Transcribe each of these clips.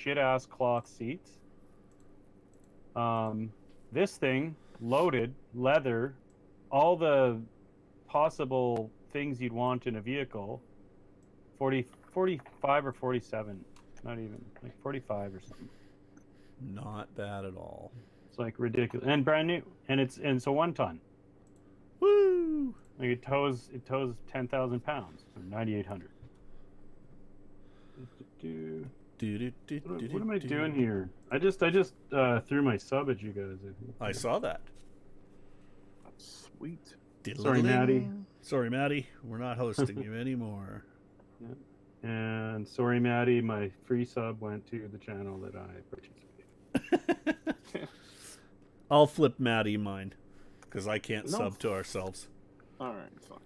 shit-ass cloth seats. This thing, loaded, leather, all the possible things you'd want in a vehicle. 45 or 47. Not even. Like 45 or something. Not bad at all. It's like ridiculous. And brand new. And it's a 1 ton. Woo! Like it tows 10,000 pounds. Or 9,800. What am I doing here? I just threw my sub at you guys. I saw that. Sweet. Sorry, Maddie. Sorry, Maddie. We're not hosting you anymore. Yeah. And sorry, Maddie. My free sub went to the channel that I participated. I'll flip Maddie mine because I can't sub to ourselves. All right, fine.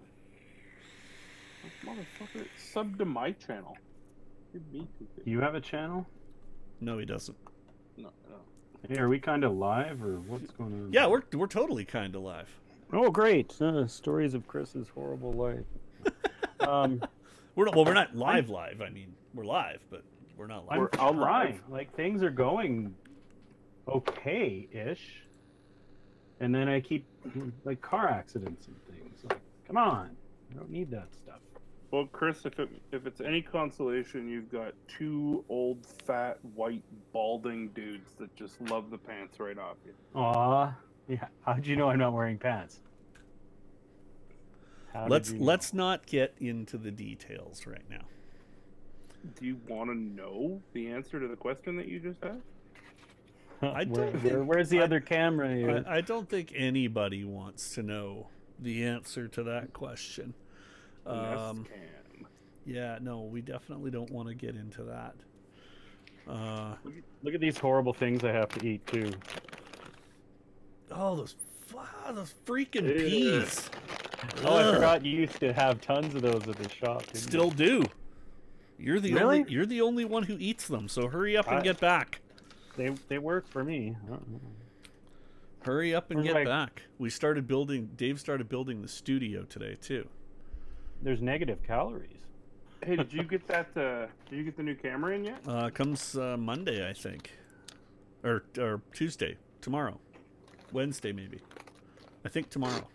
Motherfucker, sub to my channel. You have a channel? No, he doesn't. No. Hey, are we kind of live or what's going on? Yeah, we're totally kind of live. Oh, great! Stories of Chris's horrible life. We're not live. I mean, we're live, but we're not live. I'm trying. Like things are going okay-ish, and then I keep like car accidents and things. Like, come on, I don't need that stuff. Well, Chris, if it's any consolation, you've got 2 old, fat, white, balding dudes that just love the pants right off you. Aw, yeah. How'd you know I'm not wearing pants? Let's not get into the details right now. Do you want to know the answer to the question that you just asked? Where's the other camera here? I don't think anybody wants to know the answer to that question. Yeah, no, we definitely don't want to get into that. Look at these horrible things I have to eat too. Oh, those freaking peas! Oh, I forgot you used to have tons of those at the shop. Still do. You're the only one who eats them. So hurry up and get back. They work for me. Hurry up and get back. Dave started building the studio today too. There's negative calories. Hey, did you get that? Did you get the new camera in yet? Comes Monday, I think, or Tuesday, tomorrow, Wednesday maybe. I think tomorrow.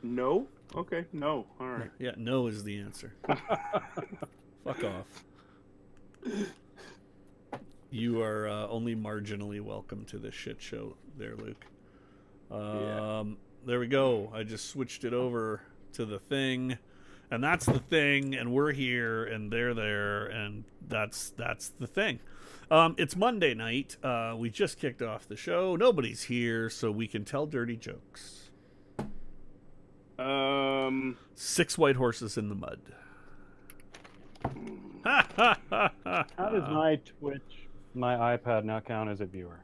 No. Okay. No. All right. Yeah. No is the answer. Fuck off. You are only marginally welcome to this shit show, there, Luke. There we go. I just switched it over to the thing. And that's the thing, and we're here, and they're there, and that's the thing. It's Monday night. We just kicked off the show. Nobody's here, so we can tell dirty jokes. 6 white horses in the mud. How does my Twitch, my iPad now count as a viewer?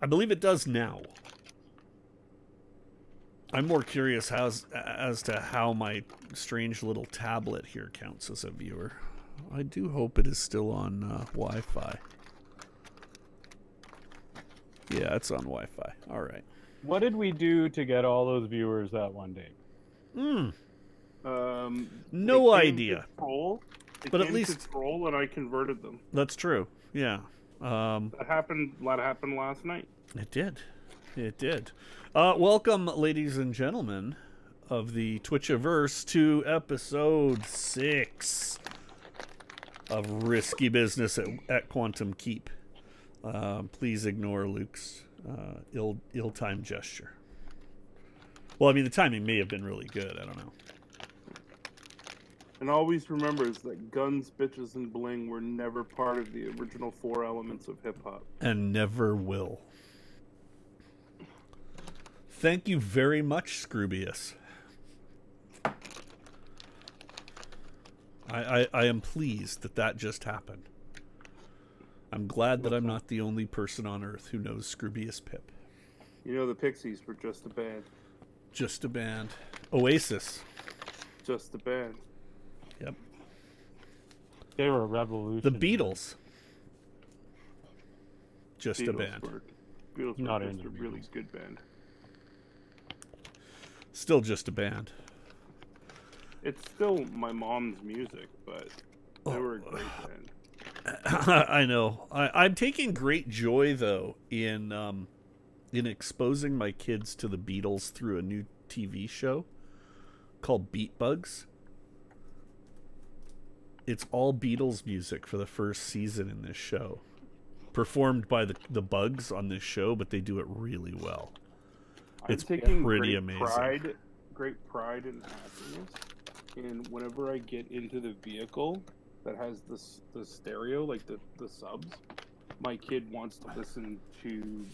I believe it does now. I'm more curious as to how my strange little tablet here counts as a viewer. I do hope it is still on Wi-Fi. Yeah, it's on Wi-Fi. All right. What did we do to get all those viewers that one day? No idea. But at least troll, and I converted them. That's true. Yeah. That happened last night. It did. It did. Welcome, ladies and gentlemen of the Twitchiverse, to episode 6 of Rysky Business at Quantum Keep. Please ignore Luke's ill-timed gesture. Well, I mean, the timing may have been really good. I don't know. And always remember is that guns, bitches, and bling were never part of the original 4 elements of hip-hop. And never will. Thank you very much, Scroobius. I am pleased that just happened. I'm glad that I'm not the only person on Earth who knows Scroobius Pip. You know, the Pixies were just a band. Just a band. Oasis. Just a band. Yep. They were a revolution. The Beatles. Just a band. Beatles were just a really good band. Still just a band. It's still my mom's music, but they were a great band. I know. I'm taking great joy though in exposing my kids to the Beatles through a new TV show called Beat Bugs. It's all Beatles music for the first season in this show, performed by the Bugs on this show, but they do it really well. It's taking pretty amazing. Great pride and happiness in whenever I get into the vehicle that has the stereo, like the subs. My kid wants to listen to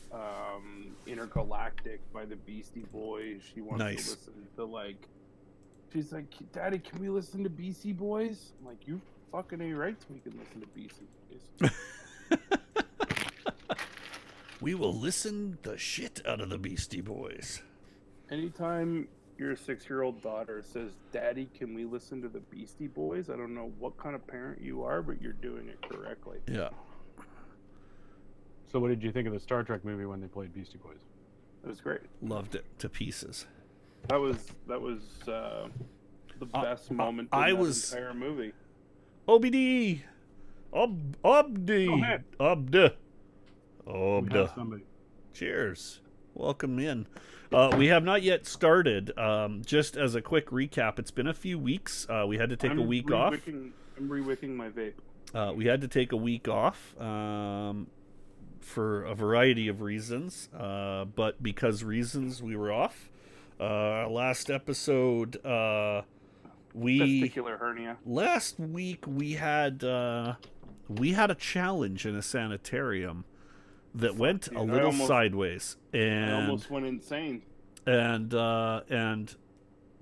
Intergalactic by the Beastie Boys. She wants to listen to she's like, Daddy, can we listen to Beastie Boys? I'm like, you fucking A rights we can listen to Beastie Boys. We will listen the shit out of the Beastie Boys. Anytime your 6-year-old daughter says, Daddy, can we listen to the Beastie Boys? I don't know what kind of parent you are, but you're doing it correctly. Yeah. So what did you think of the Star Trek movie when they played Beastie Boys? It was great. Loved it to pieces. That was the best moment in that entire movie. OBD! Obdi! Obda. Cheers. Welcome in. We have not yet started. Just as a quick recap, it's been a few weeks. We had to take a week off. I'm re-wicking my vape. We had to take a week off for a variety of reasons. But because reasons, we were off. Last episode, testicular hernia. Last week we had a challenge in a sanitarium that went a little sideways, and I almost went insane. And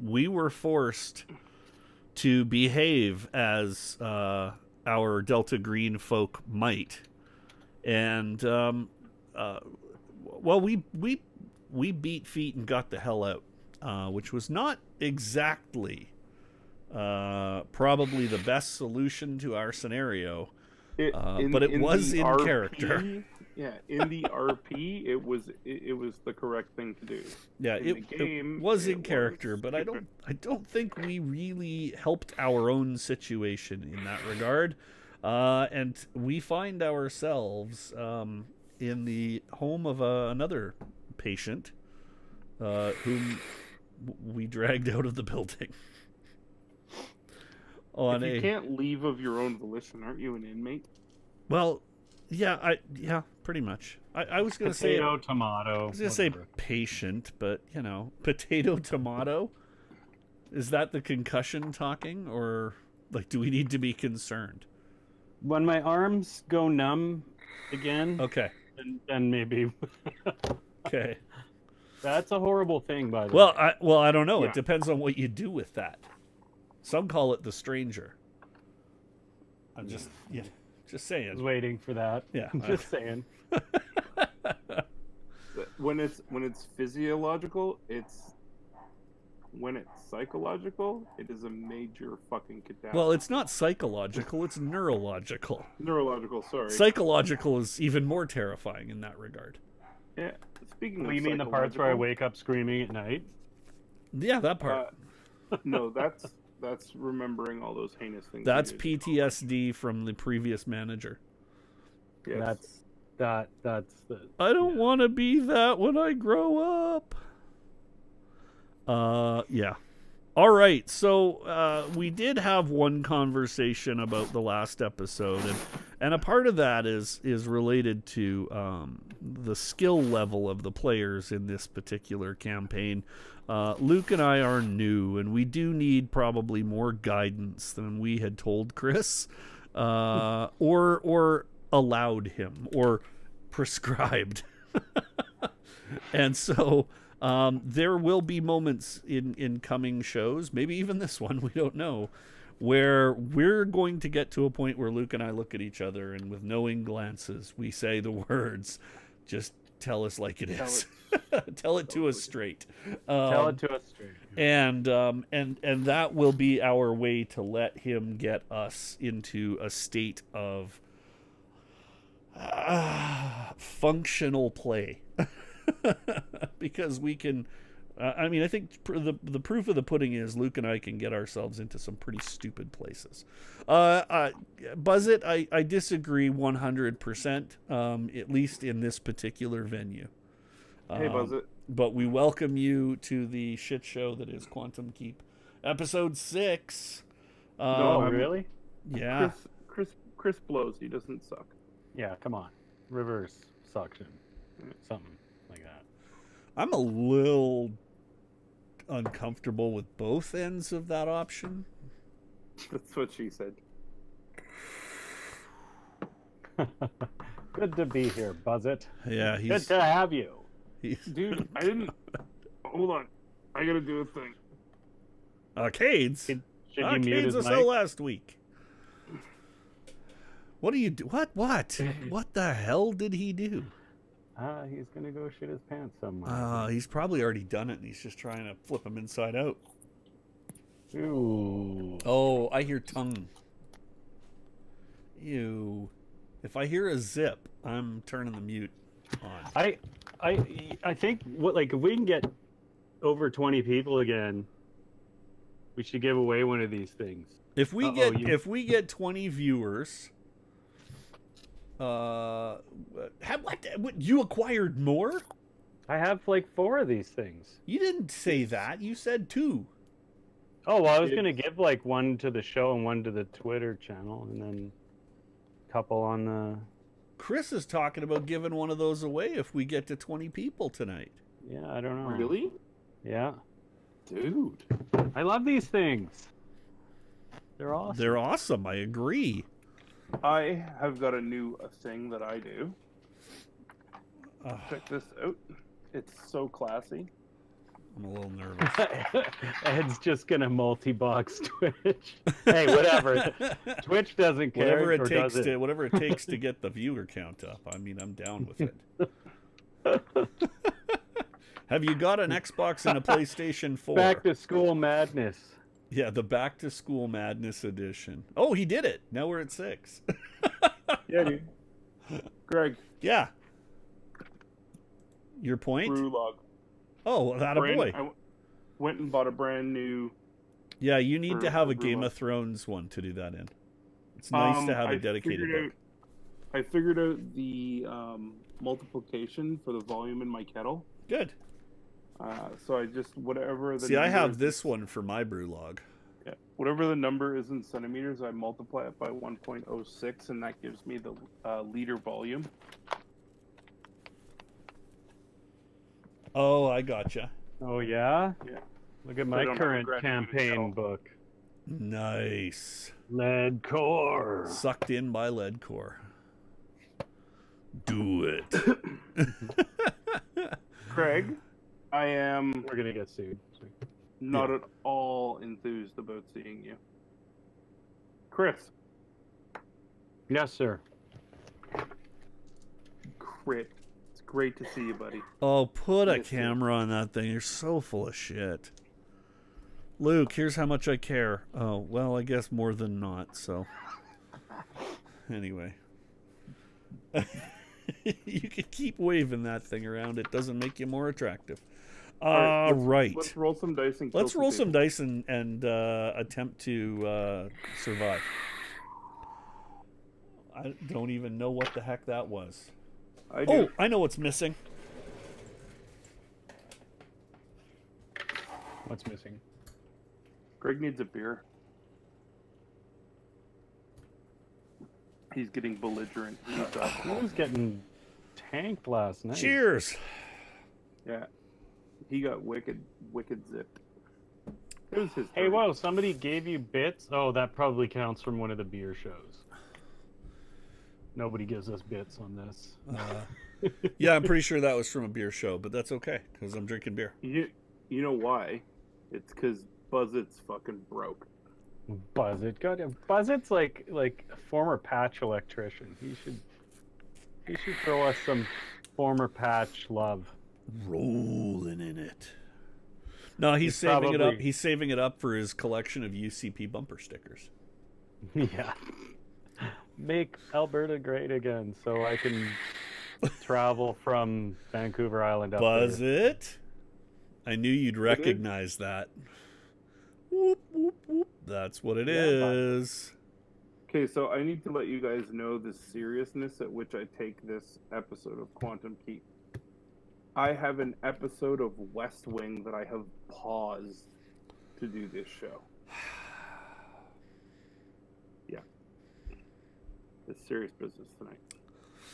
we were forced to behave as our Delta Green folk might, and well, we beat feet and got the hell out, which was not exactly probably the best solution to our scenario, but it was in character. Yeah, in the RP, it was the correct thing to do. Yeah, it was in character, but I don't think we really helped our own situation in that regard. And we find ourselves in the home of another patient whom we dragged out of the building. If you can't leave of your own volition, aren't you an inmate? Well, yeah, pretty much. I was going to say tomato. I was going to say patient, but potato tomato. Is that the concussion talking, or do we need to be concerned? When my arms go numb again, okay, then maybe. Okay, that's a horrible thing, by the way. Well, I don't know. Yeah. It depends on what you do with that. Some call it the stranger. I'm just saying. I was waiting for that. Yeah, just saying. When it's physiological, when it's psychological, it is a major fucking catastrophe. Well, it's not psychological, it's neurological. Neurological, sorry. Psychological is even more terrifying in that regard. Yeah. Speaking of you mean the parts where I wake up screaming at night? Yeah, that part. No, that's remembering all those heinous things. That's PTSD from the previous manager. Yes. That's the. I don't want to be that when I grow up. Yeah. All right. So we did have one conversation about the last episode, and a part of that is related to the skill level of the players in this particular campaign. Luke and I are new, and we do need probably more guidance than we had told Chris, or allowed him, or prescribed. And so there will be moments in coming shows, maybe even this one, we don't know, where we're going to get to a point where Luke and I look at each other, and with knowing glances, we say the words, just tell us like it is. Tell it to us straight. Tell it to us straight. And that will be our way to let him get us into a state of functional play. Because we can I mean, I think the proof of the pudding is Luke and I can get ourselves into some pretty stupid places. Buzz It, I disagree 100%, at least in this particular venue. Hey, Buzz It. But we welcome you to the shit show that is Quantum Keep, episode 6. Oh, really? Yeah. Chris blows. He doesn't suck. Yeah, come on. Reverse suction. Something like that. I'm a little uncomfortable with both ends of that option. That's what she said. Good to be here, Buzz It. Yeah, Good to have you. Dude, I didn't... Hold on. I gotta do a thing. Arcades? Should you mute Arcades his was mic? so last week. What do you do? What? What the hell did he do? He's gonna go shit his pants somewhere. He's probably already done it, and he's just trying to flip him inside out. Ooh. Oh, I hear tongue. Ew. If I hear a zip, I'm turning the mute on. I think if we can get over 20 people again, we should give away one of these things. If we get 20 viewers, what you acquired more? I have like 4 of these things. You didn't say that. You said 2. Oh, well, I was gonna give like one to the show and one to the Twitter channel, and then a couple on the. Chris is talking about giving one of those away if we get to 20 people tonight. Yeah, I don't know. Really? Yeah. Dude. I love these things. They're awesome. They're awesome. I agree. I have got a thing that I do. Check this out. It's so classy. I'm a little nervous. Ed's just gonna multi-box Twitch. Hey, whatever. Twitch doesn't care. Whatever it takes to get the viewer count up. I mean, I'm down with it. Have you got an Xbox and a PlayStation 4? Back to school madness. Yeah, the Back to School Madness edition. Oh, he did it. Now we're at 6. Yeah, dude. Greg. Yeah. Your point? Brew log. Oh, that a boy. I went and bought a brand new. Yeah, you need to have a Game of Thrones one to do that in. It's nice to have a dedicated book. I figured out the multiplication for the volume in my kettle. Good. So I just whatever the. See, I have this one for my brew log. Yeah, whatever the number is in centimeters, I multiply it by 1.06, and that gives me the liter volume. Oh, I gotcha. Oh yeah. Yeah. Look at my current campaign book. Nice. Lead core. Sucked in by lead core. Do it. Craig, I am We're gonna get sued. not at all enthused about seeing you. Chris. Yes, sir. Crit. It's great to see you, buddy. Oh, put a Yes, sir. camera on that thing. You're so full of shit. Luke, here's how much I care. Oh, well, I guess more than not, so. Anyway. You could keep waving that thing around. It doesn't make you more attractive. Right. Let's roll some dice and Let's roll some dice and attempt to survive. I don't even know what the heck that was. I do. Oh, I know what's missing. What's missing? Greg needs a beer. He's getting belligerent. He was getting tanked last night. Cheers. Yeah. He got wicked zipped. It was his Hey, turn. whoa! Somebody gave you bits. Oh, that probably counts from one of the beer shows. Nobody gives us bits on this. Yeah, I'm pretty sure that was from a beer show, but that's okay because I'm drinking beer. You know why? It's because Buzz-It's fucking broke. Buzz It, God, Buzz It's like a former patch electrician. He should throw us some former patch love. Rolling in it. No, he's saving it up. probably- He's saving it up for his collection of UCP bumper stickers. Yeah. Make Alberta great again, so I can travel from Vancouver Island up Buzz there. it. I knew you'd recognize that. Whoop, whoop, whoop. That's what it is. Okay, so I need to let you guys know the seriousness at which I take this episode of Quantum Keep. I have an episode of West Wing that I have paused to do this show. Yeah. It's serious business tonight.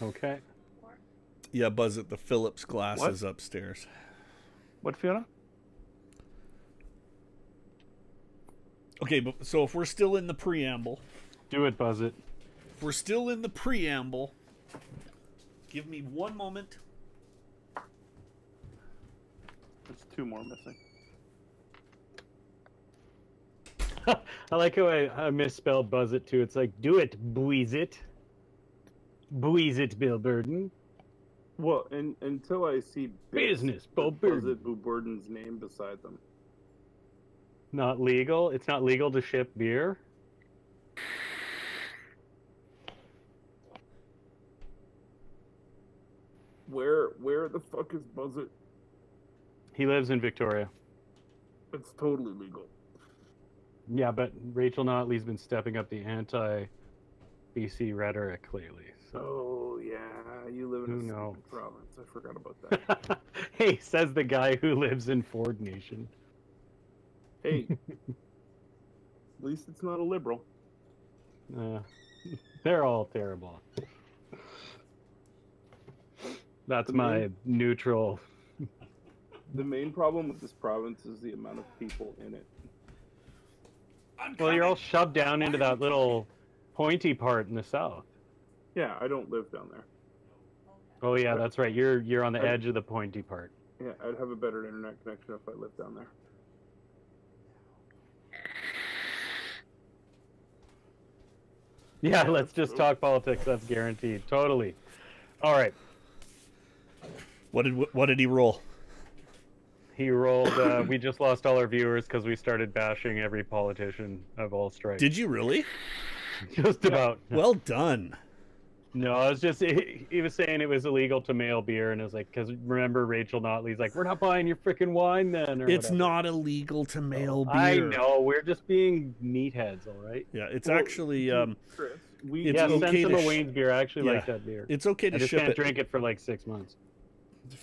Okay. Yeah, Buzz it. The Phillips glass is upstairs. What, Fiona? Okay, but so if we're still in the preamble. Do it, Buzz it. If we're still in the preamble, give me one moment. There's 2 more missing. I like how I misspelled Buzz it too. It's like, do it, Bweeze it. Bweeze it, Bill Burden. Well, until I see Business, Bill Buzz Burden. it Boo Burden's name beside them. Not legal? It's not legal to ship beer? Where the fuck is Buzz it? He lives in Victoria. It's totally legal. Yeah, but Rachel Notley's been stepping up the anti-BC rhetoric lately. So. Oh, yeah. You live in a stupid province. I forgot about that. Hey, says the guy who lives in Ford Nation. Hey. At least it's not a liberal. They're all terrible. That's my neutral. The main problem with this province is the amount of people in it. Well, you're all shoved down into that little pointy part in the south. Yeah, I don't live down there. Oh yeah, that's right. You're on the edge of the pointy part. Yeah, I'd have a better internet connection if I lived down there. Yeah, let's just talk politics. That's guaranteed. Totally. All right. What did he roll? He rolled. We just lost all our viewers because we started bashing every politician of all stripes. Did you really? Just about. Well done. No, I was just. He was saying it was illegal to mail beer, and it was like, because remember Rachel Notley's like, we're not buying your freaking wine then. Or it's whatever. not illegal to mail beer. I know. We're just being meatheads, all right. Yeah, it's actually. Chris, it's okay Sensible Wayne's beer. I actually like that beer. It's okay to I just ship can't it. drink it for like 6 months.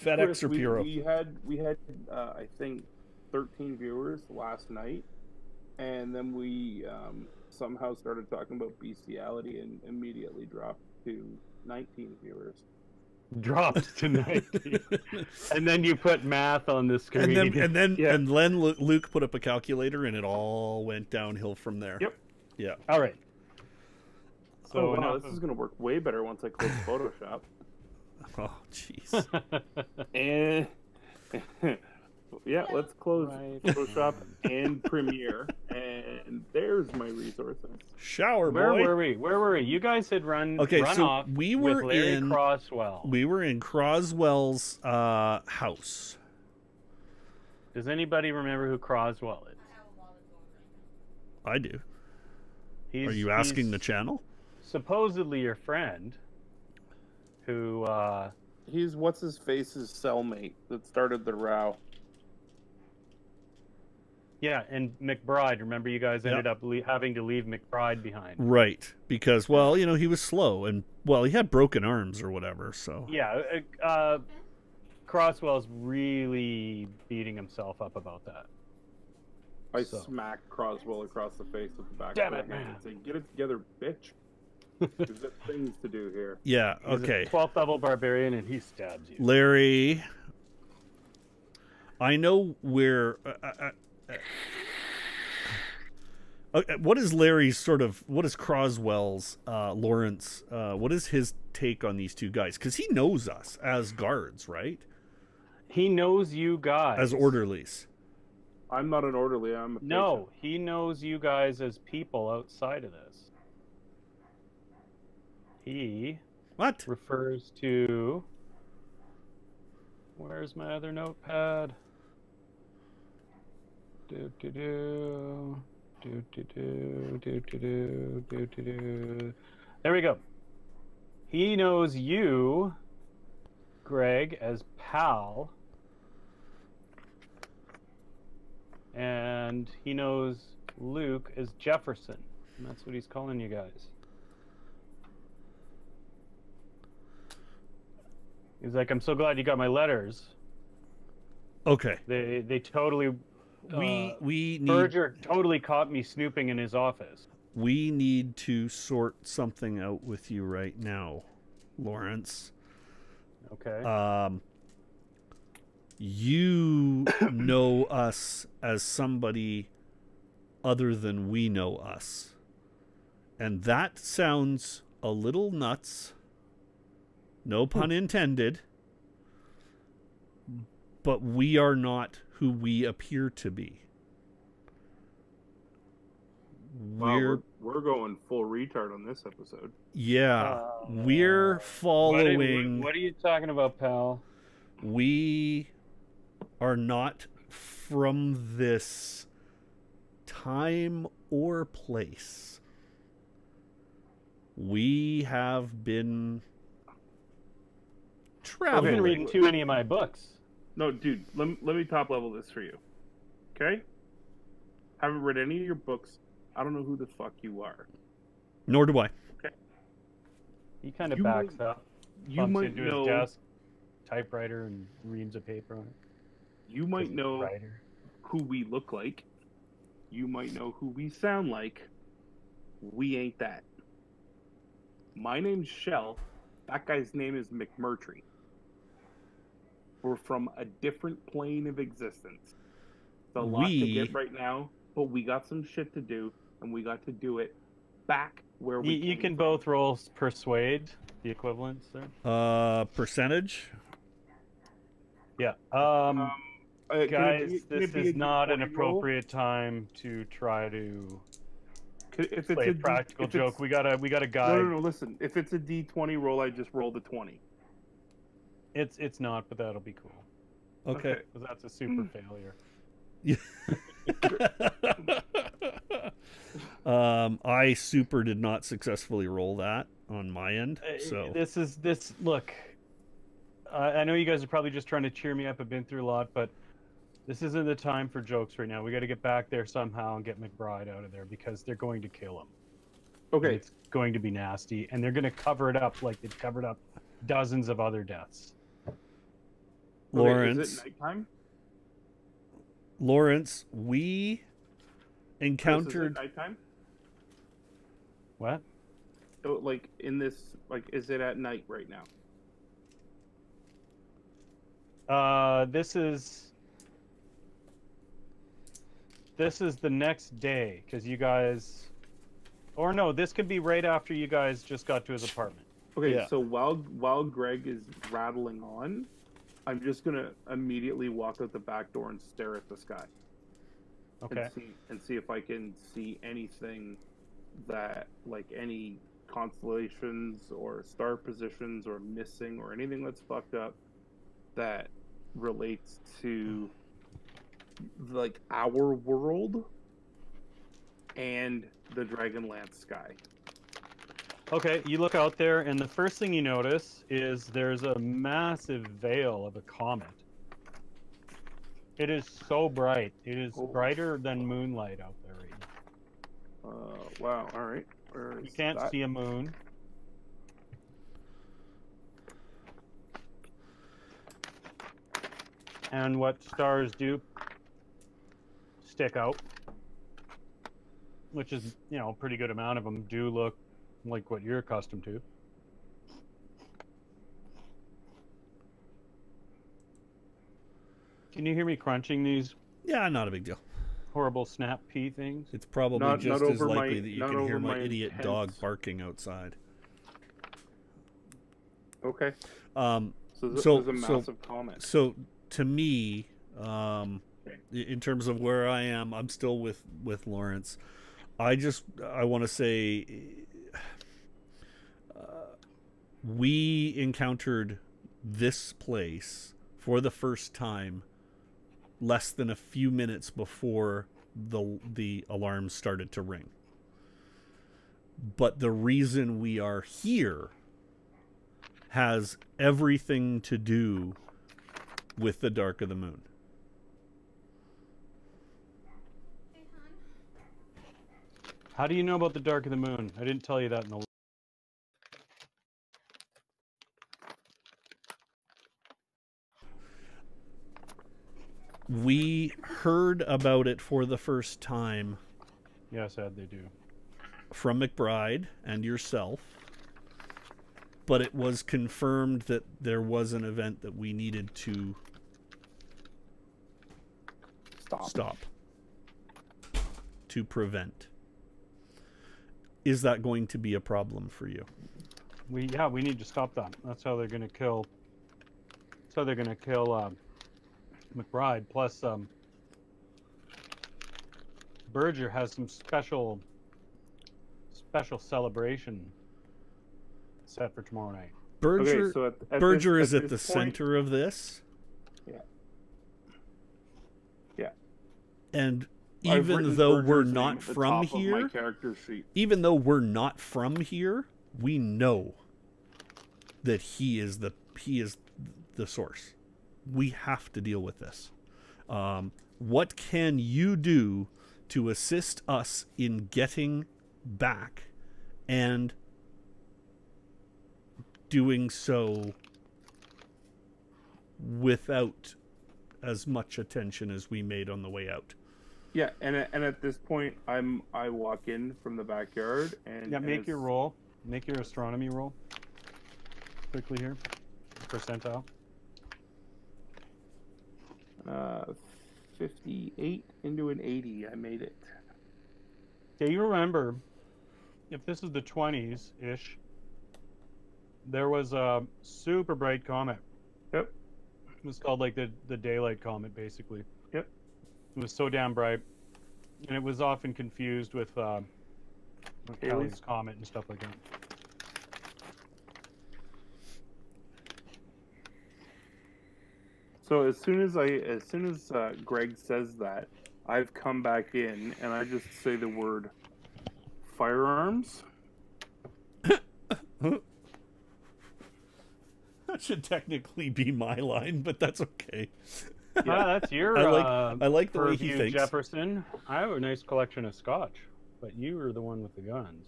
FedEx Chris, or Puro. We had I think 13 viewers last night, and then we somehow started talking about bestiality and immediately dropped to 19 viewers. Dropped to 19. And then you put math on the screen. And then Luke put up a calculator, and it all went downhill from there. Yep. Yeah. All right. So wow, this is going to work way better once I close Photoshop. Oh, jeez. And yeah, let's close Photoshop and Premiere, and there's my resources. Shower boy. Where were we? You guys had run off we were with Larry in Croswell. We were in Croswell's house. Does anybody remember who Croswell is? I do. Are you asking the channel? Supposedly your friend. Who he's what's his face's cellmate that started the row. Yeah, and McBride. Remember, you guys ended up having to leave McBride behind. Right, because he was slow and he had broken arms or whatever. So yeah, Croswell's really beating himself up about that. I smacked Croswell across the face with the back Damn of it, my hand man. and say, "Get it together, bitch." There's things to do here. Yeah, He's okay. a 12th level barbarian, and he stabs you. Larry, I know where. What is Larry's what is Croswell's, Lawrence, what is his take on these two guys? Because he knows us as guards, right? He knows you guys. As orderlies. I'm not an orderly, I'm a patient. No, he knows you guys as people outside of this. He refers to... Where's my other notepad? There we go. He knows you, Greg, as pal, and he knows Luke as Jefferson, and that's what he's calling you guys. He's like, I'm so glad you got my letters. Okay. They totally. We need Berger totally caught me snooping in his office. we need to sort something out with you right now, Lawrence. Okay. You know us as somebody other than we know us. And that sounds a little nuts. No pun intended. But we are not who we appear to be. Wow, we're going full retard on this episode. Yeah, we're following. What are you talking about, pal? We are not from this time or place. We have been I've traveling. been reading too many of my books. No, dude, let me top level this for you. Okay? Haven't read any of your books. I don't know who the fuck you are. Nor do I. He kind of You backs might- up, You bumps might into know. his desk, typewriter, and reams a paper on it. You might know Writer. who we look like. You might know who we sound like. We ain't that. My name's Shell. That guy's name is McMurtry. We're from a different plane of existence. It's a lot to get right now, but we got some shit to do, and we got to do it back where we You came can from. both roll persuade, the equivalents there. Percentage? Yeah. Can it Guys, be- can this it be a is not an D20 roll? appropriate time to try to If it's play a D- practical if it's- joke. We got a guide. No, listen. If it's a D20 roll, I just rolled a 20. It's not, but that'll be cool. Okay. Because that's a super failure. I super did not successfully roll that on my end. So Look. I know you guys are probably just trying to cheer me up. I've been through a lot, but this isn't the time for jokes right now. We got to get back there somehow and get McBride out of there because they're going to kill him. Okay. It's going to be nasty, and they're going to cover it up like they've covered up dozens of other deaths. Lawrence, Is it nighttime? Lawrence, we Chris, is it encountered. nighttime? What? So, like in this, like, is it at night right now? This is the next day because you guys, or no, this could be right after you guys just got to his apartment. Okay, Yeah. so while Greg is rattling on, I'm just gonna immediately walk out the back door and stare at the sky. Okay. And see if I can see anything that, like, any constellations or star positions or missing or anything that's fucked up that relates to, like, our world and the Dragonlance sky. Okay, you look out there, and the first thing you notice is there's a massive veil of a comet. It is so bright. It is brighter than moonlight out there right now. Wow, alright. You can't see a moon. And what stars do stick out, which is, you know, a pretty good amount of them do look like what you're accustomed to. Can you hear me crunching these Yeah, not a big deal. horrible snap pea things? It's probably Not just as over likely my- that you not can hear over my my idiot intense- dog barking outside. Okay. Um, So this So- is a so- massive comment. So to me, in terms of where I am, I'm still with Lawrence. I want to say we encountered this place for the first time less than a few minutes before the alarm started to ring. But the reason we are here has everything to do with the dark of the moon. How do you know about the Dark of the Moon? I didn't tell you that in the... We heard about it for the first time. Yes, Ed, they do. From McBride and yourself. But it was confirmed that there was an event that we needed to stop. To prevent. Is that going to be a problem for you? We need to stop that. That's how they're going to kill... That's how they're going to kill McBride. Plus, Berger has some special celebration set for tomorrow night. Berger, Okay, so Berger this, is at the center of this. Yeah. Yeah. And I've even written though Berger's we're name not at the from top of here, my character sheet. even though we're not from here, we know that he is the source. We have to deal with this. What can you do to assist us in getting back and doing so without as much attention as we made on the way out? Yeah, and at this point, I walk in from the backyard and Make your roll. Make your astronomy roll. Quickly here. Percentile. 58 into an 80. I made it. Okay, you remember, if this is the 20s-ish, there was a super bright comet. Yep. It was called like the daylight comet, basically. Yep. It was so damn bright, and it was often confused with Halley's Comet and stuff like that. So as soon as Greg says that, I've come back in and I just say the word firearms. That should technically be my line, but that's okay. Yeah, that's your. I like the way he purview, thinks. Jefferson. I have a nice collection of scotch, but you were the one with the guns.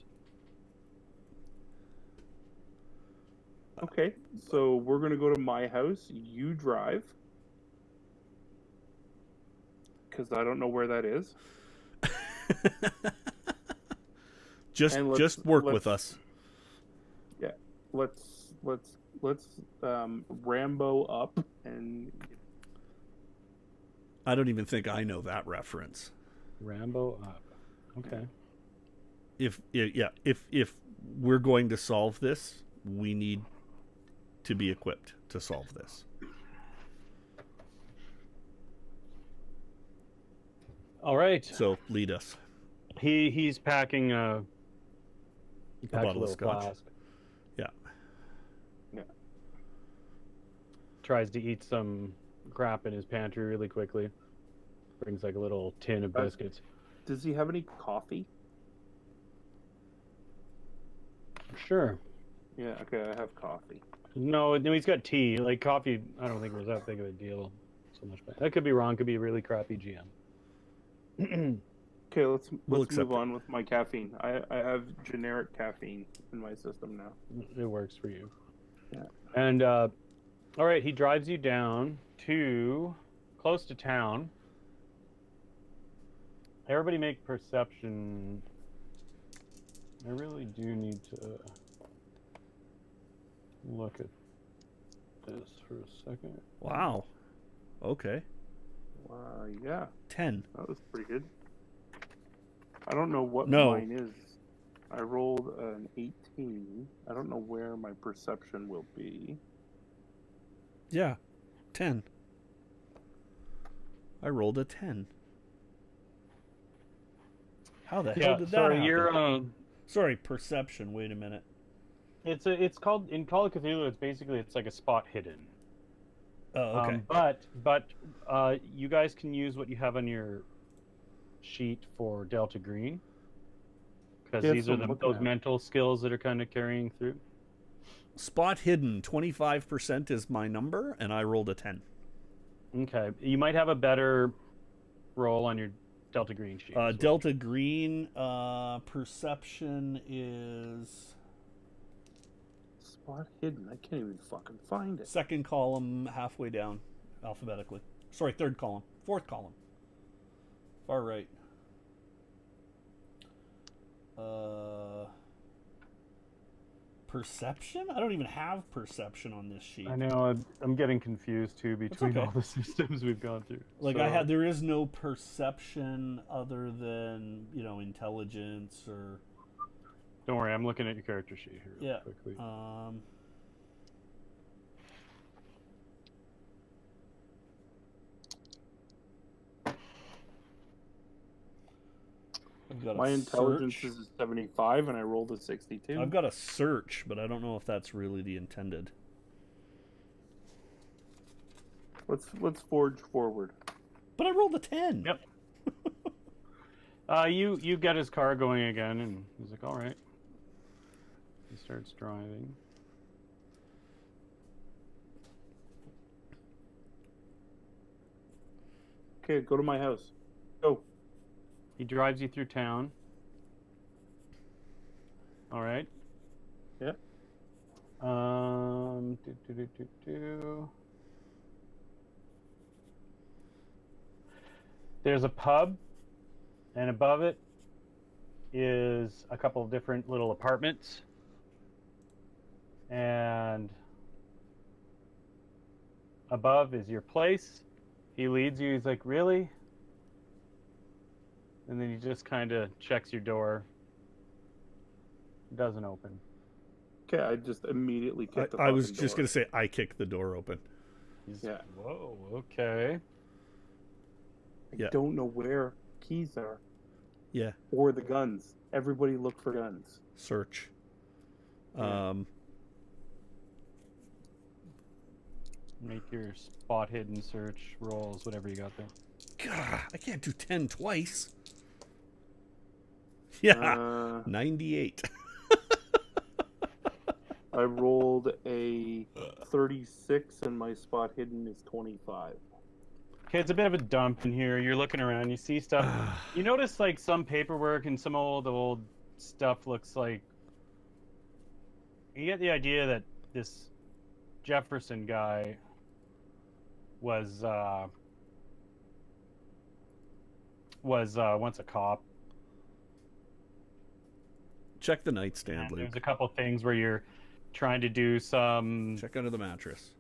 Okay, so we're gonna go to my house. You drive, because I don't know where that is. just work with us. Yeah, let's Rambo up and. I don't even think I know that reference. Rambo up. Okay. If we're going to solve this, we need to be equipped to solve this. All right. So lead us. He's packing a bottle of scotch. Flask. Yeah. Yeah. Tries to eat some crap in his pantry really quickly. Brings like a little tin of biscuits. Does he have any coffee? Sure. Yeah, okay, I have coffee. No, he's got tea. Like coffee, I don't think it was that big of a deal so much. But I could be wrong. Could be a really crappy GM. Okay, let's accept move on with my caffeine. I have generic caffeine in my system now. It works for you. Yeah. And all right, he drives you down to close to town. Everybody make perception. I really do need to look at this for a second. Wow. Okay. Yeah. 10. That was pretty good. I don't know what No. mine is. I rolled an 18. I don't know where my perception will be. Yeah. 10. I rolled a 10. How the hell did that sorry, happen? you're Sorry, perception. Wait a minute. it's called in Call of Cthulhu. It's like a spot hidden. Oh, okay. But you guys can use what you have on your sheet for Delta Green, because Yeah, these so are I'm looking those at. mental skills that are kind of carrying through. Spot hidden, 25% is my number, and I rolled a 10. Okay, you might have a better roll on your Delta Green sheet. as well. Delta Green, perception is Spot hidden. I can't even fucking find it. second column, halfway down, alphabetically. Sorry, third column, fourth column, far right. Perception? I don't even have perception on this sheet. I know. I'm getting confused too between okay. all the systems we've gone through. Like So, there is no perception other than intelligence or. Don't worry, I'm looking at your character sheet here Yeah. quickly. I've got My a intelligence search. is 75, and I rolled a 62. I've got a search, but I don't know if that's really the intended. Let's forge forward. But I rolled a 10. Yep. You get his car going again, and he's like, "All right." He starts driving. Okay, go to my house. Go. He drives you through town. All right. Yeah. There's a pub, and above it is a couple of different little apartments. And above is your place. He leads you. He's like, "Really?" And then he just kind of checks your door. Doesn't open. Okay, I just immediately kicked the I was fucking just door. going to say, I kicked the door open. He's, Yeah. Whoa. Okay. Yeah. I don't know where keys are Yeah. or the guns. Everybody look for guns. Search. Yeah. Make your spot hidden search rolls, whatever you got there. God, I can't do 10 twice. Yeah. 98. I rolled a 36, and my spot hidden is 25. Okay, it's a bit of a dump in here. You're looking around, you see stuff. You notice like some paperwork and some old stuff looks like. You get the idea that this Jefferson guy was once a cop. Check the nightstand, And Luke. there's a couple things where you're trying to do some. Check under the mattress.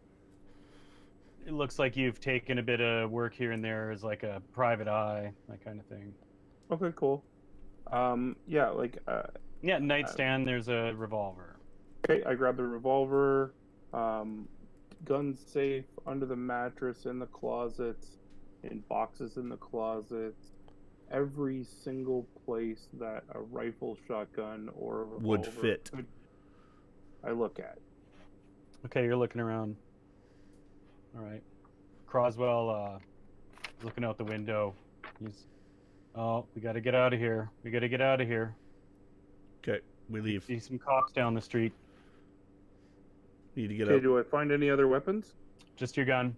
It looks like you've taken a bit of work here and there as like a private eye, that kind of thing. Okay, cool. Yeah, Yeah, nightstand. There's a revolver. okay, I grabbed the revolver, gun safe under the mattress, in the closets, in boxes in the closets, every single place that a rifle, shotgun, or a revolver Would fit. I look at. Okay, you're looking around. All right. Croswell is looking out the window. We got to get out of here. We got to get out of here. Okay, we leave. See some cops down the street. Need to get Okay, out. do I find any other weapons? Just your gun.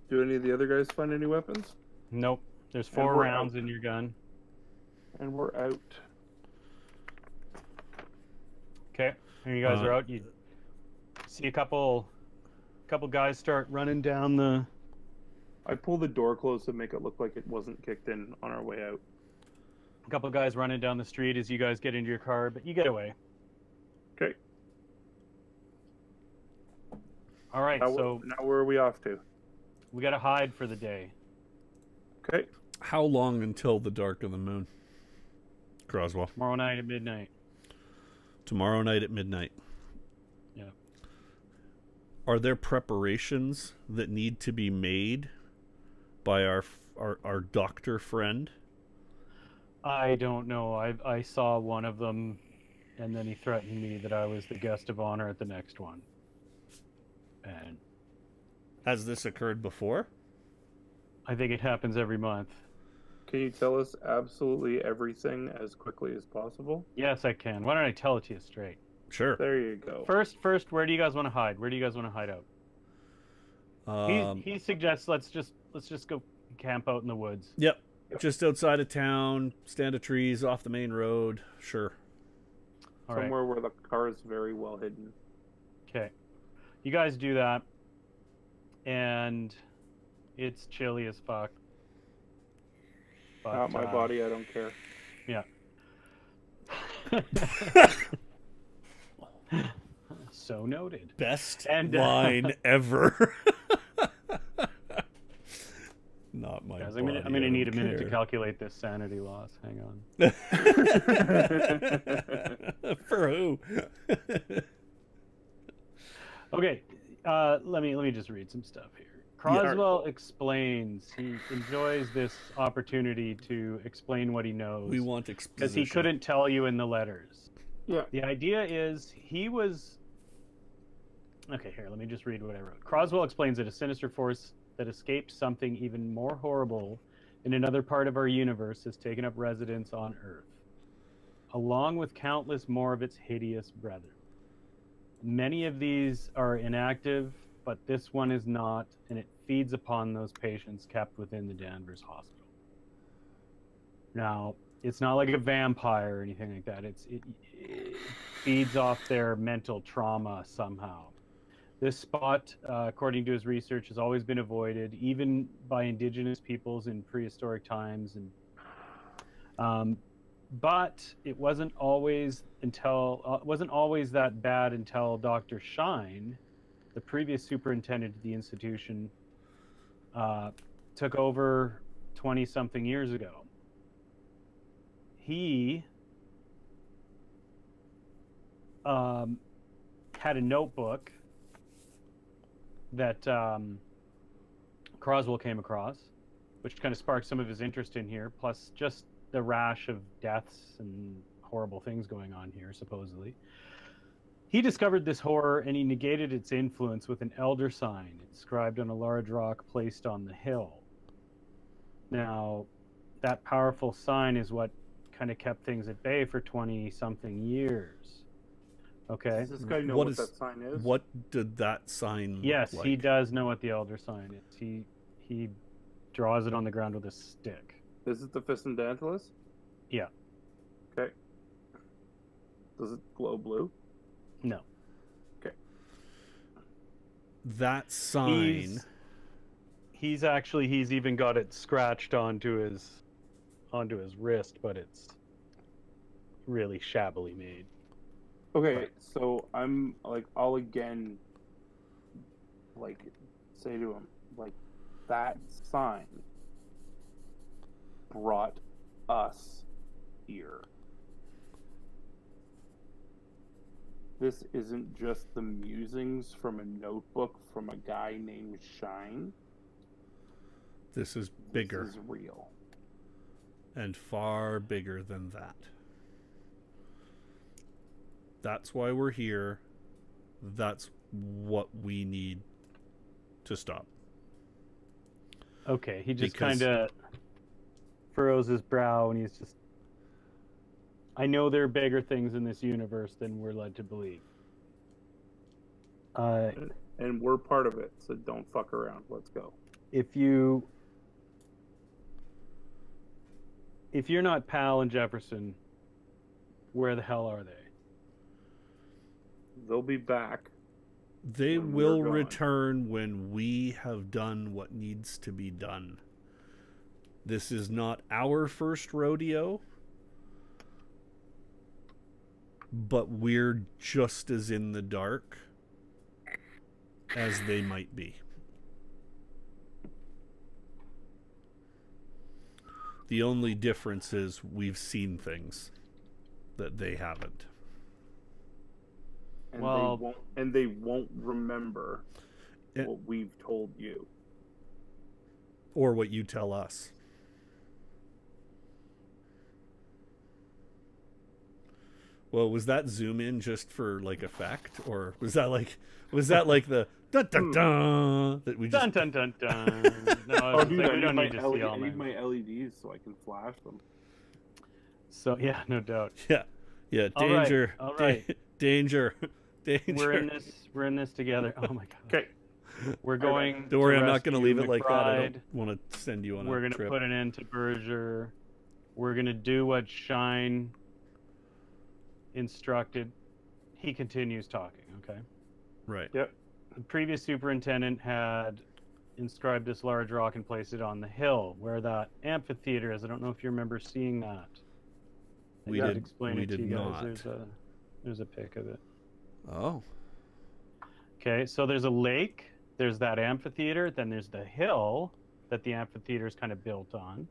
Do any of the other guys find any weapons? Nope. There's And 4 we're rounds out. in your gun. And we're out. Okay. And you guys are out. You see a couple guys start running down the. I pull the door closed to make it look like it wasn't kicked in on our way out. A couple guys running down the street as you guys get into your car, but you get away. Okay. All right. So now where are we off to? we got to hide for the day. Okay. How long until the dark of the moon? Croswell. Tomorrow night at midnight. Tomorrow night at midnight. Yeah. Are there preparations that need to be made by our doctor friend? I don't know. I saw one of them, and then he threatened me that I was the guest of honor at the next one. And Has this occurred before? I think it happens every month. Can you tell us absolutely everything as quickly as possible? Yes, I can. Why don't I tell it to you straight? Sure. There you go. First, where do you guys want to hide? Where do you guys want to hide out? He suggests let's just go camp out in the woods. Yep. just outside of town, stand of trees off the main road. Sure. All right. Somewhere where the car is very well hidden. Okay. You guys do that, and it's chilly as fuck. But, Not my body, I don't care. Yeah. So noted. Best And, line ever. Not my guys, body. I'm gonna need a minute to care. calculate this sanity loss. Hang on. For who? Okay, let me just read some stuff here. Croswell explains he enjoys this opportunity to explain what he knows. We want because exposition. he couldn't tell you in the letters. Yeah. The idea is he was. Okay, here, let me just read what I wrote. Croswell explains that a sinister force that escaped something even more horrible in another part of our universe has taken up residence on Earth, along with countless more of its hideous brethren. Many of these are inactive, but this one is not, and it feeds upon those patients kept within the Danvers Hospital. Now, it's not like a vampire or anything like that. It feeds off their mental trauma somehow. This spot, according to his research, has always been avoided, even by indigenous peoples in prehistoric times. And but it wasn't always that bad until Dr. Shine, the previous superintendent of the institution, took over 20-something years ago. He had a notebook that Croswell came across, which kind of sparked some of his interest in here, plus just the rash of deaths and horrible things going on here, supposedly. He discovered this horror, and he negated its influence with an elder sign inscribed on a large rock placed on the hill. Now, that powerful sign is what kind of kept things at bay for 20-something years. Okay. Does this guy know what that sign is? What did that sign look Yes, like? he does know what the elder sign is. He draws it on the ground with a stick. Is it the Ficendantilus? Yeah. Okay. Does it glow blue? No. Okay. That sign. He's even got it scratched onto his wrist, but it's really shabbily made. Okay, so I'll again, say to him, that sign brought us here. This isn't just the musings from a notebook from a guy named Shine. This is bigger. This is real. And far bigger than that. That's why we're here. That's what we need to stop. Okay, he just kind of furrows his brow, and he's just... I know there are bigger things in this universe than we're led to believe. And we're part of it, so don't fuck around. Let's go. If you're not Pal and Jefferson, where the hell are they? They'll be back. They will return when we have done what needs to be done. This is not our first rodeo, but we're just as in the dark as they might be. The only difference is we've seen things that they haven't. And they won't remember what we've told you. Or what you tell us. Well, was that zoom in just for effect, or was that like the dun dun dun that we just dun dun dun dun? No, dude, we don't need to see all I need my... my LEDs so I can flash them. So yeah, no doubt. Yeah. Danger. All right. Danger. We're in this together. Oh my god. Okay. We're going. Don't worry, to I'm not going to leave it like that. I McBride. don't want to send you on We're a gonna trip. put an end to Berger. We're gonna do what Shine instructed. He continues talking. Okay. Right. Yep. The previous superintendent had inscribed this large rock and placed it on the hill where that amphitheater is. I don't know if you remember seeing that. We I did. explain We it to did you guys. not. There's a pic of it. Oh. Okay, so there's a lake, there's that amphitheater, then there's the hill that the amphitheater is kind of built on,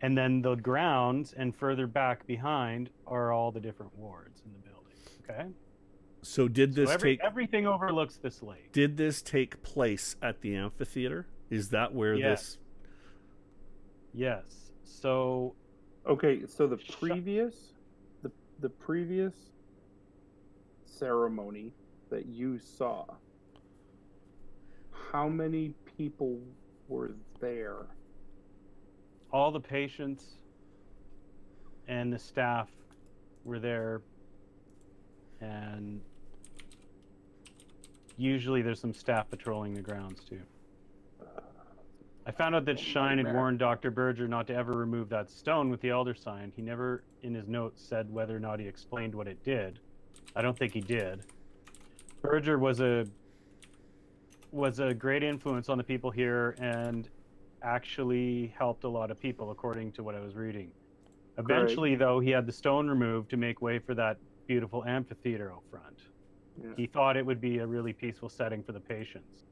and then the grounds and further back behind are all the different wards in the building. Okay. So did this everything overlooks this lake? Did this take place at the amphitheater? Is that where this? Yes. So. Okay, so the previous ceremony that you saw, how many people were there? All the patients and the staff were there, and usually there's some staff patrolling the grounds too. I found out that Shine had warned Dr. Berger not to ever remove that stone with the elder sign. He never, in his notes, said whether or not he explained what it did. I don't think he did. Berger was a great influence on the people here and actually helped a lot of people, according to what I was reading. Eventually, though, he had the stone removed to make way for that beautiful amphitheater out front. Yeah. He thought it would be a really peaceful setting for the patients.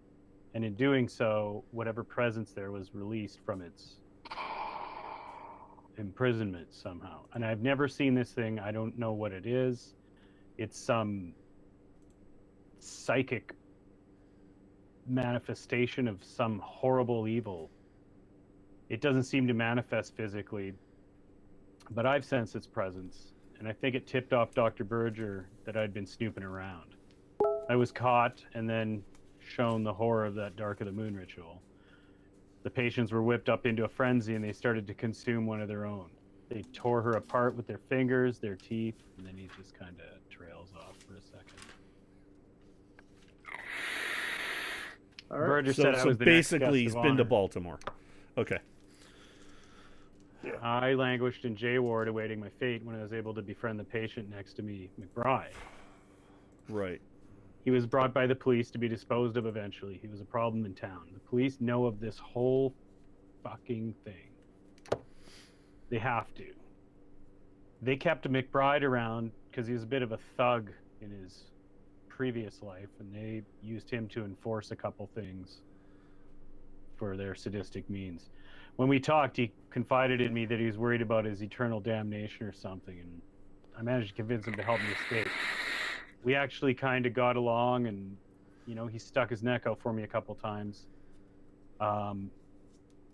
And in doing so, whatever presence there was released from its imprisonment somehow. And I've never seen this thing. I don't know what it is. It's some psychic manifestation of some horrible evil. It doesn't seem to manifest physically, but I've sensed its presence. And I think it tipped off Dr. Berger that I'd been snooping around. I was caught and then shown the horror of that Dark of the Moon ritual. The patients were whipped up into a frenzy and they started to consume one of their own. They tore her apart with their fingers, their teeth, and then he just kind of trails off for a second. All right. Berger said I was the basically he's next guest of been to honor. Baltimore. Okay. Yeah. I languished in J Ward awaiting my fate when I was able to befriend the patient next to me, McBride. Right. He was brought by the police to be disposed of eventually. He was a problem in town. The police know of this whole fucking thing. They have to. They kept McBride around because he was a bit of a thug in his previous life, and they used him to enforce a couple things for their sadistic means. When we talked, he confided in me that he was worried about his eternal damnation or something, and I managed to convince him to help me escape. We actually kind of got along, and he stuck his neck out for me a couple times.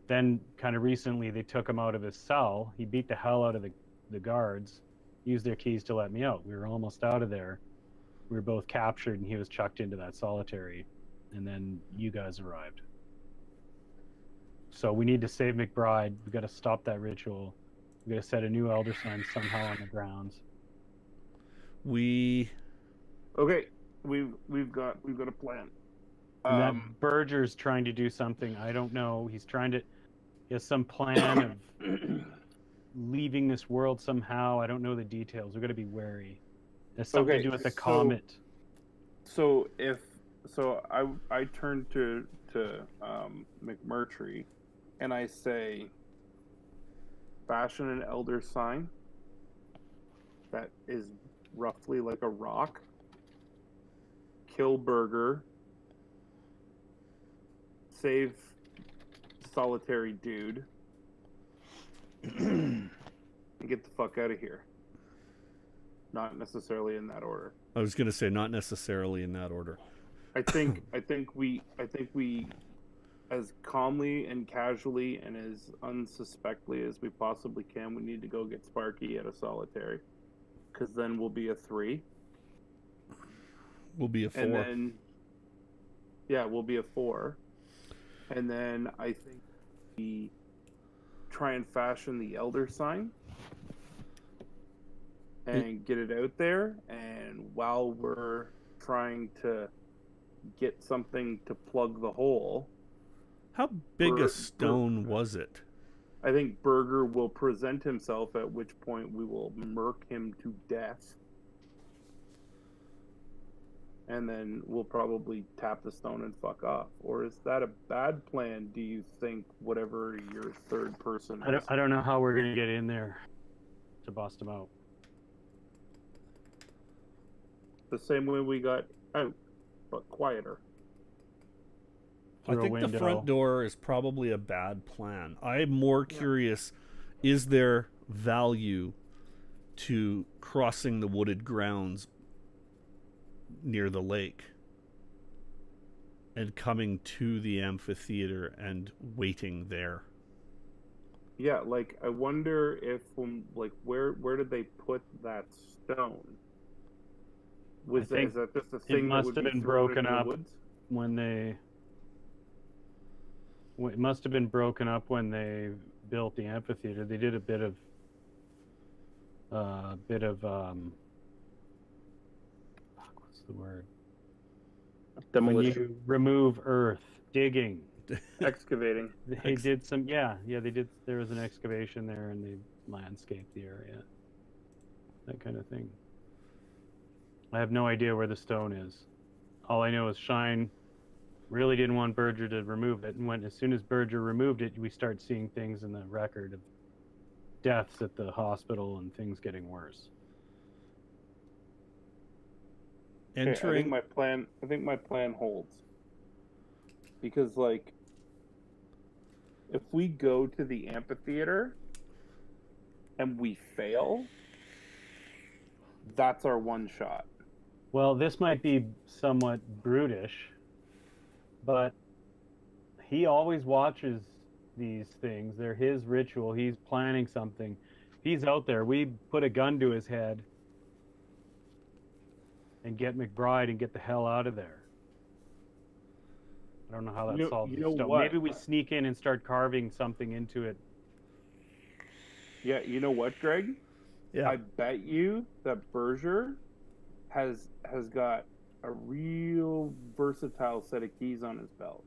Then kind of recently they took him out of his cell. He beat the hell out of the guards, used their keys to let me out. We were almost out of there. We were both captured and he was chucked into that solitary, and then you guys arrived. So we need to save McBride. We got to stop that ritual. We got to set a new elder sign somehow on the grounds. Okay, we've got a plan. And that Berger's trying to do something. I don't know. He has some plan of leaving this world somehow. I don't know the details. We're going to be wary. There's something to do with the comet. So I turn to McMurtry, and I say, fashion an elder sign that is roughly like a rock. Kill Berger. Save solitary dude. And get the fuck out of here. Not necessarily in that order. I was going to say not necessarily in that order. I think we as calmly and casually and as unsuspectly as we possibly can, we need to go get Sparky at a solitary, because then we'll be a 3. We'll be a 4. And then we'll be a 4. And then I think we try and fashion the elder sign and get it out there. And while we're trying to get something to plug the hole. How big a stone was it? I think Berger will present himself, at which point we will murk him to death. And then we'll probably tap the stone and fuck off. Or is that a bad plan, do you think, whatever your third person is? I don't know how we're going to get in there to bust him out. The same way we got out, but quieter. I think the front door is probably a bad plan. I'm more curious, is there value to crossing the wooded grounds near the lake and coming to the amphitheater and waiting there? Yeah, like, I wonder if, where did they put that stone? Is that just a thing that would be broken up when they... It must have been broken up when they built the amphitheater. They did a bit of what's the word? Demolition. When you remove earth, digging, excavating. They did some, yeah. They did. There was an excavation there, and they landscaped the area. That kind of thing. I have no idea where the stone is. All I know is Shine really didn't want Berger to remove it, and as soon as Berger removed it, we start seeing things in the record of deaths at the hospital and things getting worse. Entering, I think my plan holds, because like, if we go to the amphitheater and we fail, that's our one shot. Well, this might be somewhat brutish, but he always watches these things. They're his ritual. He's planning something. He's out there. We put a gun to his head and get McBride and get the hell out of there. I don't know how that solves the stone. Maybe we sneak in and start carving something into it. Yeah, you know what, Greg? Yeah. I bet you that Berger has got a real versatile set of keys on his belt.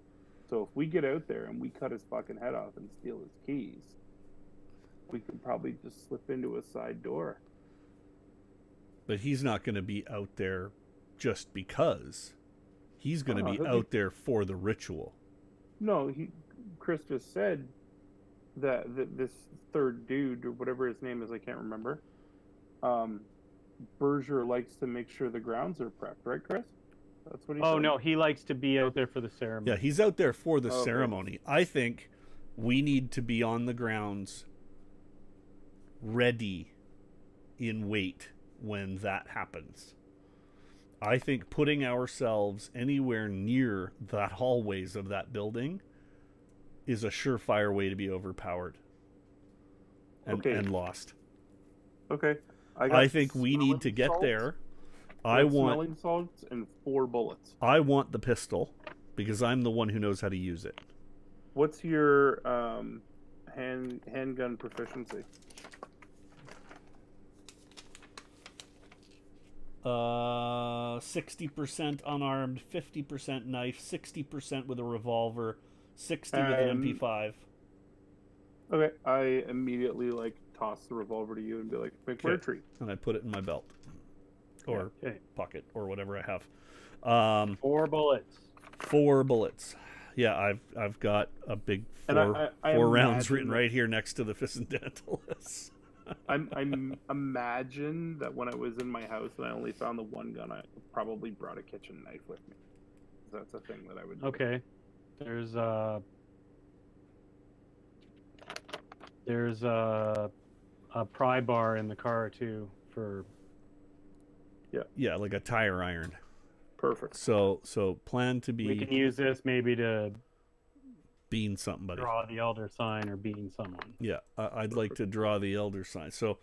So if we get out there and we cut his fucking head off and steal his keys, we could probably just slip into a side door. But he's not going to be out there just because. He's going to be out there for the ritual. No, Chris just said that this third dude, or whatever his name is, I can't remember, Berger likes to make sure the grounds are prepped, right, Chris? That's what he said. Oh, no, he likes to be out there for the ceremony. Yeah, he's out there for the ceremony. I think we need to be on the grounds, ready, in wait when that happens. I think putting ourselves anywhere near the hallways of that building is a surefire way to be overpowered and lost. Okay. I think we need to get there. I want smelling salts and 4 bullets. I want the pistol because I'm the one who knows how to use it. What's your handgun proficiency? 60% unarmed, 50% knife, 60% with a revolver, 60 with an MP5. Okay, I immediately toss the revolver to you and be like, "Make my retreat," and I put it in my belt or pocket or whatever I have. 4 bullets. 4 bullets. Yeah, I've got a big 4 rounds written right here next to the Ficendantalus. I imagine that when I was in my house and I only found the one gun, I probably brought a kitchen knife with me. That's a thing that I would do. Okay. There's a pry bar in the car too for like a tire iron. Perfect. So plan to be. We can use this maybe to bean somebody. Draw the elder sign or bean someone. Yeah, I'd like to draw the elder sign. So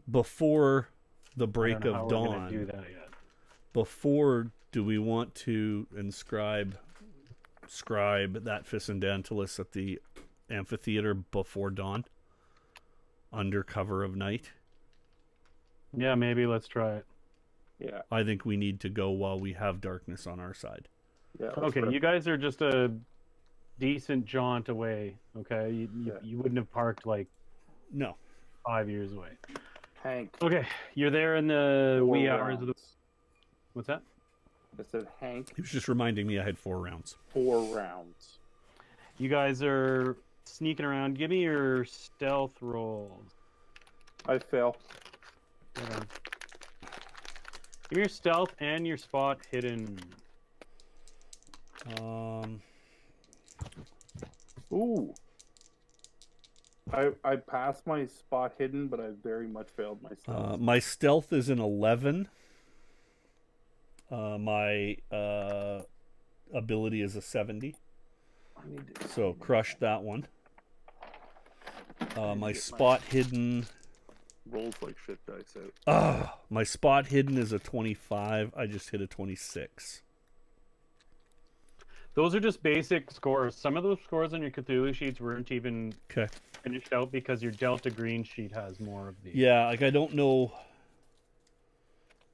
before the break of dawn, do that yet. Before, do we want to scribe that Ficendantalus at the amphitheater before dawn, under cover of night? Yeah, maybe let's try it. Yeah. I think we need to go while we have darkness on our side. Yeah. Okay, you guys are just a decent jaunt away. Okay, you wouldn't have parked like No. 5 years away. Hank. Okay, you're there in the wee hours of the. Rounds. What's that? I said Hank. He was just reminding me I had 4 rounds. 4 rounds. You guys are sneaking around. Give me your stealth rolls. I fail. Hold on. Give me your stealth and your spot hidden. Ooh. I passed my spot hidden, but I very much failed my stealth. My stealth is an 11. My ability is a 70. So crushed that one. My spot hidden. Rolls like shit dice out. My spot hidden is a 25. I just hit a 26. Those are just basic scores. Some of those scores on your Cthulhu sheets weren't even Okay. finished out because your Delta Green sheet has more of these. Yeah, like I don't know.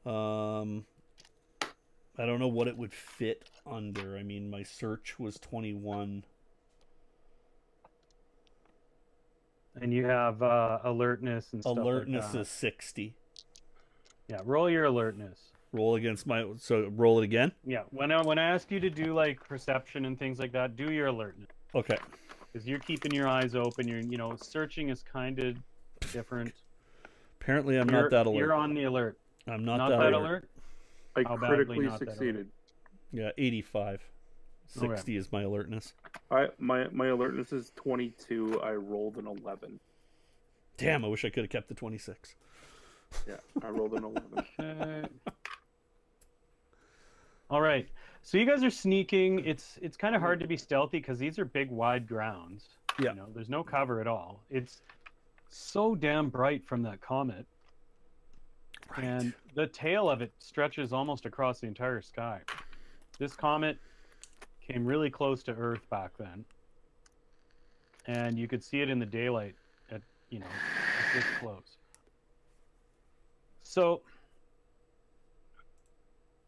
I don't know what it would fit under. I mean, my search was 21. And you have alertness and stuff Alertness like that. is 60. Yeah, roll your alertness. Roll against my. So roll it again. Yeah, when I ask you to do like perception and things like that, do your alertness. Okay. Because you're keeping your eyes open. You're, searching is kind of different. Apparently, I'm not that alert. You're on the alert. I'm not Not that that alert. alert. I How badly critically not that succeeded. Yeah, 85. 60 is my alertness. My alertness is 22. I rolled an 11. Damn, I wish I could have kept the 26. Yeah, I rolled an 11. Okay. All right. So you guys are sneaking. It's kind of hard to be stealthy because these are big, wide grounds. Yeah. There's no cover at all. It's so damn bright from that comet. Right. And the tail of it stretches almost across the entire sky. This comet came really close to Earth back then. And you could see it in the daylight at this close. So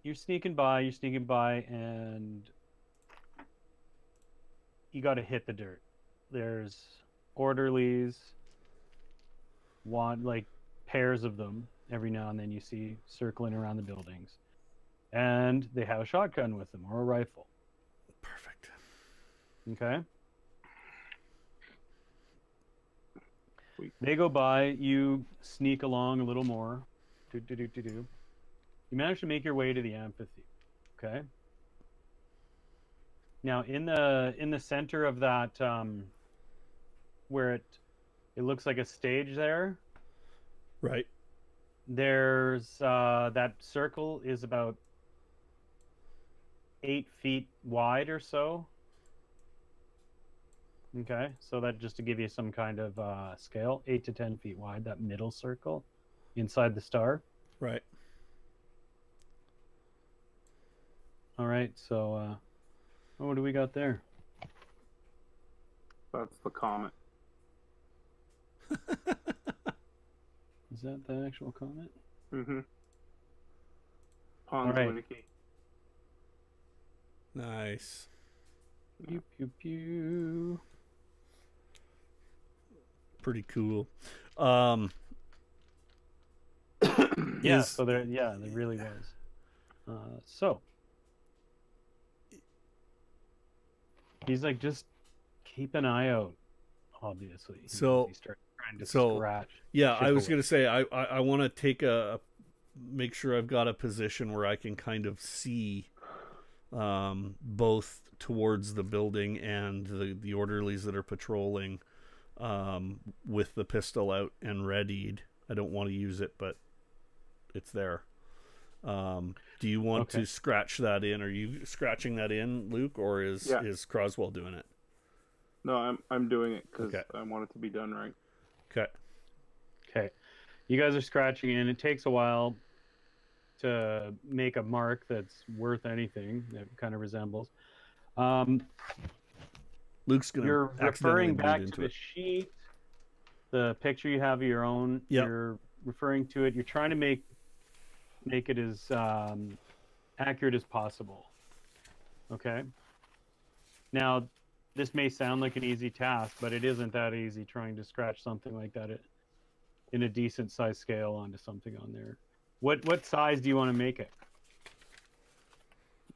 you're sneaking by, and you got to hit the dirt. There's orderlies, pairs of them. Every now and then you see circling around the buildings. And they have a shotgun with them or a rifle. Perfect. Okay? They go by, you sneak along a little more. You manage to make your way to the amphitheater. Okay? Now in the center of that where it looks like a stage there. Right. There's that circle is about 8 feet wide or so. Okay, so that just to give you some kind of scale, 8 to 10 feet wide, that middle circle inside the star. Right. All right, so what do we got there? That's the comet. Is that the actual comet? Mm-hmm. All right. Nice. Pew, pew, pew. Pretty cool. Yeah, so there really was. So he's like, just keep an eye out, obviously. So he starts trying to scratch. Yeah, I was gonna say I want to make sure I've got a position where I can kind of see both towards the building and the orderlies that are patrolling with the pistol out and readied. I don't want to use it, but it's there. Do you want to scratch that in? Are you scratching that in, Luke, or is Croswell doing it? No, I'm doing it because I want it to be done right. Okay. You guys are scratching in. It takes a while to make a mark that's worth anything that kind of resembles. Luke's gonna. You're referring back to the sheet, the picture you have of your own. Yep. You're referring to it. You're trying to make make it as accurate as possible. Okay. Now, this may sound like an easy task, but it isn't that easy trying to scratch something like that in a decent size scale onto something on there. What size do you want to make it?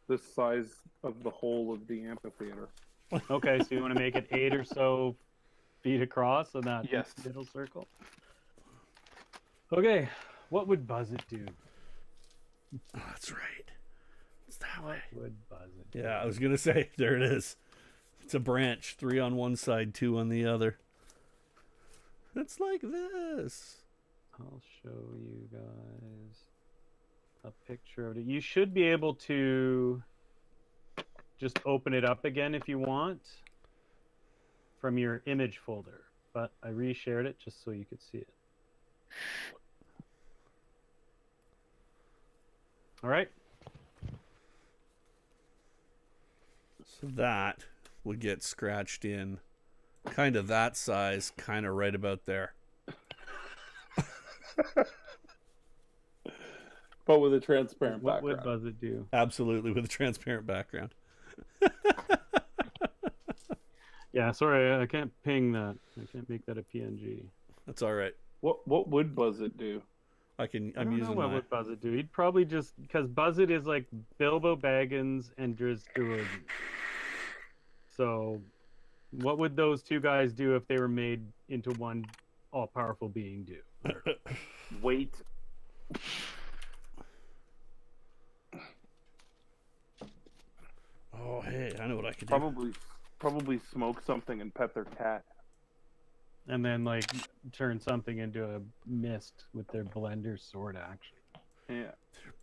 The size of the whole of the amphitheater. Okay, so you want to make it 8 or so feet across in that Yes. middle circle? Okay, what would Buzz it do? Oh, that's right. It's that way. What would Buzz it do? Yeah, I was gonna say, there it is. It's a branch, 3 on one side, 2 on the other. It's like this. I'll show you guys a picture of it. You should be able to just open it up again if you want from your image folder, but I reshared it just so you could see it. All right. So that would get scratched in kind of that size, kind of right about there. But with a transparent What background. would Buzz it do? Absolutely, with a transparent background. Yeah, sorry, I can't ping that. I can't make that a PNG. That's all right. What would Buzz it do? I'm I don't know using what my... would Buzz it do. He'd probably just, because Buzz it is like Bilbo Baggins and Driz Druid. So, what would those two guys do if they were made into one all-powerful being do? Wait. Oh, hey, I know what I could do. Probably smoke something and pet their cat. And then, like, turn something into a mist with their blender sword action. Yeah.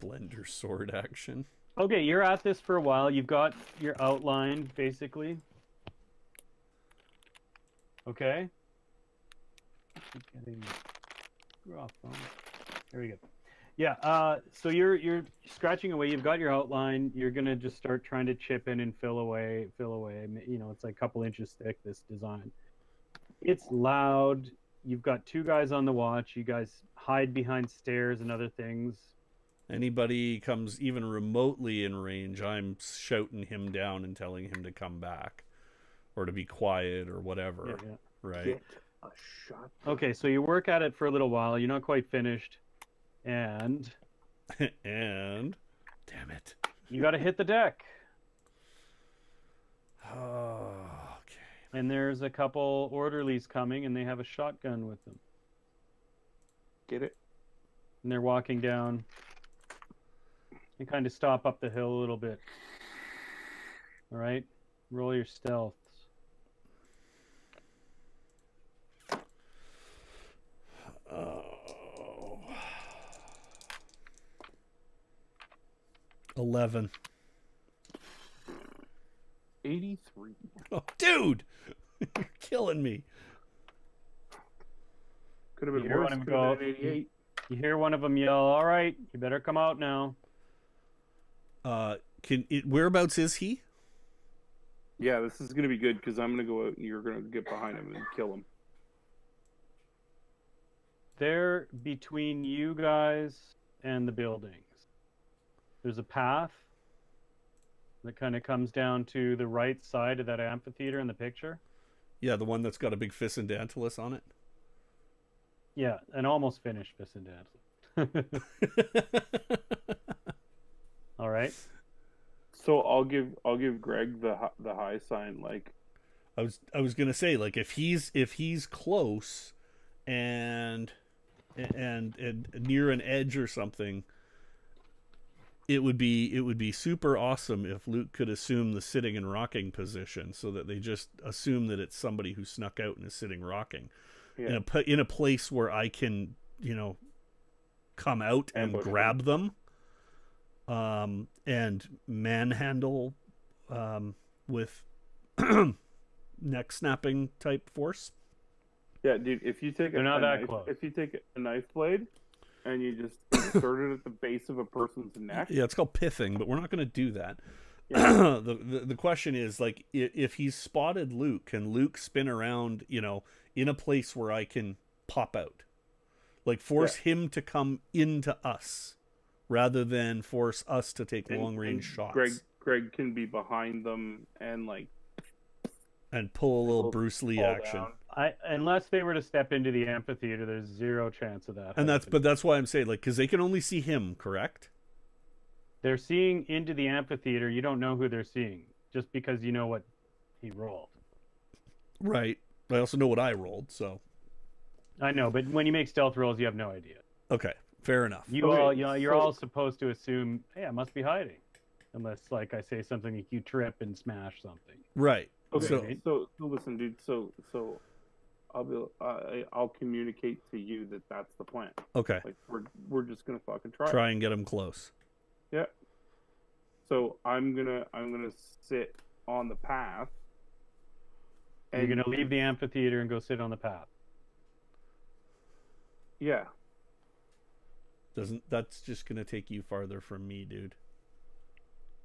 Blender sword action. Okay, you're at this for a while. You've got your outline, basically. Okay. Keep getting off phone. There we go. Yeah. So you're scratching away. You've got your outline. You're gonna just start trying to chip in and fill away. You know, it's like a couple inches thick. This design. It's loud. You've got two guys on the watch. You guys hide behind stairs and other things. Anybody comes even remotely in range, I'm shouting him down and telling him to come back or to be quiet or whatever. Yeah. Right. Get a shot. Okay, so you work at it for a little while. You're not quite finished. And And damn it. you got to hit the deck. Oh, okay. And there's a couple orderlies coming, and they have a shotgun with them. Get it? And they're walking down and kind of stop up the hill a little bit. All right? Roll your stealths. Oh. 11. 83. Oh, dude! You're killing me. Could have been You hear worse. one of them Could have go- been 88. You hear one of them yell, "All right, you better come out now." Whereabouts is he? Yeah, this is going to be good because I'm going to go out and you're going to get behind him and kill him. They're between you guys and the buildings. There's a path that kind of comes down to the right side of that amphitheater in the picture. Yeah, the one that's got a big Ficendantilus on it. Yeah, an almost finished Ficendantilus. All right. So I'll give Greg the high sign. Like I was gonna say, like, if he's close and near an edge or something, it would be super awesome if Luke could assume the sitting and rocking position, so that they just assume that it's somebody who snuck out and is sitting rocking, yeah. in a place where I can, come out and grab them, and manhandle, with neck snapping type force. Yeah, dude. If you take They're not that close. If you take a knife blade and you just insert it at the base of a person's neck. Yeah, it's called pithing, but we're not going to do that. Yeah. The question is, like, if he's spotted Luke, can Luke spin around, in a place where I can pop out? Like, force him to come into us rather than force us to take long-range shots. Greg can be behind them and like and pull a little Bruce Lee action. Unless they were to step into the amphitheater, there's zero chance of that. And that's why I'm saying, like, because they can only see him, correct? They're seeing into the amphitheater. You don't know who they're seeing just because you know what he rolled. Right. I also know what I rolled, so. I know, but when you make stealth rolls, you have no idea. Okay, fair enough. You're all supposed to assume, hey, I must be hiding, unless, like, I say something like you trip and smash something. Right. Okay. So listen, dude. So I'll communicate to you that that's the plan. Okay. Like we're just gonna fucking try. Try and get him close. Yeah. So I'm gonna sit on the path. And you're gonna leave the amphitheater and go sit on the path. Yeah. That's just gonna take you farther from me, dude.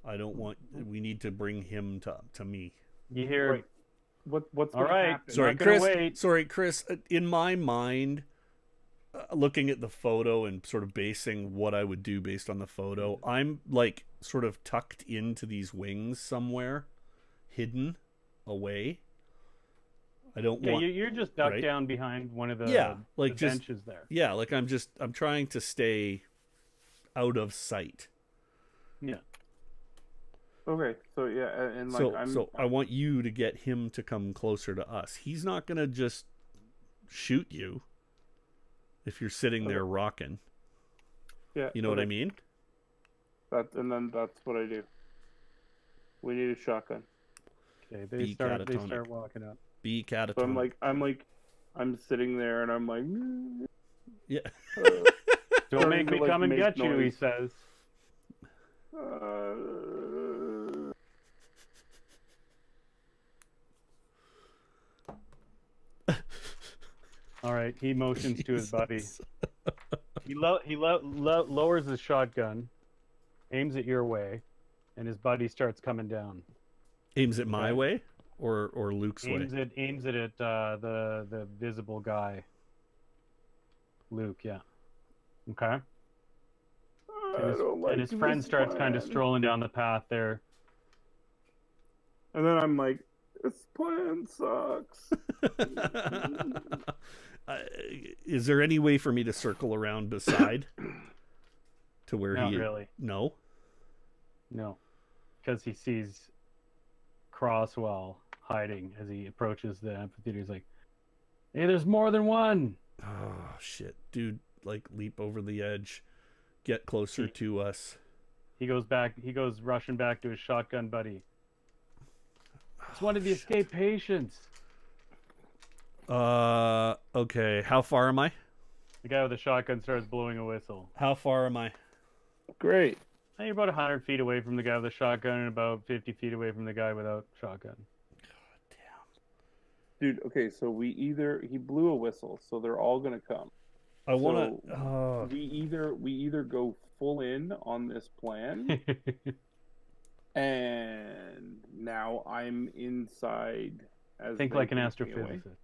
I don't want. We need to bring him to me. You hear? Right. What's all right? happen? Sorry, Chris. Sorry, Chris. In my mind, looking at the photo and sort of basing what I would do based on the photo, I'm like sort of tucked into these wings somewhere, hidden away. I don't want. You're just ducked down behind one of the benches there. Yeah, like I'm trying to stay out of sight. Yeah. Okay, so yeah, and like so I want you to get him to come closer to us. He's not gonna just shoot you if you're sitting there rocking. Yeah, you know what I mean. That's what I do. We need a shotgun. Okay, they start walking up. Be catatonic. So I'm sitting there and I'm like, yeah. Don't make me come and get you, he says. All right, he motions to his buddy. He lowers his shotgun, aims it your way, and his buddy starts coming down. Aims it my way, or Luke's way? Aims it at the visible guy. Luke, yeah. Okay. And his friend starts kind of strolling down the path there. And then I'm like, this plan sucks. Is there any way for me to circle around beside to where Not really. No? No. Because he sees Crosswell hiding as he approaches the amphitheater. He's like, hey, there's more than one. Oh, shit. Dude, like, leap over the edge. Get closer to us. He goes rushing back to his shotgun buddy. It's one of the escaped patients. Okay. How far am I? The guy with the shotgun starts blowing a whistle. How far am I? Great. You're about 100 feet away from the guy with the shotgun and about 50 feet away from the guy without shotgun. God damn. Dude, okay, so he blew a whistle, so they're all gonna come. We either go full in on this plan, and now I'm inside. Think like an astrophysicist.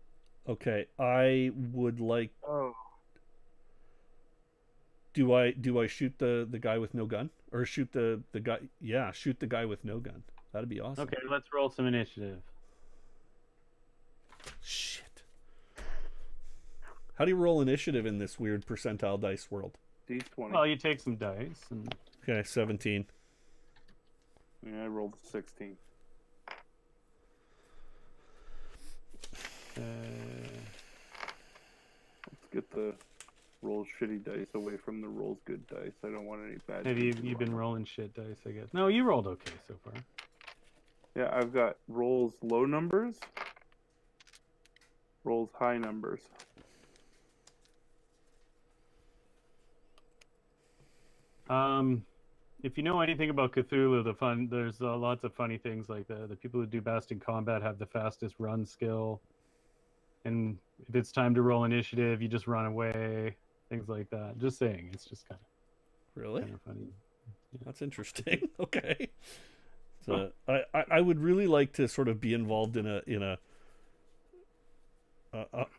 Okay, I would like. Oh. Do I shoot the guy with no gun, or shoot the guy? Yeah, shoot the guy with no gun. That'd be awesome. Okay, let's roll some initiative. Shit. How do you roll initiative in this weird percentile dice world? D20. Well, you take some dice. And... Okay, 17. Yeah, I rolled 16. Let's get the roll shitty dice away from the rolls good dice. I don't want any bad. Have you've been rolling shit dice, I guess. No, you rolled okay so far. Yeah, I've got rolls low numbers, rolls high numbers. If you know anything about Cthulhu, there's lots of funny things like the people who do best in combat have the fastest run skill, and if it's time to roll initiative, you just run away, things like that. Just saying, it's just kind of funny. Yeah. That's interesting. Okay, so I would really like to sort of be involved in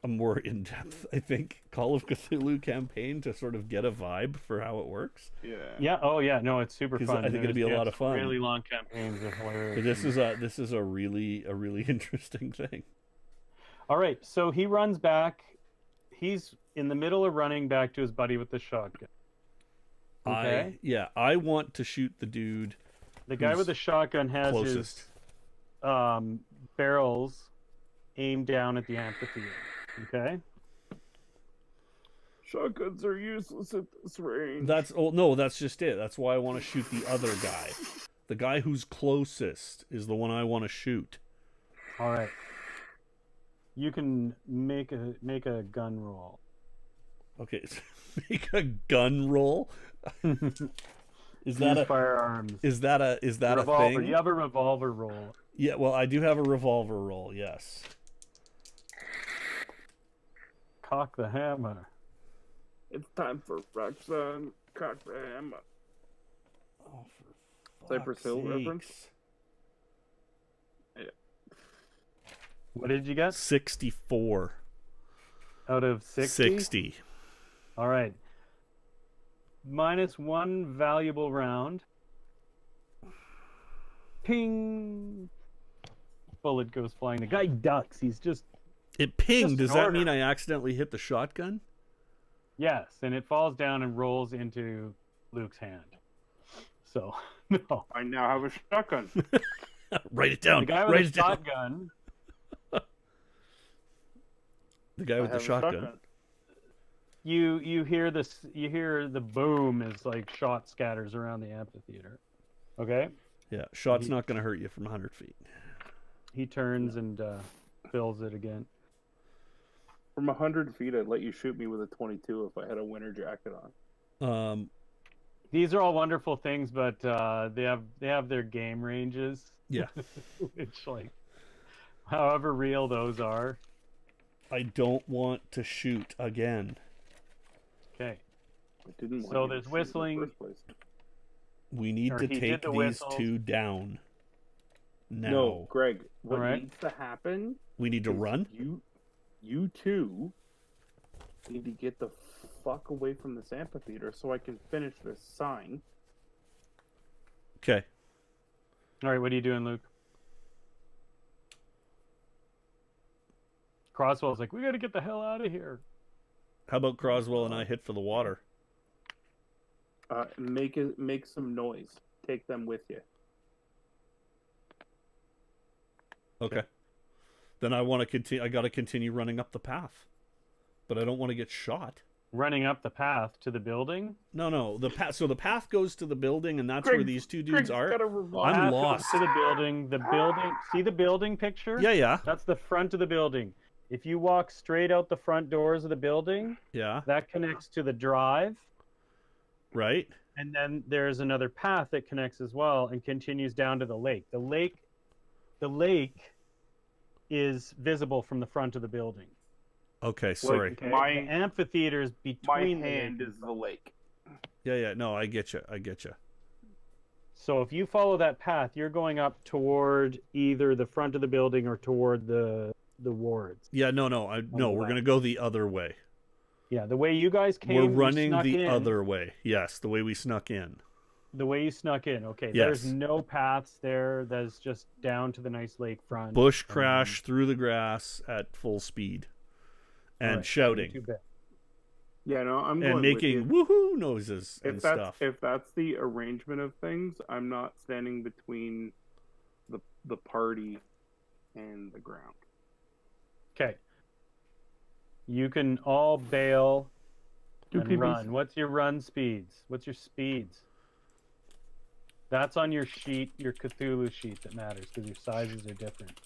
a more in-depth, I think, Call of Cthulhu campaign to sort of get a vibe for how it works. Yeah. Yeah. Oh yeah. No, it's super fun. I think it'd be a lot of fun. Really long campaigns are hilarious. But this is a really interesting thing. All right. So he runs back. He's in the middle of running back to his buddy with the shotgun. Okay. I want to shoot the dude. The guy with the shotgun has closest. his barrels aimed down at the amphitheater. Okay. Shotguns are useless at this range. That's just it. That's why I want to shoot the other guy. The guy who's closest is the one I want to shoot. All right. You can make a gun roll. Okay, make a gun roll. Is that a firearms? Is that a revolver. thing? You have a revolver roll. Yeah, well, I do have a revolver roll. Yes. Cock the hammer. It's time for Roxanne. Cock the hammer. Oh, for Cypress Hill sakes. reference? Yeah. What did you get? 64 Out of 60? 60. All right. -1 valuable round. Ping. Bullet goes flying. The guy ducks. He's just... It pinged. Does that order. mean I accidentally hit the shotgun? Yes, and it falls down and rolls into Luke's hand. So, no. I now have a shotgun. Write it down. The guy with Write the it down. shotgun... The guy with the shotgun. You hear this. You hear the boom as like shot scatters around the amphitheater. Okay. Yeah, shot's not going to hurt you from 100 feet. He turns and fills it again. From 100 feet, I'd let you shoot me with a 22 if I had a winter jacket on. These are all wonderful things, but they have their game ranges. Yeah. Which, like, however real those are. I don't want to shoot again. Okay. I didn't want So you to there's shoot whistling. in the first place. We need Or to he did take the these whistles. two down. Now. No, Greg. What Alright. needs to happen? We need to is run? You two need to get the fuck away from this amphitheater so I can finish this sign. Okay. All right, what are you doing, Luke? Croswell's like, we got to get the hell out of here. How about Croswell and I hit for the water? Make some noise. Take them with you. Okay. Then I want to continue. I got to continue running up the path, but I don't want to get shot. Running up the path to the building. No. The path. So the path goes to the building, and that's where these two dudes are. I'm Path lost. goes to the building. The building. See the building picture? Yeah. That's the front of the building. If you walk straight out the front doors of the building, Yeah. that connects to the drive. Right. And then there's another path that connects as well and continues down to the lake. The lake is visible from the front of the building. Okay. Sorry. Okay? My- the amphitheater's between My the hand lake. is the lake. Yeah. No, I get you. So if you follow that path, you're going up toward either the front of the building or toward the wards. Yeah. No. We're gonna go the other way. Yeah, the way you guys came. We're you running snuck the in. other way. Yes, the way we snuck in. The way you snuck in. Okay. Yes. There's no paths there. That's just down to the nice lakefront. Bush crash through the grass at full speed, and Alright, shouting too bad. Yeah, no, I'm going and with making you. woohoo noises and stuff. If that's the arrangement of things, I'm not standing between the party and the ground. Okay. You can all bail Do and PBs. run. What's your run speeds? What's your speeds? That's on your sheet, your Cthulhu sheet that matters because your sizes are different.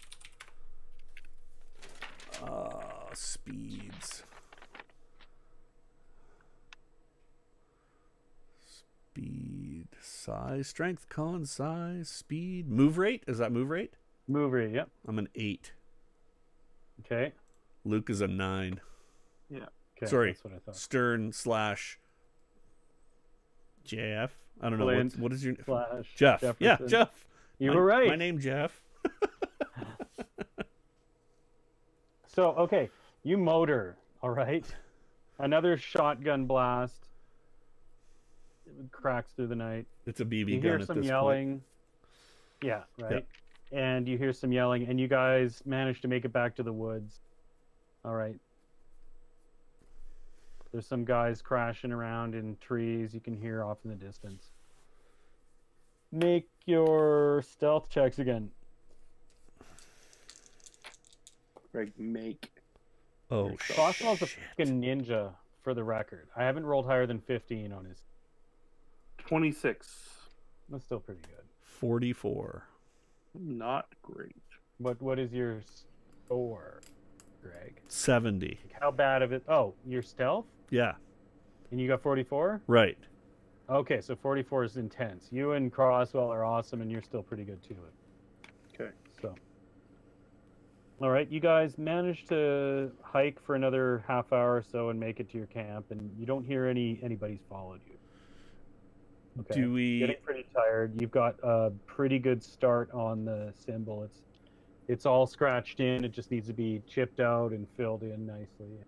Speeds. Speed, size, strength, con, size, speed, move rate. Is that move rate? Move rate, yep. I'm an 8. Okay. Luke is a 9. Yeah. Okay. Sorry. That's what I thought. Stern / JF. I don't know Flint what is your Slash Jeff? Jefferson. Yeah, Jeff. You were right. My name Jeff. So, okay. You motor, all right? Another shotgun blast. It cracks through the night. It's a BB You gun hear at some this yelling. Yeah, right. And you hear some yelling, and you guys manage to make it back to the woods. All right. There's some guys crashing around in trees. You can hear off in the distance. Make your stealth checks again. Greg, make. Oh, Crossbow's a shit. fucking ninja, for the record. I haven't rolled higher than 15 on his. 26. That's still pretty good. 44. Not great. What is your score, Greg? 70. Like how bad of it? Oh, your stealth? Yeah. And you got 44? Right. Okay, so 44 is intense. You and Crosswell are awesome, and you're still pretty good too. Okay. So, all right, you guys managed to hike for another half hour or so and make it to your camp, and you don't hear anybody's followed you. Okay. Do we? Getting pretty tired. You've got a pretty good start on the symbol. It's all scratched in. It just needs to be chipped out and filled in nicely.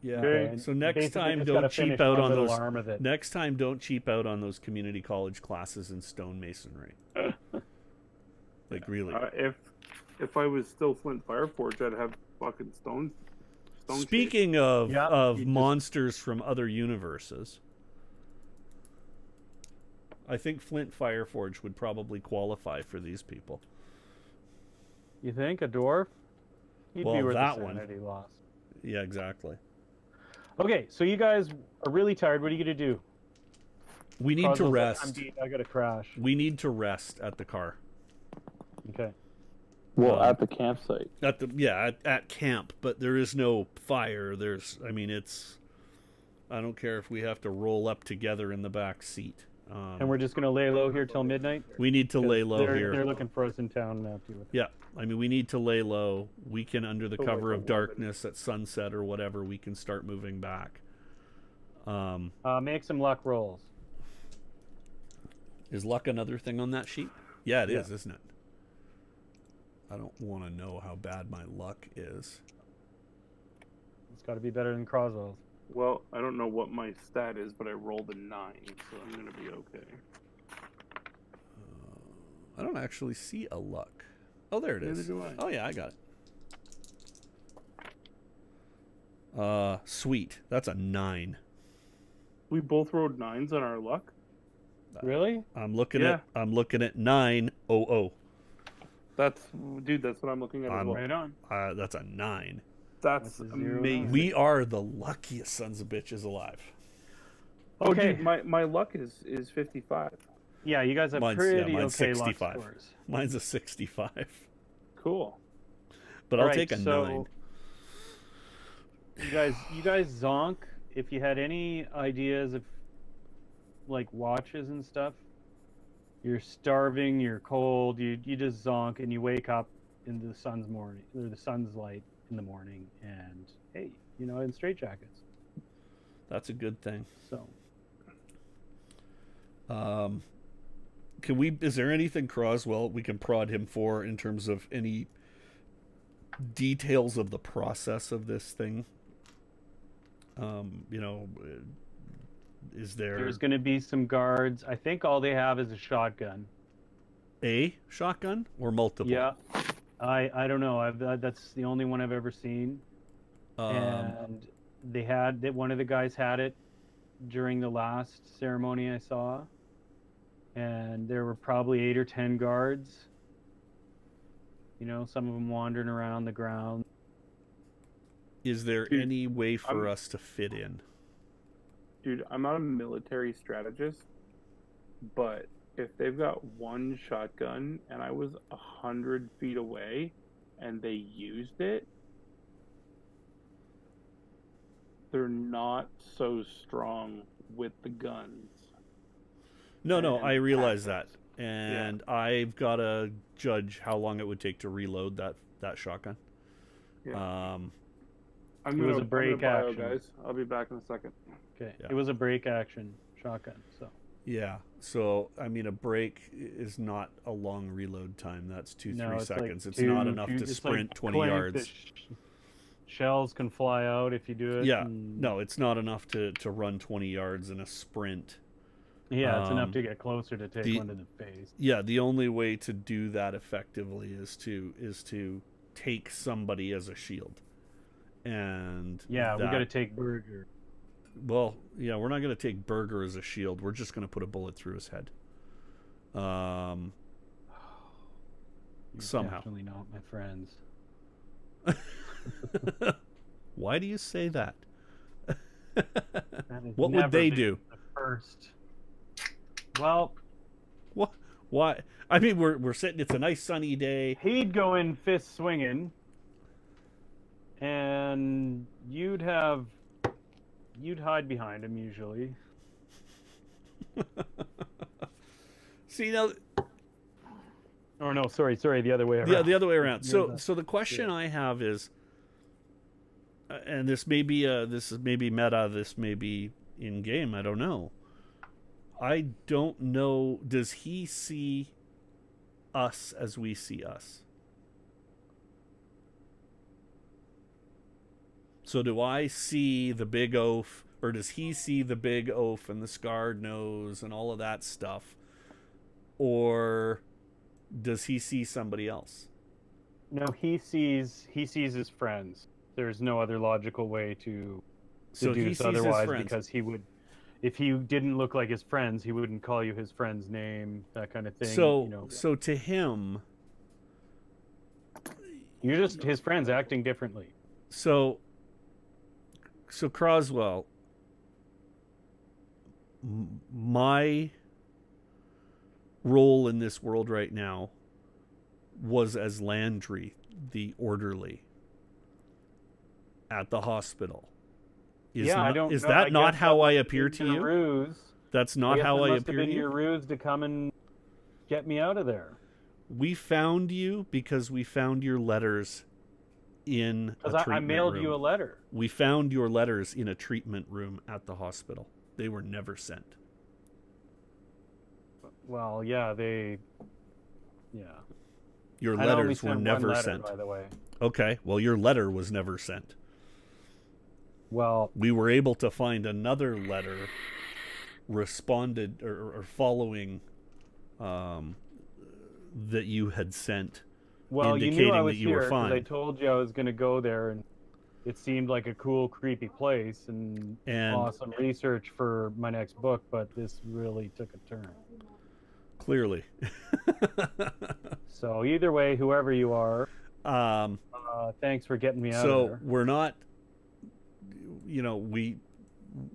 Yeah. Okay. So next Basically time, just don't gotta cheap finish out one on little those. arm of it. Next time, don't cheap out on those community college classes in stonemasonry. Like really. If I was still Flint Fireforge, I'd have fucking stone Speaking of Yeah, you monsters from other universes, I think Flint Fireforge would probably qualify for these people. You think a dwarf? He'd Well, be worth that a one. sanity loss. Yeah, exactly. Okay, so you guys are really tired. What are you gonna do? We need to Cosmo's like, rest. I'm beat. I gotta crash. We need to rest at the car. Okay. Well, at the campsite. At camp, but there is no fire. I don't care if we have to roll up together in the back seat. And we're just gonna lay low here till midnight. We need to lay low here. They're looking for us in town now too. Yeah, I mean, we need to lay low. We can, under the Oh, cover wait, of darkness at sunset or whatever, we can start moving back. Make some luck rolls. Is luck another thing on that sheet? Yeah, it Yeah. is, isn't it? I don't want to know how bad my luck is. It's got to be better than Croswell's. Well, I don't know what my stat is, but I rolled a 9, so I'm gonna be okay. I don't actually see a luck. Oh, there it is. Neither do I. Oh, yeah, I got it. Sweet. That's a 9. We both rolled 9s on our luck. Really? I'm looking Yeah. at 900. That's what I'm looking at as well. Right on. That's a 9. That's That's a 0 amazing. We are the luckiest sons of bitches alive. Oh, Okay. dude, my luck is 55. Yeah, you guys have Mine's pretty mine's okay 65. luck scores. Mine's a 65. Cool. But I'll Right, take a so 9. You guys zonk. If you had any ideas of like watches and stuff, you're starving, you're cold, you just zonk and you wake up in the sun's light in the morning, and hey, in straitjackets. That's a good thing. So Is there anything Croswell we can prod him for in terms of any details of the process of this thing? Is there's going to be some guards. I think all they have is a shotgun. a shotgun or multiple? Yeah, I don't know. That's the only one I've ever seen. And one of the guys had it during the last ceremony I saw, and there were probably 8 or 10 guards. Some of them wandering around the ground. Is there Dude, any way for us to fit in? Dude, I'm not a military strategist, but if they've got one shotgun and I was 100 feet away and they used it, they're not so strong with the guns. No, And I realize that. tactics. And I've got to judge how long it would take to reload that shotgun. Yeah. It was a break bio, action. guys. I'll be back in a second. Okay, Yeah. It was a break action shotgun. So Yeah. So, I mean, a break is not a long reload time. That's 2-3 No, it's seconds. like It's not enough to it's sprint like 20 clank, yards. Shells can fly out if you do it. Yeah. And... No, it's not enough to run 20 yards in a sprint. Yeah, it's enough to get closer to take one to the face. Yeah, the only way to do that effectively is to take somebody as a shield. And yeah, we got to take Burger. Well, yeah, we're not going to take Burger as a shield. We're just going to put a bullet through his head. You're somehow. Definitely not my friends. Why do you say that? That What would they do? The first. Well, what? Why? I mean, we're sitting. It's a nice sunny day. He'd go in fist swinging, and you'd hide behind him usually. See now. Oh no, sorry, the other way around. Yeah, the other way around. So the question I have is, and this may be meta, this may be in game. I don't know. I don't know. Does he see us as we see us? So do I see the big oaf, or does he see the big oaf and the scarred nose and all of that stuff? Or does he see somebody else? No, he sees his friends. There's no other logical way to deduce otherwise, because he would, if he didn't look like his friends, he wouldn't call you his friend's name, that kind of thing. So so to him, you're just his friends acting differently. So Croswell, my role in this world right now was as Landry, the orderly at the hospital. Is that not how I appear to you? Ruse. That's not how I appear to you? Must have been your ruse to come and get me out of there. We found you because we found your letters in a treatment room. I mailed you a letter. We found your letters in a treatment room at the hospital. They were never sent. Well, yeah, Your letters were never sent. By the way. Okay, well, your letter was never sent. Well, we were able to find another letter responded or following that you had sent. Well, indicating you knew I was that you here were fine. because I told you I was going to go there, and it seemed like a cool, creepy place and awesome research for my next book. But this really took a turn. Clearly. So either way, whoever you are, thanks for getting me out of there. So we're not,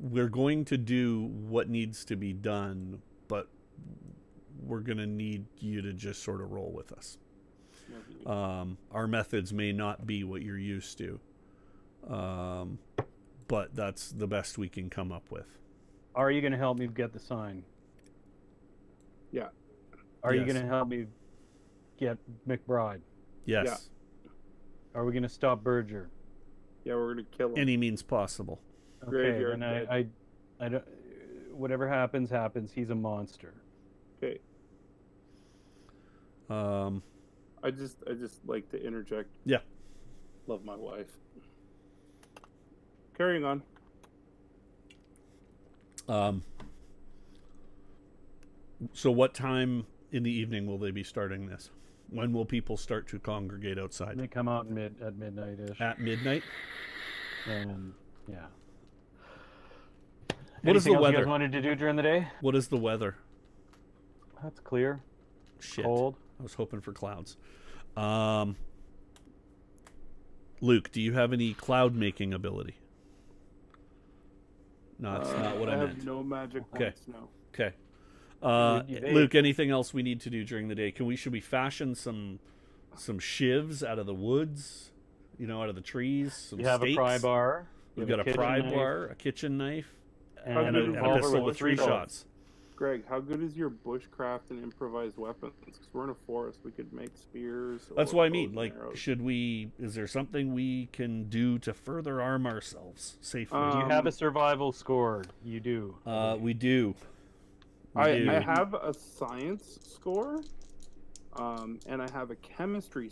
we're going to do what needs to be done, but we're going to need you to just sort of roll with us. Our methods may not be what you're used to, but that's the best we can come up with. Are you going to help me get the sign? Yeah. Are you going to help me get McBride? Yes. Yeah. Are we going to stop Berger? Yeah, we're going to kill him. Any means possible. Okay, then I don't. Whatever happens, happens. He's a monster. Okay. I just like to interject. Yeah. Love my wife. Carrying on. So what time in the evening will they be starting this? When will people start to congregate outside? They come out at midnight-ish. At midnight? And yeah. What is the Anything else weather? you guys wanted to do during the day? What is the weather? That's clear. Shit. Cold. I was hoping for clouds. Luke, do you have any cloud making ability? No, that's not what I meant. have no magic points, no. Okay. Luke, anything else we need to do during the day? Should we fashion some shivs out of the woods? Out of the trees? Some you have stakes? a pry bar. We've got a pry bar, a kitchen knife, and a revolver pistol with 3 shots. Greg, how good is your bushcraft and improvised weapons? Because we're in a forest, we could make spears. That's what I mean. Like, is there something we can do to further arm ourselves safely? Do you have a survival score? You do. We do. I have a science score, and I have a chemistry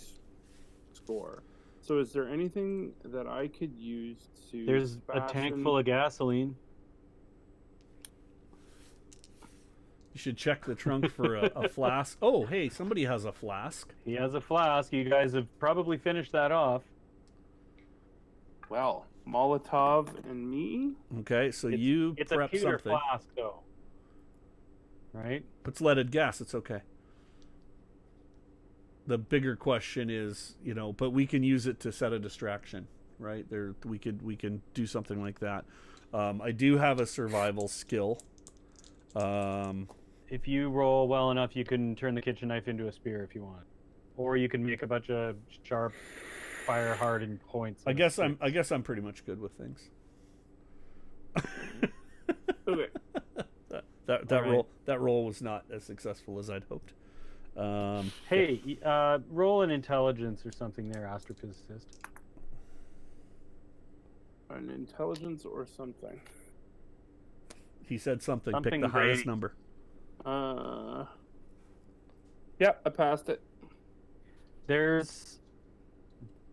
score. So is there anything that I could use to There's a tank full of gasoline. You should check the trunk for a flask. Oh, hey, somebody has a flask. He has a flask. You guys have probably finished that off. Well, Molotov and me. Okay, so It's prep a pewter something. flask, though. Right? It's leaded gas. It's okay. The bigger question is, you know, but we can use it to set a distraction, right? We can do something like that. I do have a survival skill. If you roll well enough, you can turn the kitchen knife into a spear if you want, or you can make a bunch of sharp, fire-hardened points. I guess I'm pretty much good with things. Okay. That roll was not as successful as I'd hoped. Hey, roll an intelligence or something there, astrophysicist. An intelligence or something. He said something. Pick Something the highest great. number. Yeah, I passed it. There's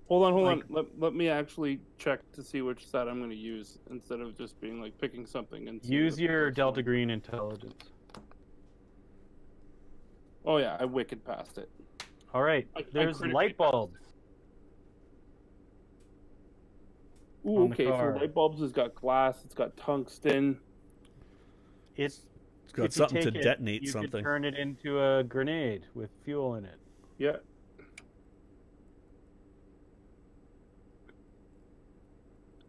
Hold on. Let me actually check to see which set I'm going to use instead of just being like picking something and use your Delta Green intelligence. Oh yeah, I wicked passed it. All right, there's critically light bulbs. Ooh, On the okay. So car. light bulbs has got glass. It's got tungsten. It's got if you something to take it, detonate you something. could turn it into a grenade with fuel in it. Yeah.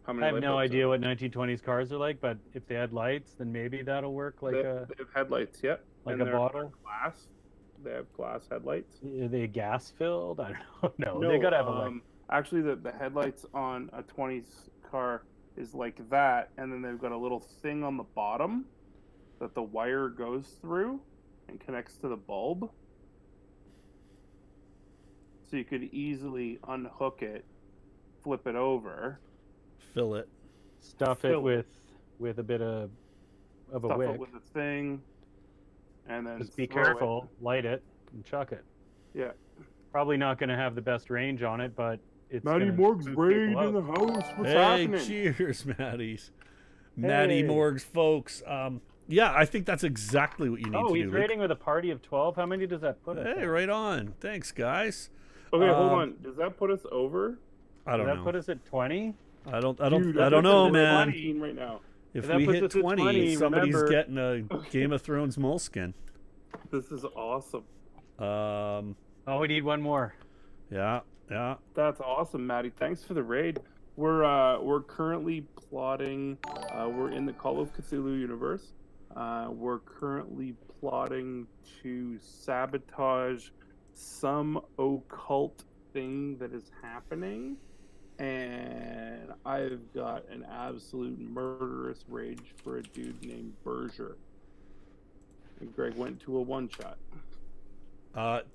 How many I have light no bulbs idea what 1920s cars are like, but if they had lights, then maybe that'll work like they have headlights. Yeah. like And a they're bottle. glass. They have glass headlights. Are they gas filled? I don't know. No, they gotta have a light. Actually, the headlights on a 20s car is like that, and then they've got a little thing on the bottom that the wire goes through and connects to the bulb. So you could easily unhook it, flip it over, Fill it. Stuff it with a bit of a stuff wick. it with a thing, and then Just be throw careful, light it, and chuck it. it. Yeah. Probably not going to have the best range on it, but it's Matty gonna Morg's spook raid people in the out. house. What's Hey, happening? cheers, Matty's. Matty Morgs, folks. Yeah, I think that's exactly what you need Oh, to he's do. raiding with a party of 12. How many does that put us Hey, at? right on. Thanks, guys. Okay, hold on. Does that put us over? I don't Does that know. put us at 20? I don't Dude, I don't know, man. 19 right now. If that we puts hit us at 20, 20, somebody's remember. getting a Game of Thrones moleskin. This is awesome. Oh, we need one more. Yeah. That's awesome, Maddie. Thanks for the raid. We're currently plotting. We're in the Call of Cthulhu universe. We're currently plotting to sabotage some occult thing that is happening, and I've got an absolute murderous rage for a dude named Berger. And Greg went to a one-shot.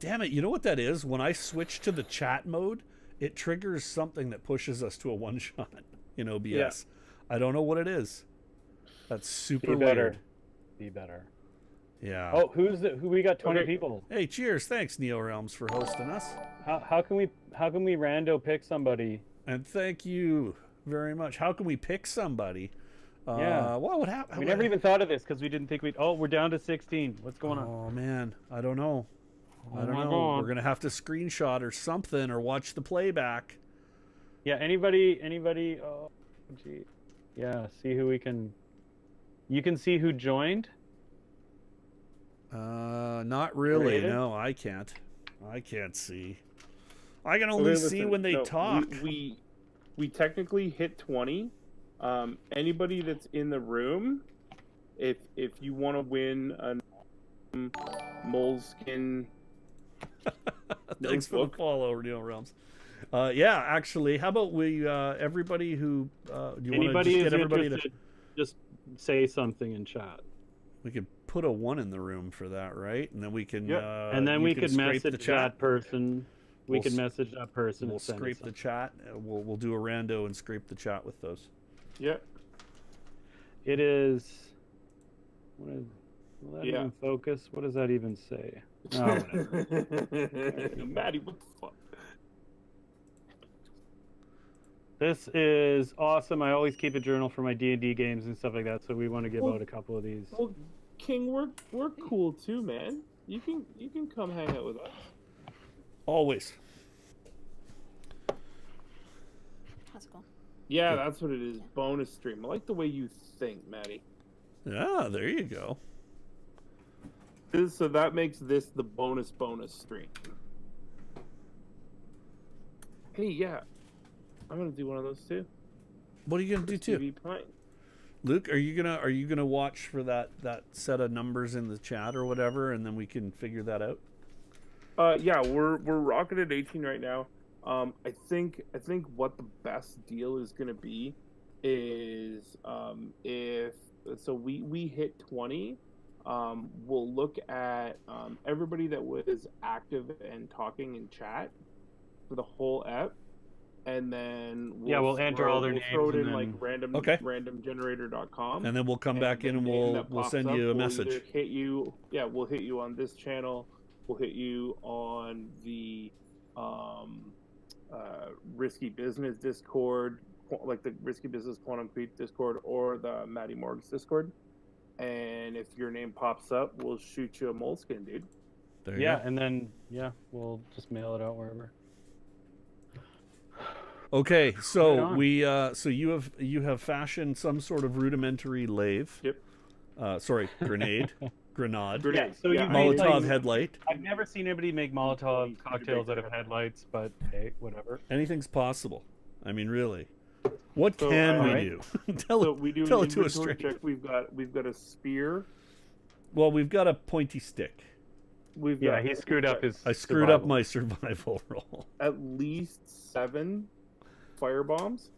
Damn it, you know what that is? When I switch to the chat mode, it triggers something that pushes us to a one-shot in OBS. Yeah. I don't know what it is. That's super Be better. weird. Be better. Yeah. Oh, who we got 20 Okay. people. Hey, cheers. Thanks, Neo Realms, for hosting us. How can we rando pick somebody? And thank you very much. How can we pick somebody? Yeah. What would happen? We never even thought of this because we didn't think we'd. Oh, we're down to 16. What's going on? Oh, man. I don't know. I don't my know. God. We're going to have to screenshot or something or watch the playback. Yeah. Anybody? Oh, gee. Yeah. See who we can. You can see who joined. Not really. Created? No, I can't. I can't see. I can only see when they talk. We technically hit 20. Anybody that's in the room, if you want to win a moleskin, Thanks for the follow, Neo Realms. Yeah, actually, how about we everybody who do you want to Anybody just who's get everybody interested, just say something in chat. we could put a 1 in the room for that, right? And then we can And then you we can could scrape message the chat. that person. We We'll could s- message that person. We'll and send scrape us the chat. We'll do a rando and scrape the chat with those. yeah. It is. What is Will that Yeah. even focus? What does that even say? Oh, whatever. Maddie, what the fuck? This is awesome. I always keep a journal for my D&D games and stuff like that, so we want to give out a couple of these. Well, King, we're cool too, man. You can come hang out with us. Always. That's cool. Yeah, that's what it is. Bonus stream. I like the way you think, Maddie. Ah, there you go. So that makes this the bonus stream. Hey, yeah. I'm gonna do one of those too. What are you gonna do too? TV playing. Luke, are you gonna watch for that set of numbers in the chat or whatever, and then we can figure that out? Yeah, we're rocking at 18 right now. I think what the best deal is gonna be is if we hit 20, we'll look at everybody that was active and talking in chat for the whole ep. And then we'll enter all their names. Throw it in and like then... randomgenerator.com. And then we'll come back in and we'll send you a message. We'll hit you on this channel. We'll hit you on the Risky Business Discord, like the Risky Business Quantum Creep Discord, or the Matty Morgs Discord. And if your name pops up, we'll shoot you a moleskin, dude. There you go. And then we'll just mail it out wherever. Okay, so you have fashioned some sort of rudimentary lathe. Yep. Sorry, grenade. Grenade. Yeah, so you Molotov headlight. I've never seen anybody make Molotov cocktails out of headlights, but hey, whatever. Anything's possible. I mean, really. What can we do? tell it to a stranger. We've got a spear. Well, we've got a pointy stick. He screwed up his. I screwed up my survival roll. At least 7 fire bombs.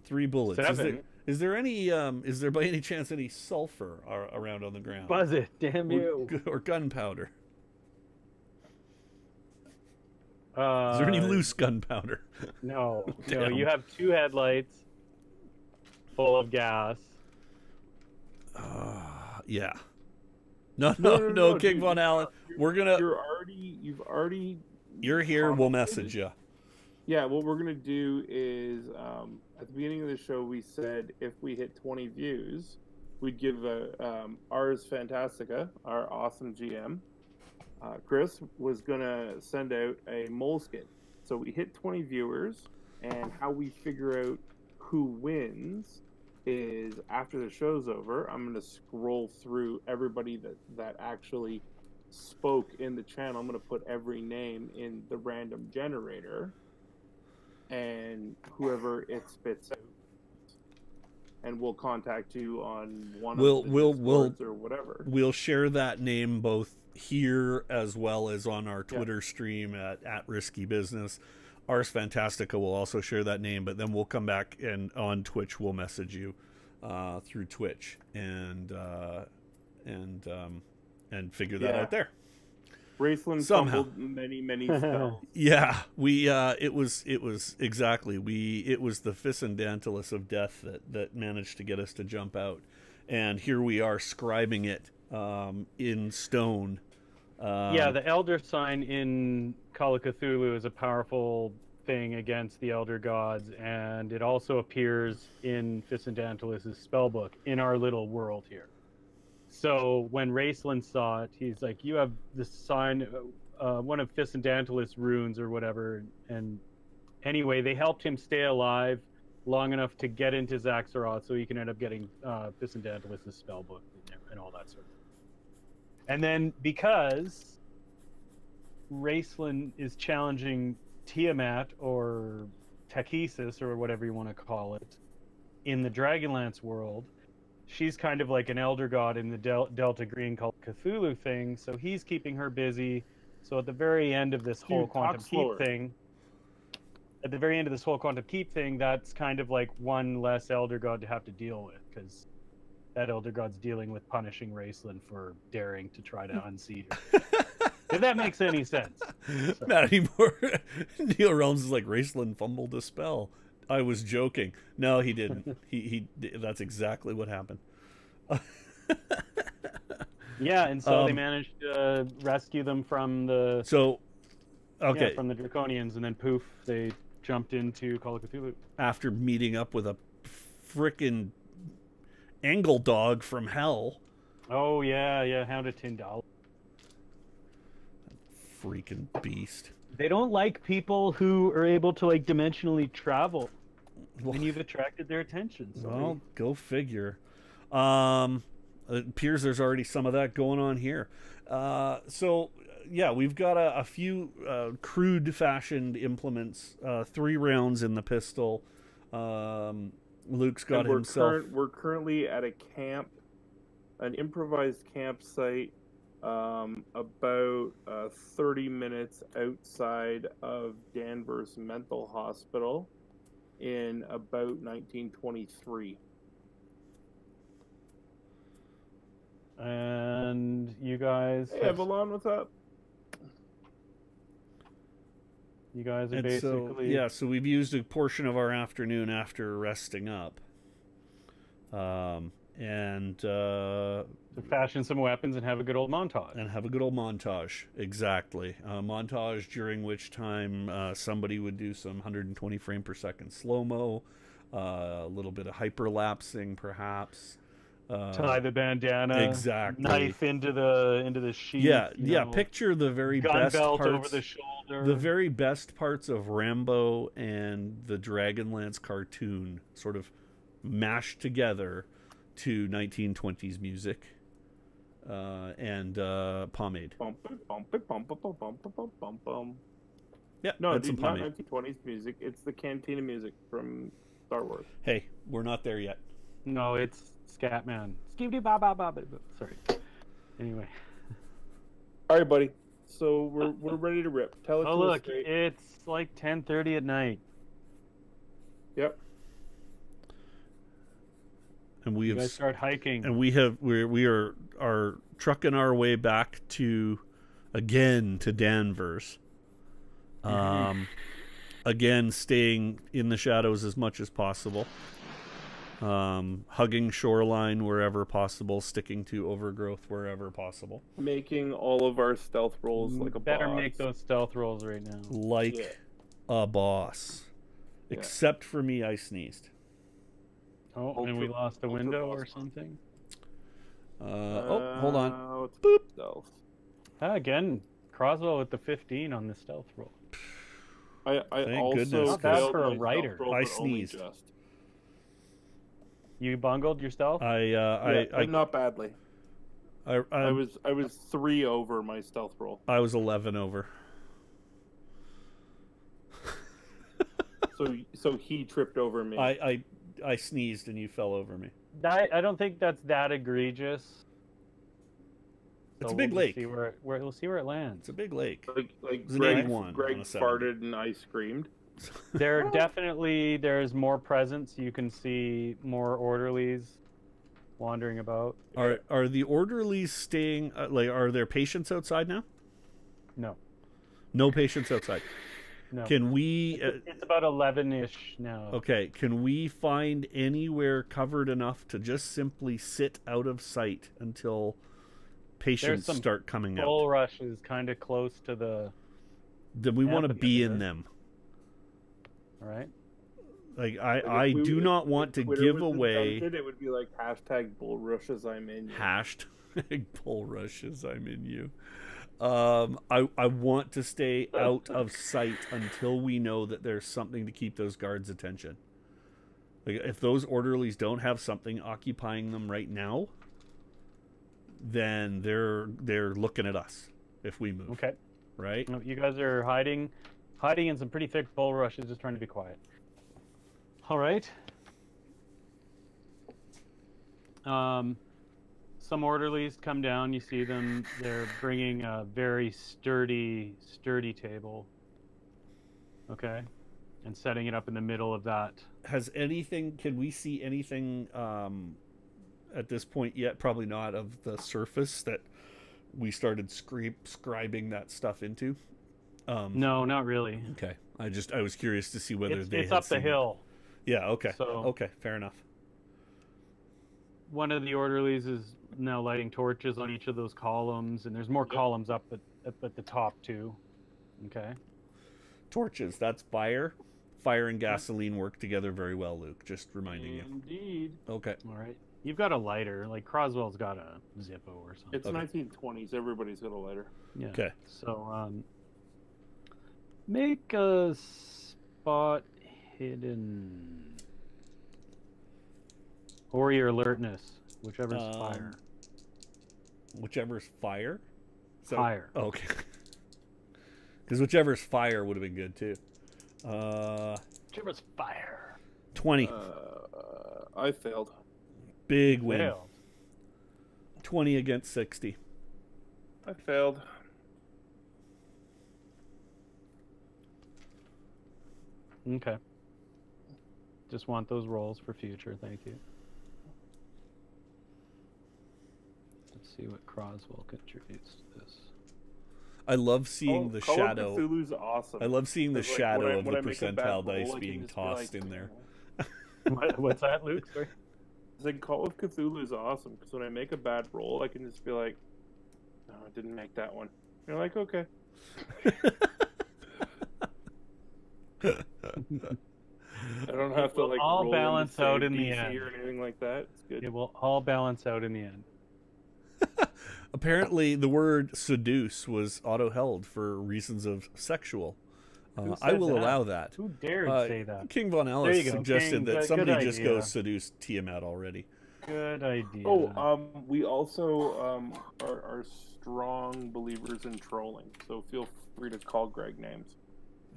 3 bullets. 7. Is there any? Is there by any chance any sulfur around on the ground? Buzz it, damn you! Or gunpowder? Is Is there any loose gunpowder? No, no. Damn. You have 2 headlights full of gas. Yeah. No, King dude, Von Allen. We're gonna. You're here. We'll message you. Yeah, what we're gonna do is at the beginning of the show we said if we hit 20 views, we'd give Ars Fantastica, our awesome GM. Chris was gonna send out a moleskin. So we hit 20 viewers, and how we figure out who wins is after the show's over, I'm gonna scroll through everybody that actually spoke in the channel. I'm gonna put every name in the random generator, and whoever it spits out, and we'll contact you on one of the Discords or whatever. We'll share that name both here as well as on our Twitter stream at Rysky Business. Ars Fantastica will also share that name, but then we'll come back and on Twitch we'll message you through Twitch and figure that out there. Raceland fumbled many spells. Yeah, we it was exactly it was the Ficendantilus of death that managed to get us to jump out, and here we are scribing it in stone. The Elder Sign in Call of Cthulhu is a powerful thing against the Elder Gods, and it also appears in Ficendantilus' spellbook in our little world here. So when Raceland saw it, he's like, you have this sign, one of Ficendantilus' runes or whatever, and anyway, they helped him stay alive long enough to get into Zaxxaroth so he can end up getting Ficendantilus' spellbook and all that sort of thing. And then because Raceland is challenging Tiamat or Tachesis or whatever you want to call it in the Dragonlance world, she's kind of like an elder god in the Delta Green Call of Cthulhu thing, so he's keeping her busy. So at the very end of this whole Quantum Keep thing, that's kind of like one less elder god to have to deal with, because that elder god's dealing with punishing Raceland for daring to try to unseat her. If that makes any sense. So. Not anymore. Neil Realms is like, Raceland fumbled a spell. I was joking. No, he didn't. He that's exactly what happened. Yeah, and so they managed to rescue them from the from the Draconians, and then poof, they jumped into Call of Cthulhu after meeting up with a frickin' angle dog from hell. Oh yeah, Hound of Tyndall. Freaking beast. They don't like people who are able to like dimensionally travel. And you've attracted their attention. So well, go figure. It appears there's already some of that going on here. So yeah, we've got a few crude fashioned implements, 3 rounds in the pistol. Luke's got himself. We're currently at a camp, an improvised campsite, about 30 minutes outside of Danvers Mental Hospital in about 1923. And you guys... Hey, Avalon, what's up? You guys are basically... So we've used a portion of our afternoon after resting up. To fashion some weapons and have a good old montage. Exactly. Montage during which time somebody would do some 120 frame per second slow-mo, a little bit of hyperlapsing perhaps. Tie the bandana, exactly. Knife into the sheath. Yeah. Picture the very best belt parts over the shoulder. The very best parts of Rambo and the Dragonlance cartoon, sort of mashed together to 1920s music and pomade. Yeah, no, and some not pomade. 1920s music. It's the cantina music from Star Wars. Hey, we're not there yet. No, it's Scatman. Skibidi ba ba ba. Sorry. Anyway. All right, buddy. So we're ready to rip. Tell it to look, us straight. It's like 10:30 at night. Yep. And we you guys start hiking. And we are trucking our way back to Danvers. Again, staying in the shadows as much as possible. Hugging shoreline wherever possible, sticking to overgrowth wherever possible. Making all of our stealth rolls like a better boss. Make those stealth rolls right now. Like a boss. Yeah. Except for me, I sneezed. Oh, and we lost a window or something? Hold on. Boop. Stealth. Again, Croswell with the 15 on the stealth roll. I Thank also goodness. Not bad for a writer. Roll, I sneezed. You bungled your stealth? Not badly. I was 3 over my stealth roll. I was 11 over. So he tripped over me. I sneezed and you fell over me. I don't think that's that egregious. It's a big lake. We'll see where it lands. It's a big lake. Like Greg farted and I screamed. There's more presence. You can see more orderlies wandering about. Are the orderlies staying? Are there patients outside now? No. No patients outside. No. Can we? It's about 11-ish now. Okay. Can we find anywhere covered enough to just simply sit out of sight until patients start coming out? Bull rushes kind of close to the. Then we want to be in them. All right. Like I do not want to give away. It would be like #bull rushes I'm in you. #bull rushes I'm in you. I want to stay out of sight until we know that there's something to keep those guards' attention. Like if those orderlies don't have something occupying them right now, then they're looking at us if we move. Okay. Right? You guys are hiding in some pretty thick bull rushes, just trying to be quiet. All right. Some orderlies come down. You see them. They're bringing a very sturdy table. Okay. And setting it up in the middle of that. Can we see anything at this point yet? Probably not, of the surface that we started scribing that stuff into. No, not really. Okay. I was curious to see whether it's up the hill. Yeah, okay. So, okay, fair enough. One of the orderlies is now lighting torches on each of those columns, and there's more columns up at the top too. Okay. Torches, that's fire. Fire and gasoline work together very well, Luke. Just reminding you. Indeed. Okay. All right. You've got a lighter. Like Croswell's got a Zippo or something. It's 1920s. Everybody's got a lighter. Yeah. Okay. So make a spot hidden or your alertness, whichever's fire. Whichever's fire? Fire. Oh, okay. Because whichever's fire would have been good too. Whichever's fire. 20. I failed. Big win. Failed. 20 against 60. I failed. Okay. Just want those rolls for future. Thank you. Let's see what Croswell contributes to this. I love seeing the Call shadow. of Cthulhu's awesome. I love seeing the shadow of the when I make a bad percentile roll, dice I can being just be tossed like, in there. What's that, Luke? Sorry. It's like Call of Cthulhu is awesome because when I make a bad roll, I can just be like, "No, I didn't make that one." You're like, "Okay." I don't have to like all roll balance into out save in the DC end. or anything like that. It's good. It will all balance out in the end. Apparently, the word seduce was auto-held for reasons of sexual. Who I said will that? allow that. Who dared say that? King Von There Ellis you go, suggested King. that Good somebody just idea. go seduce Tiamat already. Good idea. Oh, we also are strong believers in trolling, so feel free to call Greg names.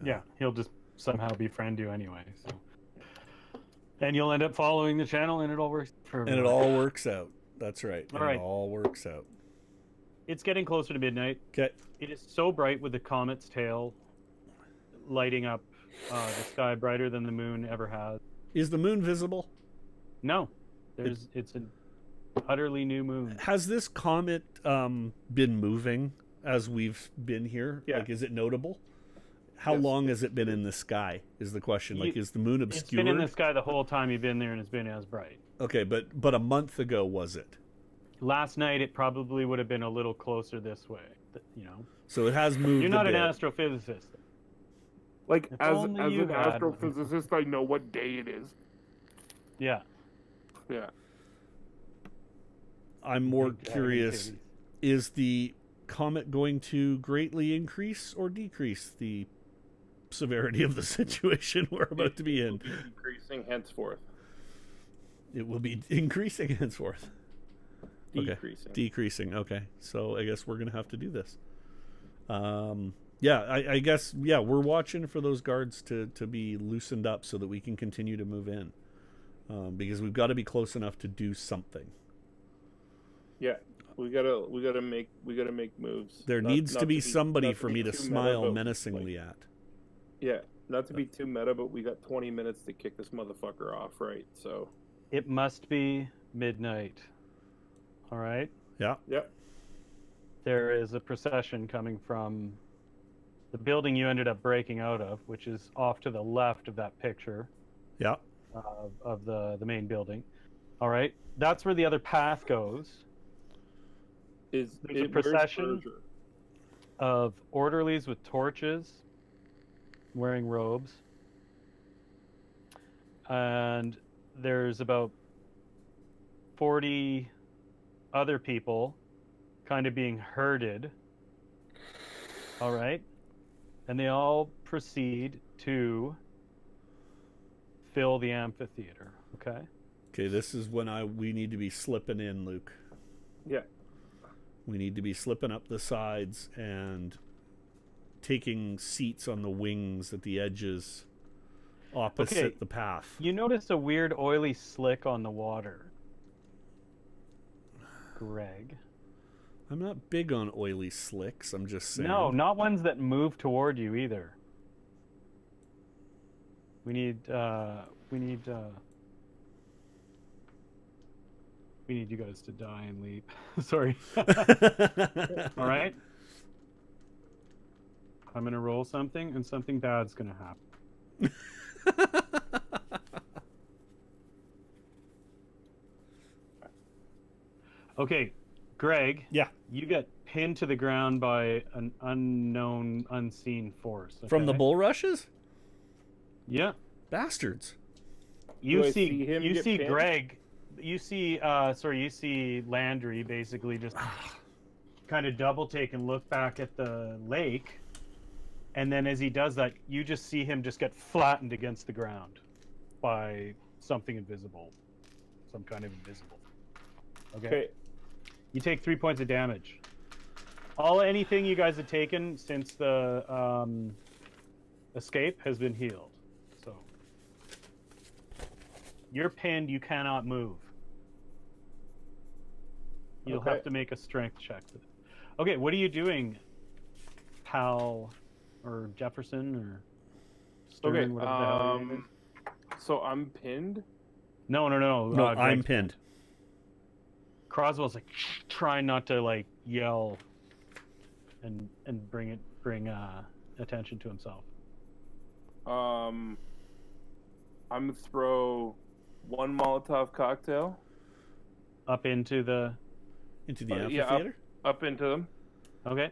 Yeah, he'll just somehow befriend you anyway. So, and you'll end up following the channel, and it all works for And it everyone. all works out. That's right. All right. It all works out. It's getting closer to midnight. Okay. It is so bright with the comet's tail lighting up the sky brighter than the moon ever has. Is the moon visible? No, it's an utterly new moon. Has this comet been moving as we've been here? Yeah. Like, is it notable? How Yes. long has it been in the sky is the question. Like, is the moon It's obscured? been in the sky the whole time you've been there, and it's been as bright. Okay, but a month ago, was it? Last night, it probably would have been a little closer this way. You know, So it has moved. you're not a an bit. astrophysicist. Like If as only you an had one. astrophysicist, I know what day it is. Yeah. Yeah. I'm more Big curious: dragon is the comet going to greatly increase or decrease the severity of the situation we're about to be in? Increasing henceforth. It will be increasing henceforth. Okay. Decreasing. Decreasing. Okay. So I guess we're gonna have to do this. Yeah. I guess. Yeah. We're watching for those guards to be loosened up so that we can continue to move in, because we've got to be close enough to do something. Yeah. We gotta make moves. There Not- needs not to be not somebody to for be me to too meta, smile but, menacingly like, at. Yeah, not to be too meta, but we got 20 minutes to kick this motherfucker off, right? So. It must be midnight. All right. Yeah. Yep. There is a procession coming from the building you ended up breaking out of, which is off to the left of that picture Yeah. of the main building. All right. That's where the other path goes. There's a where's procession Berger? of orderlies with torches, wearing robes. And there's about 40 other people kind of being herded. All right. And they all proceed to fill the amphitheater. Okay. Okay. This is when we need to be slipping in, Luke. Yeah. We need to be slipping up the sides and taking seats on the wings at the edges opposite Okay. the path. You notice a weird oily slick on the water, Greg. I'm not big on oily slicks. I'm just saying. No, not ones that move toward you either. We need you guys to die and leap. Sorry. All right. I'm gonna roll something, and something bad's gonna happen. Okay, Greg. Yeah. You get pinned to the ground by an unknown, unseen force. From the okay? bulrushes? Yeah. Bastards. You Do I see, see him you get see pinned? Greg. You see, you see Landry basically just kind of double take and look back at the lake, and then as he does that, you just see him just get flattened against the ground by something invisible, some kind of invisible. Okay. You take 3 points of damage. Anything you guys have taken since the escape has been healed. So you're pinned. You cannot move. You'll have to make a strength check for this. Okay, what are you doing, Hal, or Jefferson, or Stern, whatever the hell your name is? So I'm pinned? No. No, I'm Greg's pinned. Croswell's like trying not to like yell and bring attention to himself. I'm gonna throw one Molotov cocktail Up into the... amphitheater? up into them. Okay.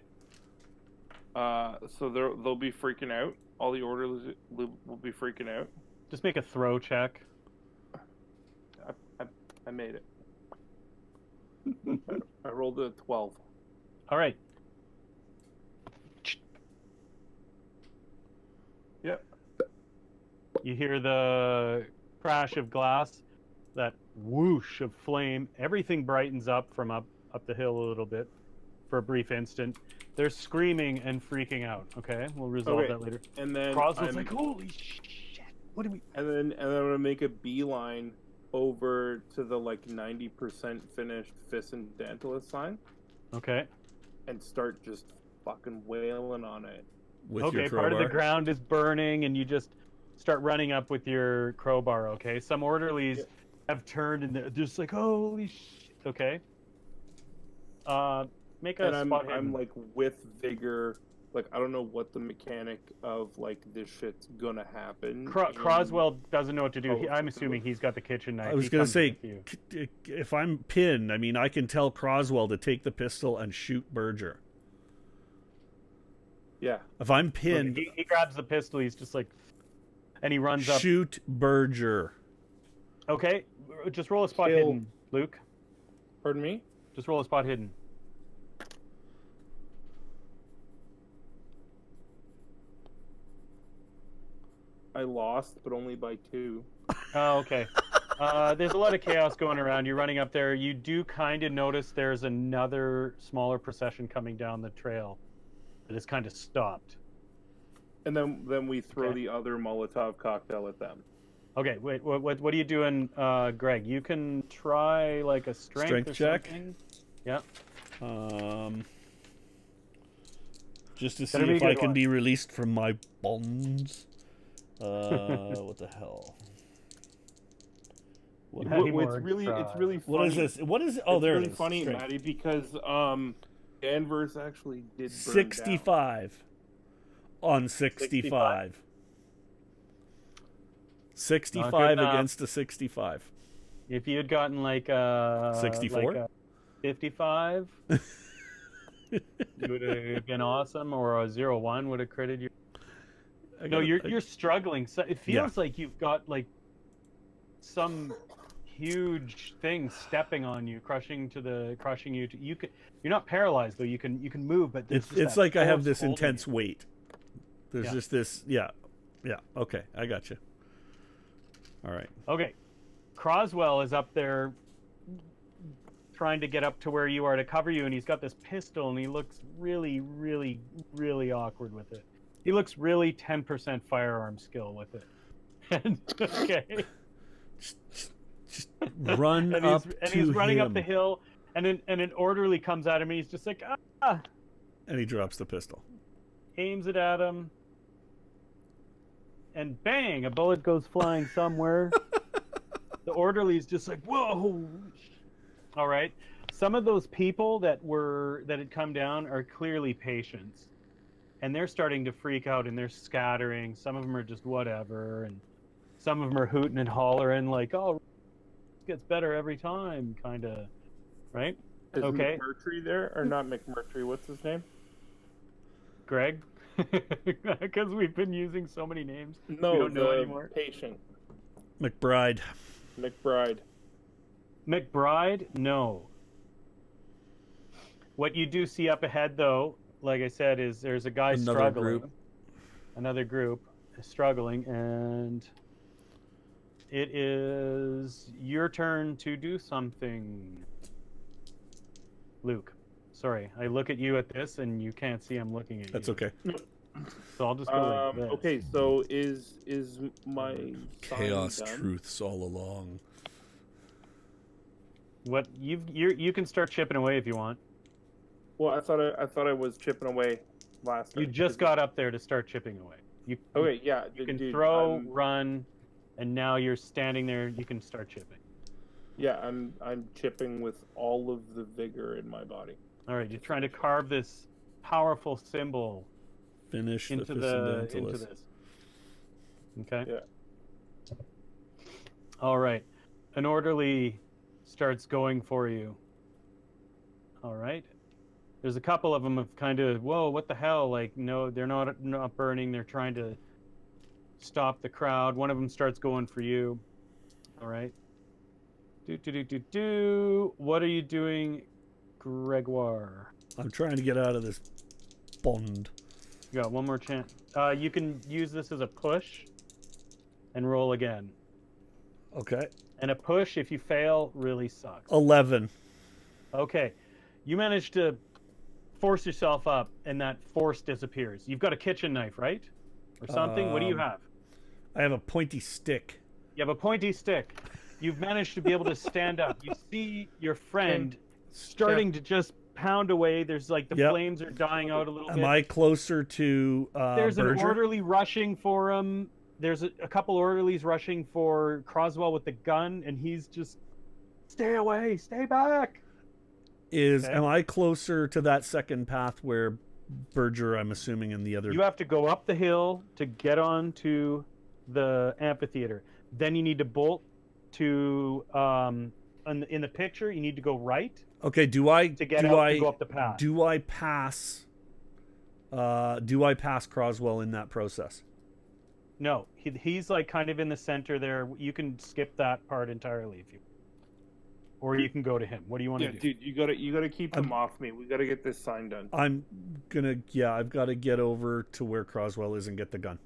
So they'll be freaking out. All the orderlies will be freaking out. Just make a throw check. I made it. I rolled a 12. All right. Yep. You hear the crash of glass, that whoosh of flame. Everything brightens up from up the hill a little bit for a brief instant. They're screaming and freaking out. Okay, we'll resolve that later. And then Croswell's like, "Holy shit! What do we?" And then I'm gonna make a beeline over to the like 90% finished Fist and Dantalus sign. Okay. And start just fucking wailing on it. With your crowbar. Part of the ground is burning, and you just start running up with your crowbar. Okay. Some orderlies have turned, and they're just like, "Holy shit!" Okay. Make a spot hidden. I'm like with vigor. Like, I don't know what the mechanic of like this shit's gonna happen. Croswell doesn't know what to do. I'm assuming he's got the kitchen knife. I was going to say, if I'm pinned, I mean, I can tell Croswell to take the pistol and shoot Berger. Yeah. If I'm pinned... He grabs the pistol, he's just like... And he runs up... Shoot Berger. Okay, just roll a spot hidden, Luke. Pardon me? Just roll a spot hidden. I lost, but only by 2. Oh, okay. There's a lot of chaos going around. You're running up there. You do kind of notice there's another smaller procession coming down the trail that is kind of stopped. And then we throw the other Molotov cocktail at them. Okay, wait. What are you doing, Greg? You can try like a strength check. Something. Yeah. Just to see if I can be released from my bonds. What the hell? It's really funny. What is this? What is? Oh, there it is. It's really funny, Maddie, because Danvers actually did burn 65 down. On 65. 65 against a 65. If you had gotten like 64, like 55, it would have been awesome. Or a 0-1 would have critted you. No, you're struggling. So it feels like you've got like some huge thing stepping on you, crushing you. You're not paralyzed though. You can move, but it's like I have this intense weight. There's just this. Yeah. Okay, I got you. All right. Okay, Croswell is up there trying to get up to where you are to cover you, and he's got this pistol, and he looks really, really, really awkward with it. He looks really 10% firearm skill with it. Okay. Just run up to him. And he's running up the hill, and an orderly comes at him, and he's just like, ah! And he drops the pistol. Aims it at him. And bang! A bullet goes flying somewhere. The orderly's just like, whoa! All right. Some of those people that had come down are clearly patients. And they're starting to freak out, and they're scattering. Some of them are just whatever, and some of them are hooting and hollering like, "Oh, it gets better every time," kind of, right? Is Okay. McMurtry there? Or not McMurtry, what's his name? Greg? Because we've been using so many names. No, we don't know the anymore. patient. McBride. McBride. McBride? No. What you do see up ahead, though, like I said, is there's a guy Another struggling. group. Another group is struggling, and it is your turn to do something. Luke. Sorry, I look at you at this, and you can't see I'm looking at That's you. okay. So I'll just go like this. Okay, so is my Chaos sign done? truths all along. What you can start chipping away if you want. Well, I thought I was chipping away last You time. just got up there to start chipping away. Okay, yeah. You can dude, throw, I'm- run, and now you're standing there. You can start chipping. Yeah, I'm chipping with all of the vigor in my body. All right, you're trying to carve this powerful symbol Finish into the into this. Okay. Yeah. All right. An orderly starts going for you. All right. There's a couple of them of kind of, whoa, what the hell? Like, no, they're not burning. They're trying to stop the crowd. One of them starts going for you. All right. What are you doing, Gregoire? I'm trying to get out of this bond. You got one more chance. You can use this as a push and roll again. Okay. And a push, if you fail, really sucks. 11. Okay. You manage to force yourself up, and that force disappears. You've got a kitchen knife, right? Or something? What do you have? I have a pointy stick. You have a pointy stick. You've managed to be able to stand up. You see your friend starting to just pound away. There's like the flames are dying out a little bit. Am I closer to There's Berger? an orderly rushing for him. There's a couple orderlies rushing for Croswell with the gun, and he's just, stay away, stay back. Am I closer to that second path where Berger, I'm assuming, and the other... You have to go up the hill to get onto the amphitheater. Then you need to bolt to, in the picture, you need to go right. Okay, do I to go up the path. Do I pass Croswell in that process? No, he's like kind of in the center there. You can skip that part entirely if you, or you can go to him. What do you want to do? Dude, you gotta keep them off me. We gotta get this sign done. I've got to get over to where Croswell is and get the gun.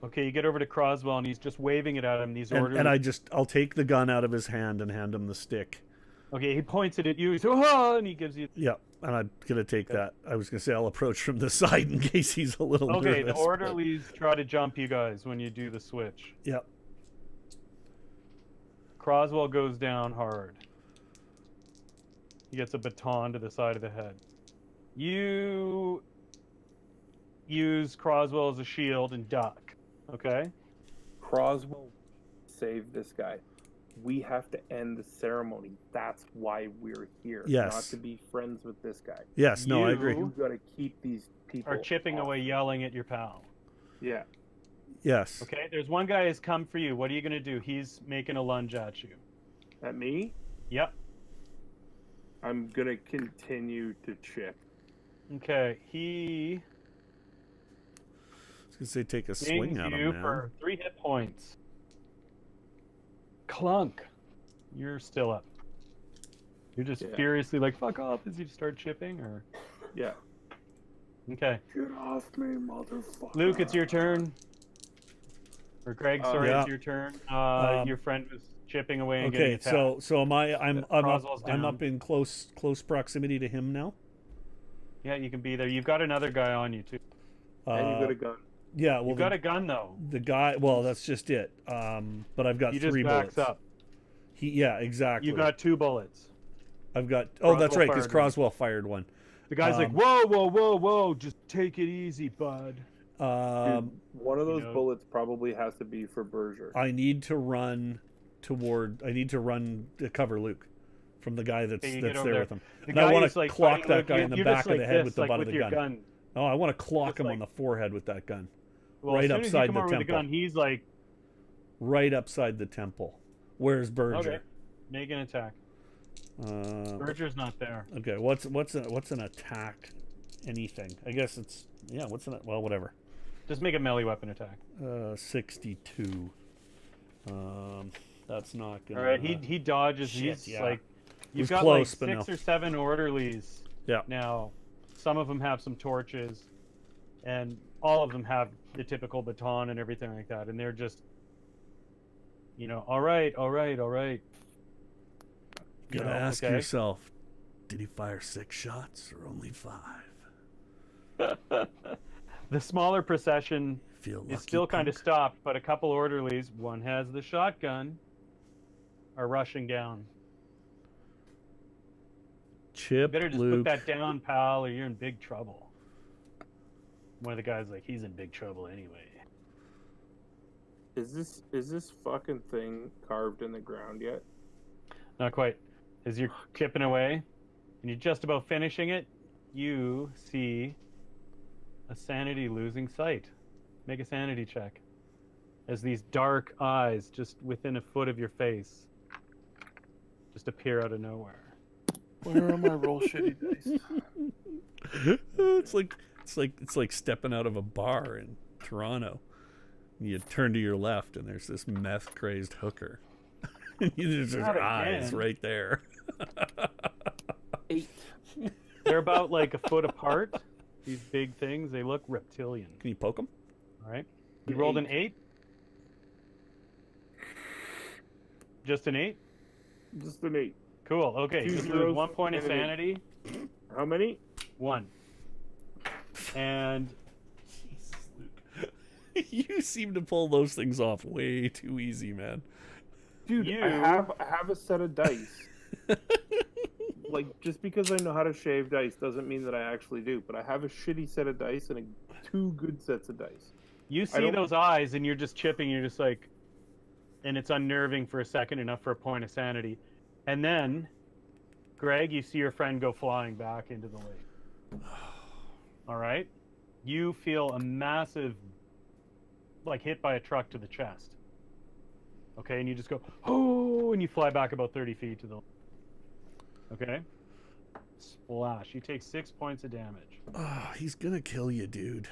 Okay, you get over to Croswell and he's just waving it at him. These orders. And I'll take the gun out of his hand and hand him the stick. Okay, he points it at you. He's, oh, and he gives you. Yeah, and I'm gonna take that. I was gonna say I'll approach from the side in case he's a little nervous. Okay, the orderlies try to jump you guys when you do the switch. Yep. Croswell goes down hard. He gets a baton to the side of the head. You use Croswell as a shield and duck. Okay? Croswell save this guy. We have to end the ceremony. That's why we're here. Yes. Not to be friends with this guy. Yes, no, I agree. You gotta keep these people are chipping off. away, yelling at your pal. Yeah. Yes. Okay, there's one guy who's come for you. What are you going to do? He's making a lunge at you. At me? Yep. I'm gonna continue to chip. Okay, he I was gonna say take a swing dings at you him, man. for 3 hit points. Clunk. You're still up. You're just furiously like, fuck off as you start chipping, or... Yeah. Okay. Get off me, motherfucker. Luke, it's your turn. Or Greg, sorry, Yeah. it's your turn. Your friend was chipping away and Okay, getting attacked. so am I? I'm Croswell's I'm down. up in close proximity to him now. Yeah, you can be there. You've got another guy on you, too. And you got a gun. Yeah, well, You've got a gun, though. the guy. Well, that's just it. But I've got He 3 just backs bullets. up. Yeah, exactly. You got 2 bullets. I've got. Oh, that's Croswell right, because fired one. Croswell fired one. The guy's like, whoa, whoa, whoa, whoa, just take it easy, bud. Dude, one of those know. bullets probably has to be for Berger. I need to run to cover Luke from the guy that's Okay, you get there over there. with him. The And I guy want is, to like, clock fighting that Luke. guy in the You're back just of the like head this, with the like butt of with the your gun. Oh, I want to clock Just him like- on the forehead with that gun. Well, Right as soon as you upside come the over with the temple. gun, he's like, Right upside the temple. Where's Berger? okay, make an attack. Berger's not there. Okay, what's an attack? Anything? I guess it's What's an whatever. Just make a melee weapon attack. 62. That's not gonna. All right, he dodges. Shit, He's yeah. like, you've He's got close, like but 6 no. or 7 orderlies. Yeah. Now, some of them have some torches, and all of them have the typical baton and everything like that, and they're just, all right. Gotta ask yourself, did he fire 6 shots or only 5? The smaller procession Feel is still kind of stopped, but a couple orderlies, one has the shotgun, are rushing down. Chip, Better just Luke. put that down, pal, or you're in big trouble. One of the guys like, he's in big trouble anyway. Is this fucking thing carved in the ground yet? Not quite. As you're chipping away, and you're just about finishing it, you see a sanity losing sight. Make a sanity check. As these dark eyes, just within a foot of your face, just appear out of nowhere. Where are my roll shitty dice? it's like stepping out of a bar in Toronto. You turn to your left, and there's this meth crazed hooker. There's his eyes right there. 8. They're about like a foot apart. These big things, they look reptilian. Can you poke them? All right. You rolled an 8? Just an 8? Just an 8. Cool. Okay. 2 You zeros lose 1 point of and an 8. sanity. How many? 1. And Jesus, Luke. You seem to pull those things off way too easy, man. Dude, I have a set of dice. Like, just because I know how to shave dice doesn't mean that I actually do. But I have a shitty set of dice and 2 good sets of dice. you see those eyes, and you're just chipping. You're just like, and it's unnerving for a second, enough for a point of sanity. And then, Greg, you see your friend go flying back into the lake. All right? You feel a massive, like, hit by a truck to the chest. Okay, and you just go, oh, and you fly back about 30 feet to the lake. Okay? Splash. You take 6 points of damage. Oh, he's gonna kill you, dude.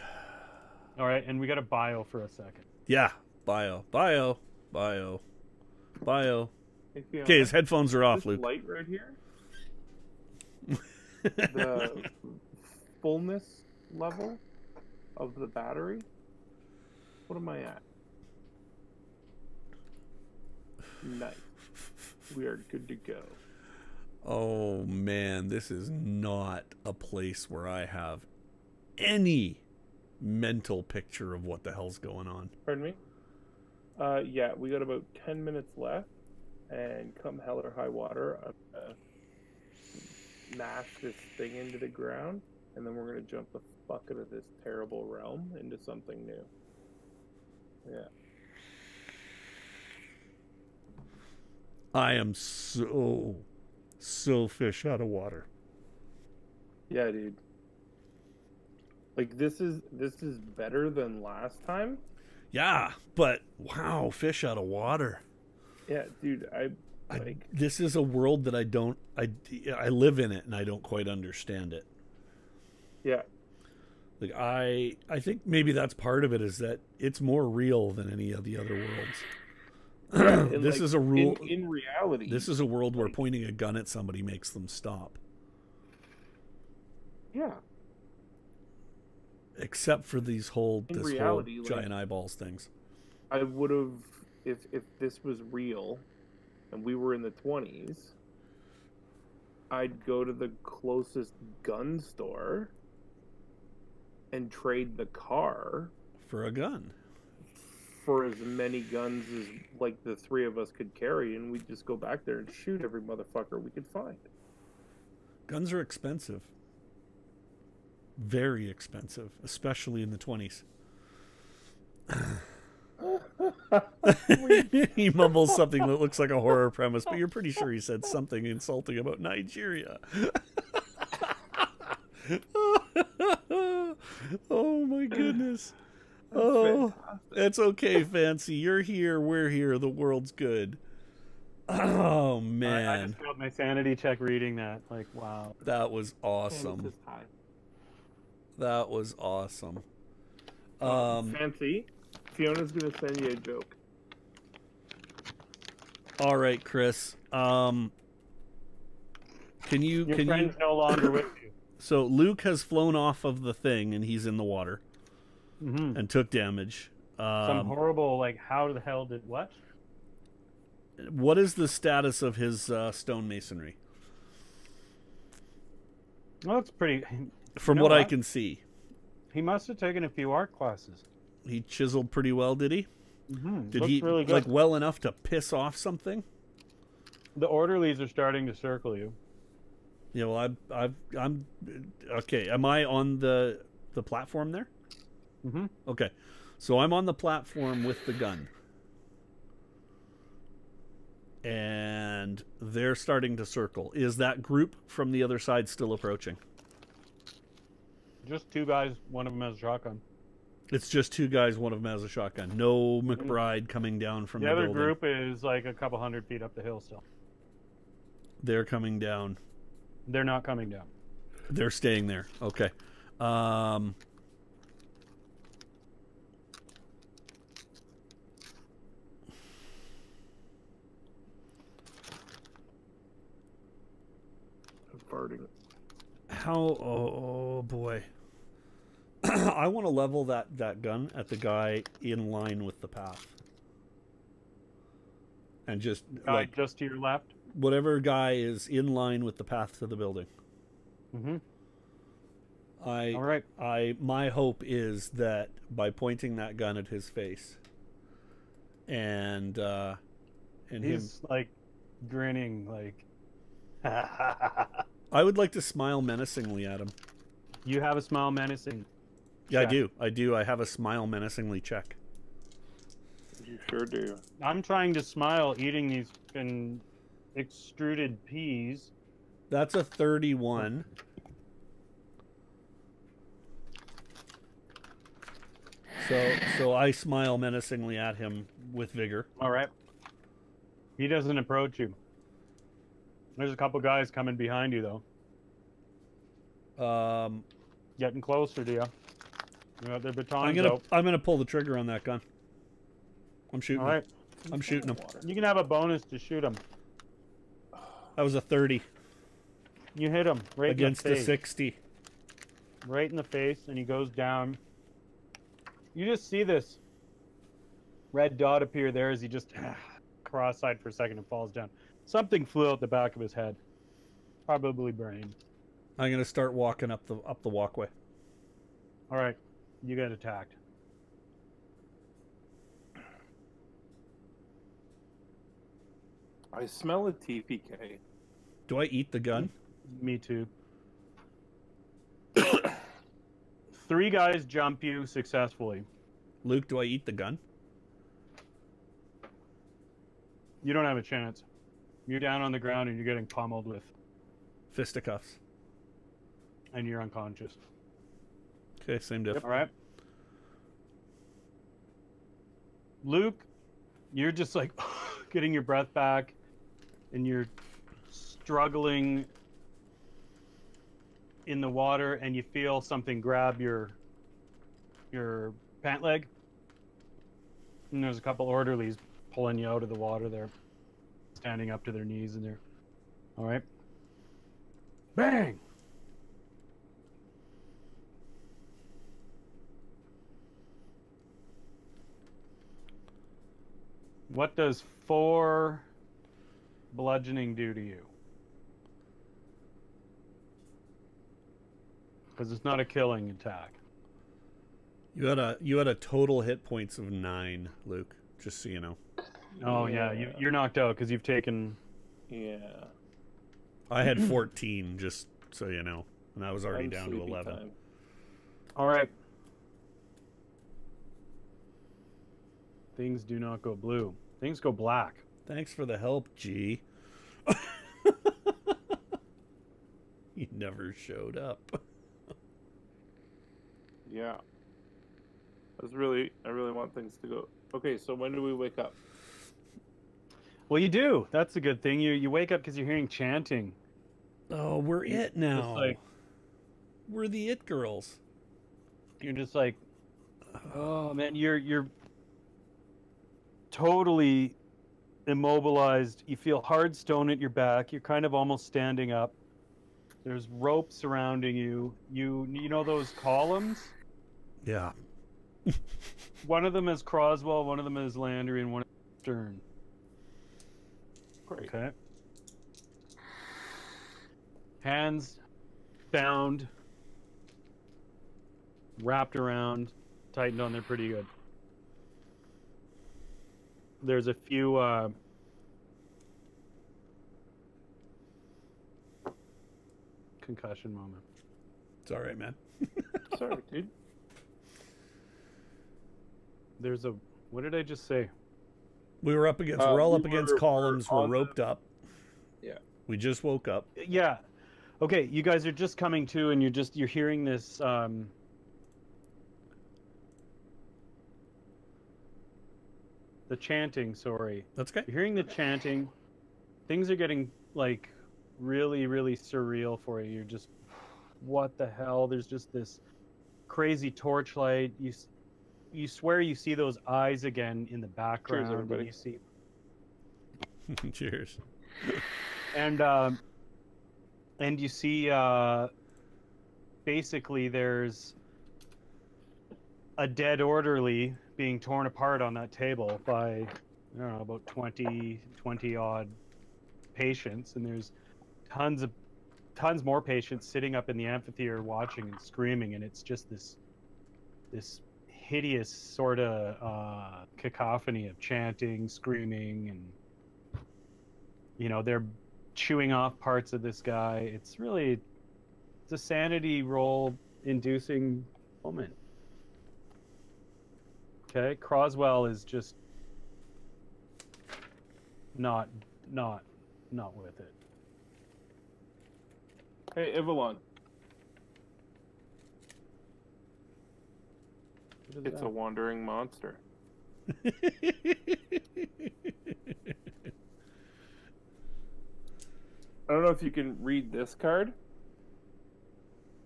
All right, and we got a bio for a second. Yeah, bio. Okay, Okay, his headphones are off, this Luke. light right here. The fullness level of the battery. What am I at? Nice. We are good to go. Oh man, this is not a place where I have any mental picture of what the hell's going on. Pardon me? Yeah, we got about 10 minutes left, and come hell or high water, I'm gonna smash this thing into the ground, and then we're gonna jump the fuck out of this terrible realm into something new. Yeah. I am so fish out of water. Yeah, dude. Like, this is better than last time. Yeah, but wow, fish out of water. Yeah, dude, This is a world that I live in it, and I don't quite understand it. Yeah. Like I think maybe that's part of it, is that it's more real than any of the other worlds. This like, is a rule in reality. This is a world where pointing a gun at somebody makes them stop. Yeah. Except for this whole reality, giant eyeballs things. I would have, if this was real, and we were in the 20s, I'd go to the closest gun store and trade the car For a gun. for as many guns as like the 3 of us could carry, and we'd just go back there and shoot every motherfucker we could find. Guns are expensive. Very expensive, especially in the 20s. He mumbles something that looks like a horror premise, but you're pretty sure he said something insulting about Nigeria. Oh my goodness. Oh, it's okay, Fancy. You're here, we're here, the world's good. Oh, I man. just failed my sanity check reading that. Like, wow. That was And awesome. it's high. That was awesome. Fancy. Fiona's gonna send you a joke. All right, Chris. Can you... Your friend's no longer with you. So Luke has flown off of the thing, and he's in the water. Mm-hmm. And took damage. Some horrible, like, how the hell did what? What is the status of his stonemasonry? Well, it's pretty... From know what I what? can see. He must have taken a few art classes. He chiseled pretty well, did he? Mm-hmm. Did Looks he, really good. like, well enough to piss off something? The orderlies are starting to circle you. Yeah, well, I'm... Okay, am I on the platform there? Mm-hmm. Okay. So I'm on the platform with the gun. And they're starting to circle. Is that group from the other side still approaching? Just two guys. One of them has a shotgun. It's just two guys, one of them has a shotgun. No McBride coming down from the The other building. group is like a couple hundred feet up the hill still. They're coming down. They're not coming down. They're staying there. Okay. I'm farting. How... Oh, boy. I want to level that gun at the guy in line with the path. And just, like, just to your left. whatever guy is in line with the path to the building. Mm-hmm. All right. My hope is that by pointing that gun at his face and He's like grinning, like. I would like to smile menacingly at him. You have a smile menacing. Yeah, check. I do. I have a smile menacingly check. You sure do. I'm trying to smile eating these fucking extruded peas. That's a 31. So I smile menacingly at him with vigor. All right. He doesn't approach you. There's a couple guys coming behind you though. Getting closer to you. You got their batons out. I'm gonna pull the trigger on that gun. I'm shooting. All right. him. I'm shooting him. You can have a bonus to shoot him. That was a 30 You hit him right against in the a face. 60. Right in the face, and he goes down. You just see this red dot appear there as he just cross-eyed for a second and falls down. Something flew out the back of his head. Probably brain. I'm gonna start walking up the walkway. All right. You get attacked. I smell a TPK. Do I eat the gun? Me too. 3 guys jump you successfully. Luke, do I eat the gun? You don't have a chance. You're down on the ground and you're getting pummeled with, Fisticuffs. and you're unconscious. Okay, same diff. All right. Luke, you're just like getting your breath back, and you're struggling in the water, and you feel something grab your pant leg, and there's a couple orderlies pulling you out of the water. They're standing up to their knees in there. All right. Bang! What does 4 bludgeoning do to you? Because it's not a killing attack. You had a total hit points of 9, Luke. Just so you know. Oh yeah, you're knocked out because you've taken. Yeah. I had 14, just so you know, and I was already I'm down to sleepy 11. time. All right. Things do not go blue. Things go black. Thanks for the help, G. He never showed up. Yeah. I really want things to go. Okay, so when do we wake up? Well, you do. That's a good thing. You wake up because you're hearing chanting. Oh, we're it now. Just like, we're the it girls. you're just like, oh man, you're totally immobilized. You feel hard stone at your back. You're kind of almost standing up. There's rope surrounding you. You know those columns? Yeah. One of them is Croswell, one of them is Landry, and one is Stern. Great. Okay. Hands bound, wrapped around, tightened on there pretty good. There's a few concussion moment. It's all right, man. Sorry, dude. There's a, what did I just say? We were up against. We're all we up against were columns. We're on the- roped up. Yeah. We just woke up. Yeah. Okay, you guys are just coming to, and you're hearing this the chanting, sorry. That's okay. You're hearing the chanting. Things are getting like really, really surreal for you. You're just, what the hell? There's just this crazy torchlight. You swear you see those eyes again in the background. Cheers, everybody. And you see, Cheers. and you see basically there's a dead orderly being torn apart on that table by, I don't know, about 20 odd patients, and there's tons more patients sitting up in the amphitheater watching and screaming, and it's just this hideous sort of cacophony of chanting, screaming, and they're chewing off parts of this guy. It's a sanity roll inducing moment. Okay, Croswell is just not with it. Hey, Ivalon. What is It's that? a wandering monster. I don't know if you can read this card.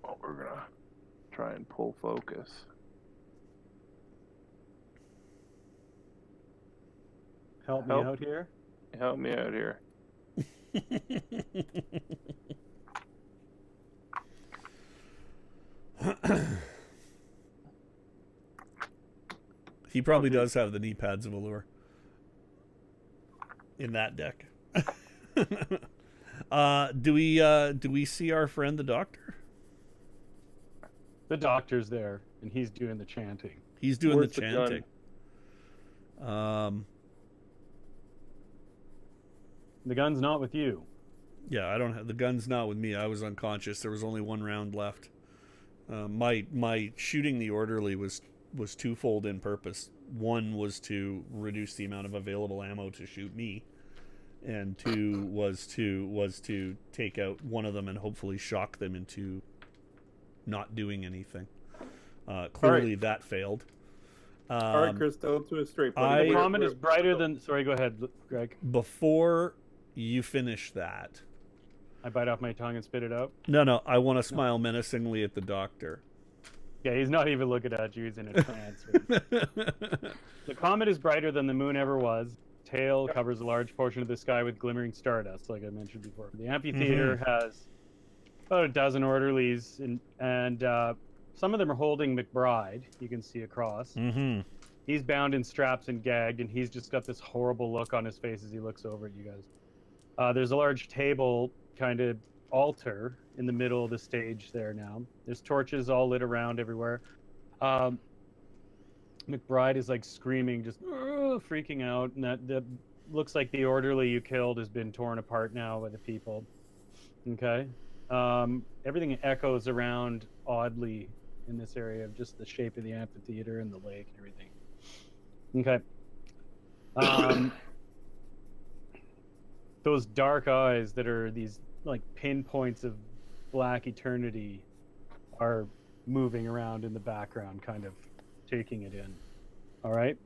Oh, we're gonna try and pull focus. Help me out here. Help me out here. He probably does have the knee pads of Allure in that deck. Do we see our friend the doctor? The doctor's there, and he's doing the chanting. He's doing Where's the the chanting. The gun's not with you. Yeah, I don't have the gun's not with me. I was unconscious. There was only one round left. My shooting the orderly was twofold in purpose. One was to reduce the amount of available ammo to shoot me, and two was to take out one of them and hopefully shock them into not doing anything. Clearly that failed. All right, Chris, tell it to us straight. buddy. The comet is brighter than. Sorry, go ahead, Greg. Before you finish that, I bite off my tongue and spit it out. no, I want to smile menacingly at the doctor. Yeah, he's not even looking at you. He's in a trance. The comet is brighter than the moon ever was. Tail covers a large portion of the sky with glimmering stardust, like I mentioned before. The amphitheater has about a dozen orderlies, and some of them are holding McBride. You can see across. Mm-hmm. He's bound in straps and gagged, and he's just got this horrible look on his face as he looks over at you guys. There's a large table, kind of altar, in the middle of the stage there now. There's torches all lit around everywhere. McBride is like screaming, just freaking out, and that looks like the orderly you killed has been torn apart now by the people. Okay. Everything echoes around oddly in this area of just the shape of the amphitheater and the lake and everything. Okay. Those dark eyes that are these like pinpoints of black eternity are moving around in the background, kind of taking it in. All right.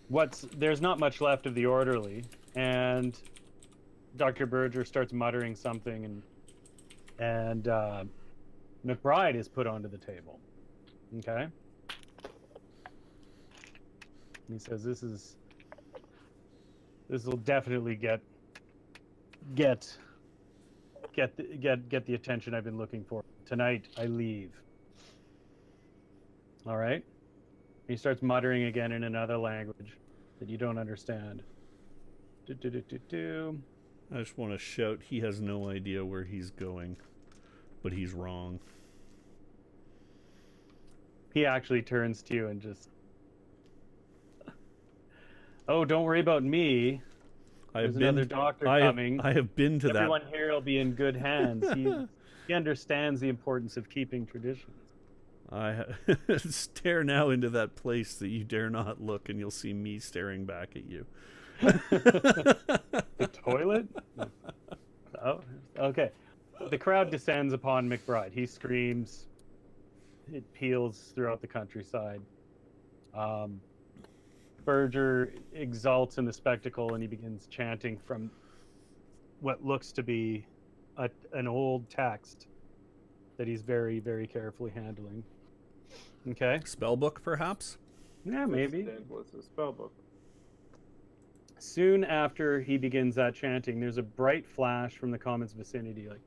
there's not much left of the orderly, and Dr. Berger starts muttering something, and McBride is put onto the table. Okay. He says, "This will definitely get the attention I've been looking for. Tonight, I leave." All right. He starts muttering again in another language that you don't understand. I just want to shout, he has no idea where he's going, but he's wrong. He actually turns to you and just, "Oh, don't worry about me. There's another doctor coming. I have been to Everyone here will be in good hands." He understands the importance of keeping traditions. I stare now into that place that you dare not look, and you'll see me staring back at you. The toilet? Oh, okay. The crowd descends upon McBride. He screams. It peals throughout the countryside. Berger exults in the spectacle, and he begins chanting from what looks to be an old text that he's very, very carefully handling. Okay. Spellbook, perhaps? Yeah, maybe. Was a spell book. Soon after he begins that chanting, there's a bright flash from the common's vicinity. Like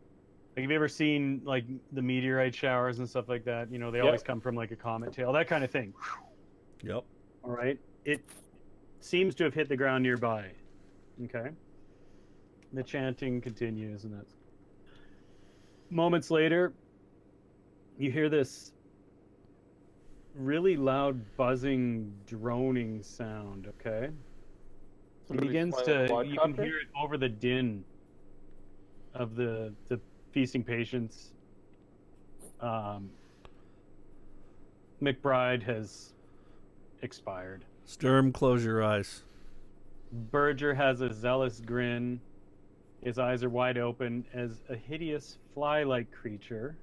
have you ever seen like the meteorite showers and stuff like that? You know, they always come from like a comet tail, that kind of thing. Yep. All right. It seems to have hit the ground nearby. Okay. The chanting continues, and that's moments later, you hear this really loud buzzing, droning sound. Okay. It begins to, you can hear it over the din of the feasting patients. McBride has expired. Sturm, close your eyes. Berger has a zealous grin. His eyes are wide open as a hideous fly-like creature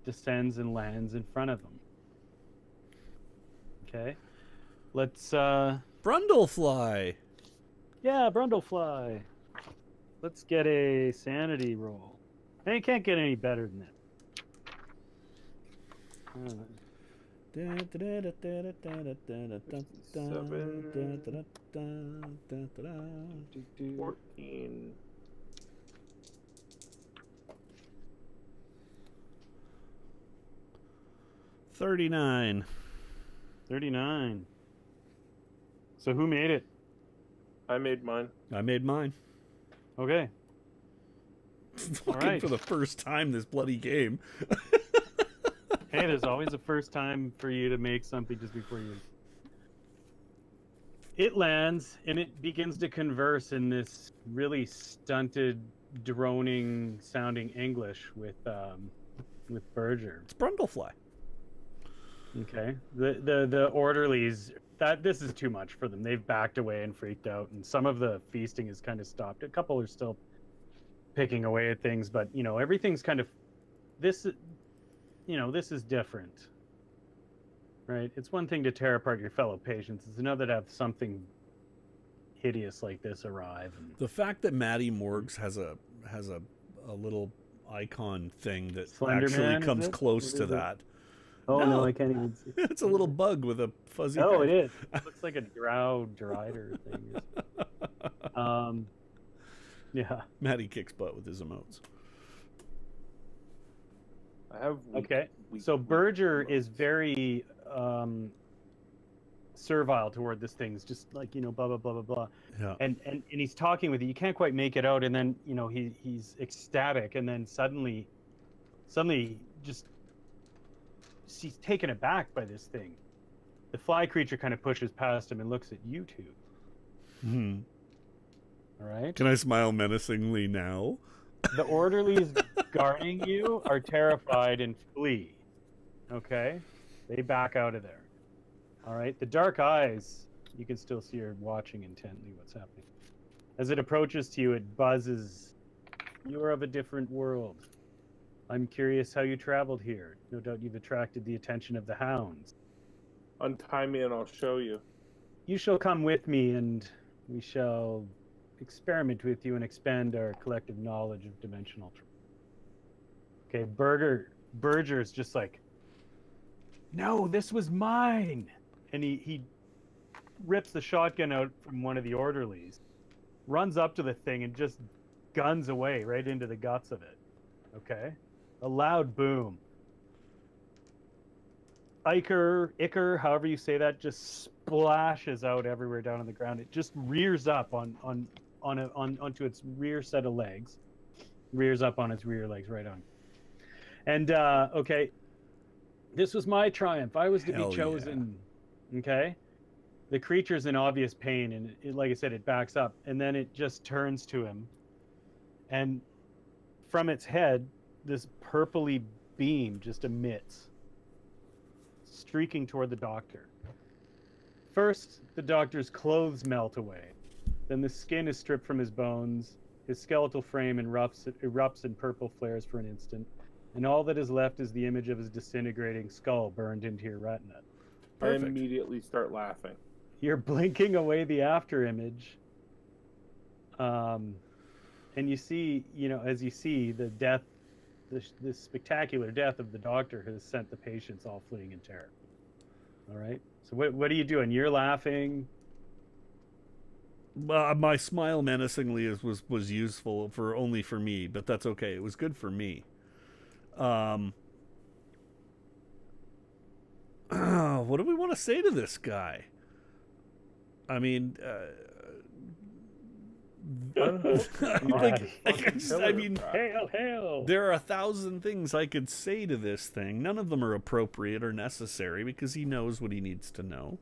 descends and lands in front of him. Okay. Let's Brundlefly. Yeah, Brundlefly. Let's get a sanity roll. Hey, you can't get any better than that. 14. 39. 39. So who made it? I made mine. I made mine. Okay. Fucking for the first time this bloody game. Hey, there's always a first time for you to make something just before you. It lands and it begins to converse in this really stunted, droning sounding English with Berger. It's Brundlefly. Okay. The orderlies, this is too much for them. They've backed away and freaked out, and some of the feasting is kind of stopped. A couple are still picking away at things, but you know, everything's kind of this is different. Right? It's one thing to tear apart your fellow patients. It's another to have something hideous like this arrive. And the fact that Maddie Morgs has a little icon thing that Slender actually Man, comes close to that. Oh no, I can't even see. It's a little bug with a fuzzy Oh, head. it is. It looks like a drow drider thing. Yeah. Maddie kicks butt with his emotes. I have Okay. So Berger is very servile toward this thing. It's just like, blah blah blah blah blah. Yeah. And he's talking with you. You can't quite make it out, and then he's ecstatic, and then suddenly just he's taken aback by this thing. The fly creature kind of pushes past him and looks at you two. Hmm. All right. Can I smile menacingly now? The orderlies guarding you are terrified and flee. Okay? They back out of there. All right? The dark eyes, you can still see her watching intently what's happening. As it approaches to you, it buzzes. You are of a different world. I'm curious how you traveled here. No doubt you've attracted the attention of the hounds. Untie me and I'll show you. You shall come with me, and we shall experiment with you and expand our collective knowledge of dimensional truth. Okay, Berger's just like, no, this was mine. And he rips the shotgun out from one of the orderlies, runs up to the thing and just guns away right into the guts of it. Okay? A loud boom. Ichor, however you say that, just splashes out everywhere down on the ground. It just rears up onto its rear set of legs. Rears up on its rear legs right on. And okay, this was my triumph. I was to be chosen. Yeah. Okay? The creature's in obvious pain, and it, like I said, it backs up, and then it just turns to him, and from its head, this purpley beam just emits, streaking toward the doctor. First, the doctor's clothes melt away. Then the skin is stripped from his bones. His skeletal frame erupts in purple flares for an instant, and all that is left is the image of his disintegrating skull burned into your retina. Perfect. I immediately start laughing. You're blinking away the after image. And you see, as you see, the death, this spectacular death of the doctor has sent the patients all fleeing in terror. All right. So what are you doing? You're laughing. My smile menacingly was useful only for me, but that's okay. It was good for me. What do we want to say to this guy? I mean, hail. There are 1,000 things I could say to this thing. None of them are appropriate or necessary because he knows what he needs to know.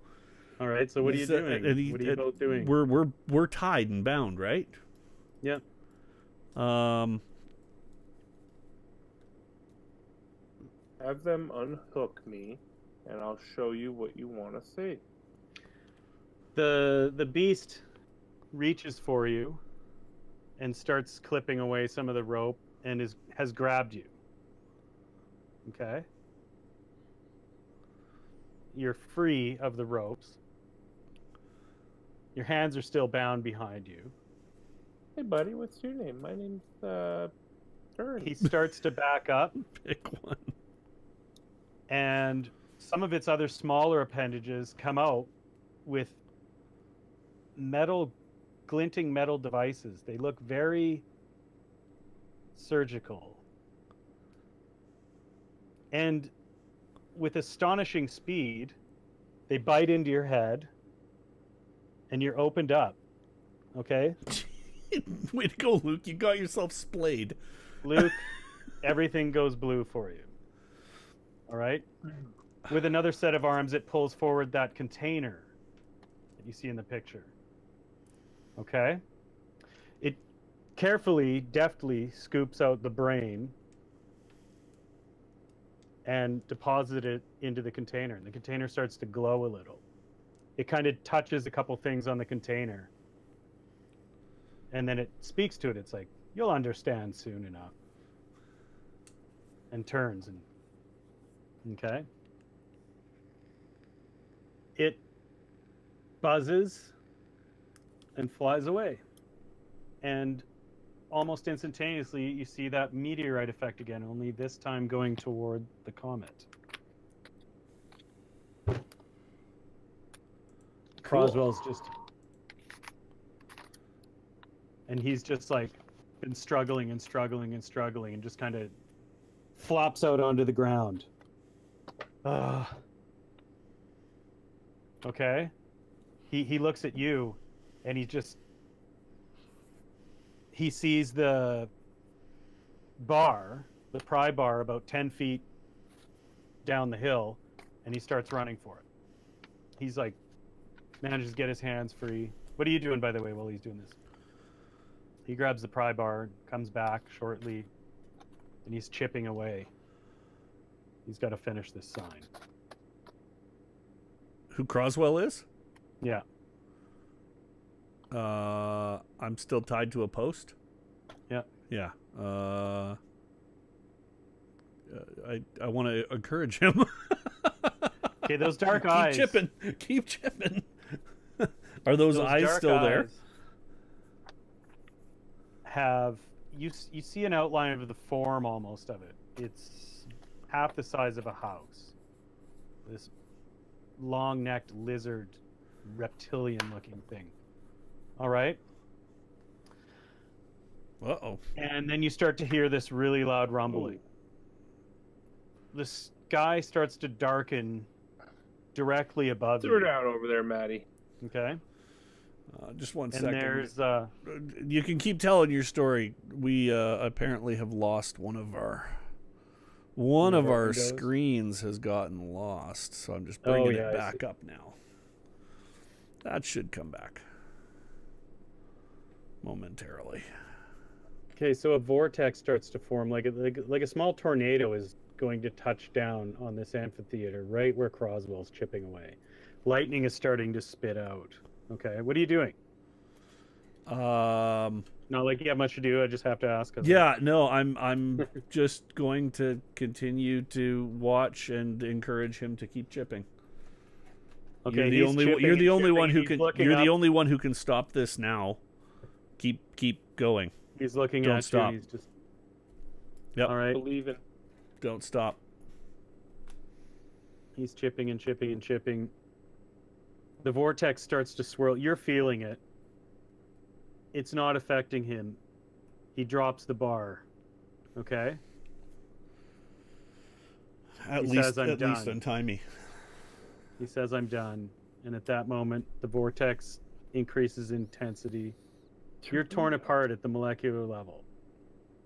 All right. So what are you doing? What are you both doing? We're tied and bound, right? Yeah. Have them unhook me, and I'll show you what you want to see. The beast reaches for you and starts clipping away some of the rope and has grabbed you. Okay? You're free of the ropes. Your hands are still bound behind you. Hey buddy, what's your name? My name's Turn. He starts to back up. Pick one. And some of its other smaller appendages come out with glinting metal devices. They look very surgical. And with astonishing speed, they bite into your head, and you're opened up. Okay? Way to go, Luke. You got yourself splayed. Luke, everything goes blue for you. All right? With another set of arms, it pulls forward that container that you see in the picture. Okay? It carefully, deftly scoops out the brain and deposits it into the container. And the container starts to glow a little. It kind of touches a couple things on the container. And then it speaks to it. It's like, you'll understand soon enough. And turns and... Okay? It buzzes and flies away. And almost instantaneously, you see that meteorite effect again, only this time going toward the comet. Croswell's just... And he's just like been struggling and struggling and struggling and just kind of flops out onto the ground. Okay. He looks at you and he sees the bar, the pry bar about 10 feet down the hill, and he starts running for it. He's like, manages to get his hands free. What are you doing, by the way, while he's doing this? He grabs the pry bar, comes back shortly, and he's chipping away. He's got to finish this sign. Who Croswell is? Yeah. I'm still tied to a post? Yeah. Yeah. I want to encourage him. Okay, those dark Keep eyes. chipping. Keep chipping. Are those eyes dark still there? eyes have you see an outline of the form almost of it. It's half the size of a house. This long-necked lizard, reptilian-looking thing. All right. Uh-oh. And then you start to hear this really loud rumbling. The sky starts to darken directly above Throw it you. out over there, Maddie. Okay. Just one And second. there's You can keep telling your story. We apparently have lost one of our windows? screens has gotten lost, so I'm just bringing it back up now. That should come back momentarily. okay, so a vortex starts to form, like a small tornado is going to touch down on this amphitheater, right where Croswell's chipping away. Lightning is starting to spit out. Okay, what are you doing? Not like you have much to do. I just have to ask. Yeah, no, I'm just going to continue to watch and encourage him to keep chipping. Okay, you're the only one who can stop this now. Keep going. He's looking Don't at stop. you. He's just. Yep. All right. Believe it. Don't stop. He's chipping and chipping and chipping. The vortex starts to swirl. You're feeling it. It's not affecting him. He drops the bar. Okay? At He least says, "I'm done." untie me. He says, "I'm done." And at that moment, the vortex increases intensity. You're torn apart at the molecular level.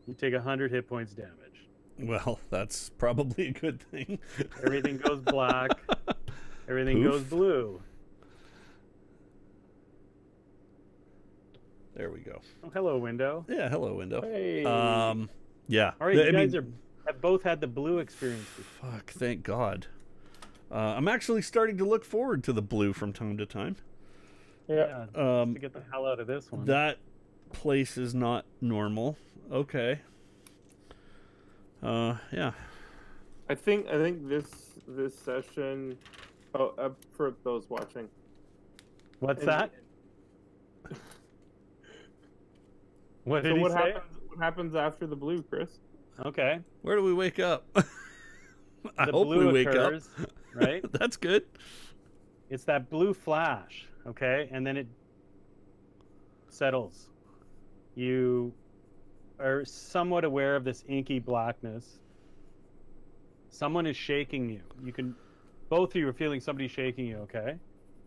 You take 100 hit points damage. Well, that's probably a good thing. Everything goes black. Everything Poof. goes blue. There we go. Oh, hello, window. Yeah, hello, window. Hey. Yeah. All right, you guys have both had the blue experience before. Fuck, thank God. I'm actually starting to look forward to the blue from time to time. Yeah. To get the hell out of this one. That place is not normal. Okay. Yeah. I think this session. Oh, for those watching. What's that? What did he say? What happens after the blue, Chris? Okay. Where do we wake up? I The hope we blue wake occurs, up. right? That's good. It's that blue flash, okay? And then it settles. You are somewhat aware of this inky blackness. Someone is shaking you. Both of you are feeling somebody shaking you, okay?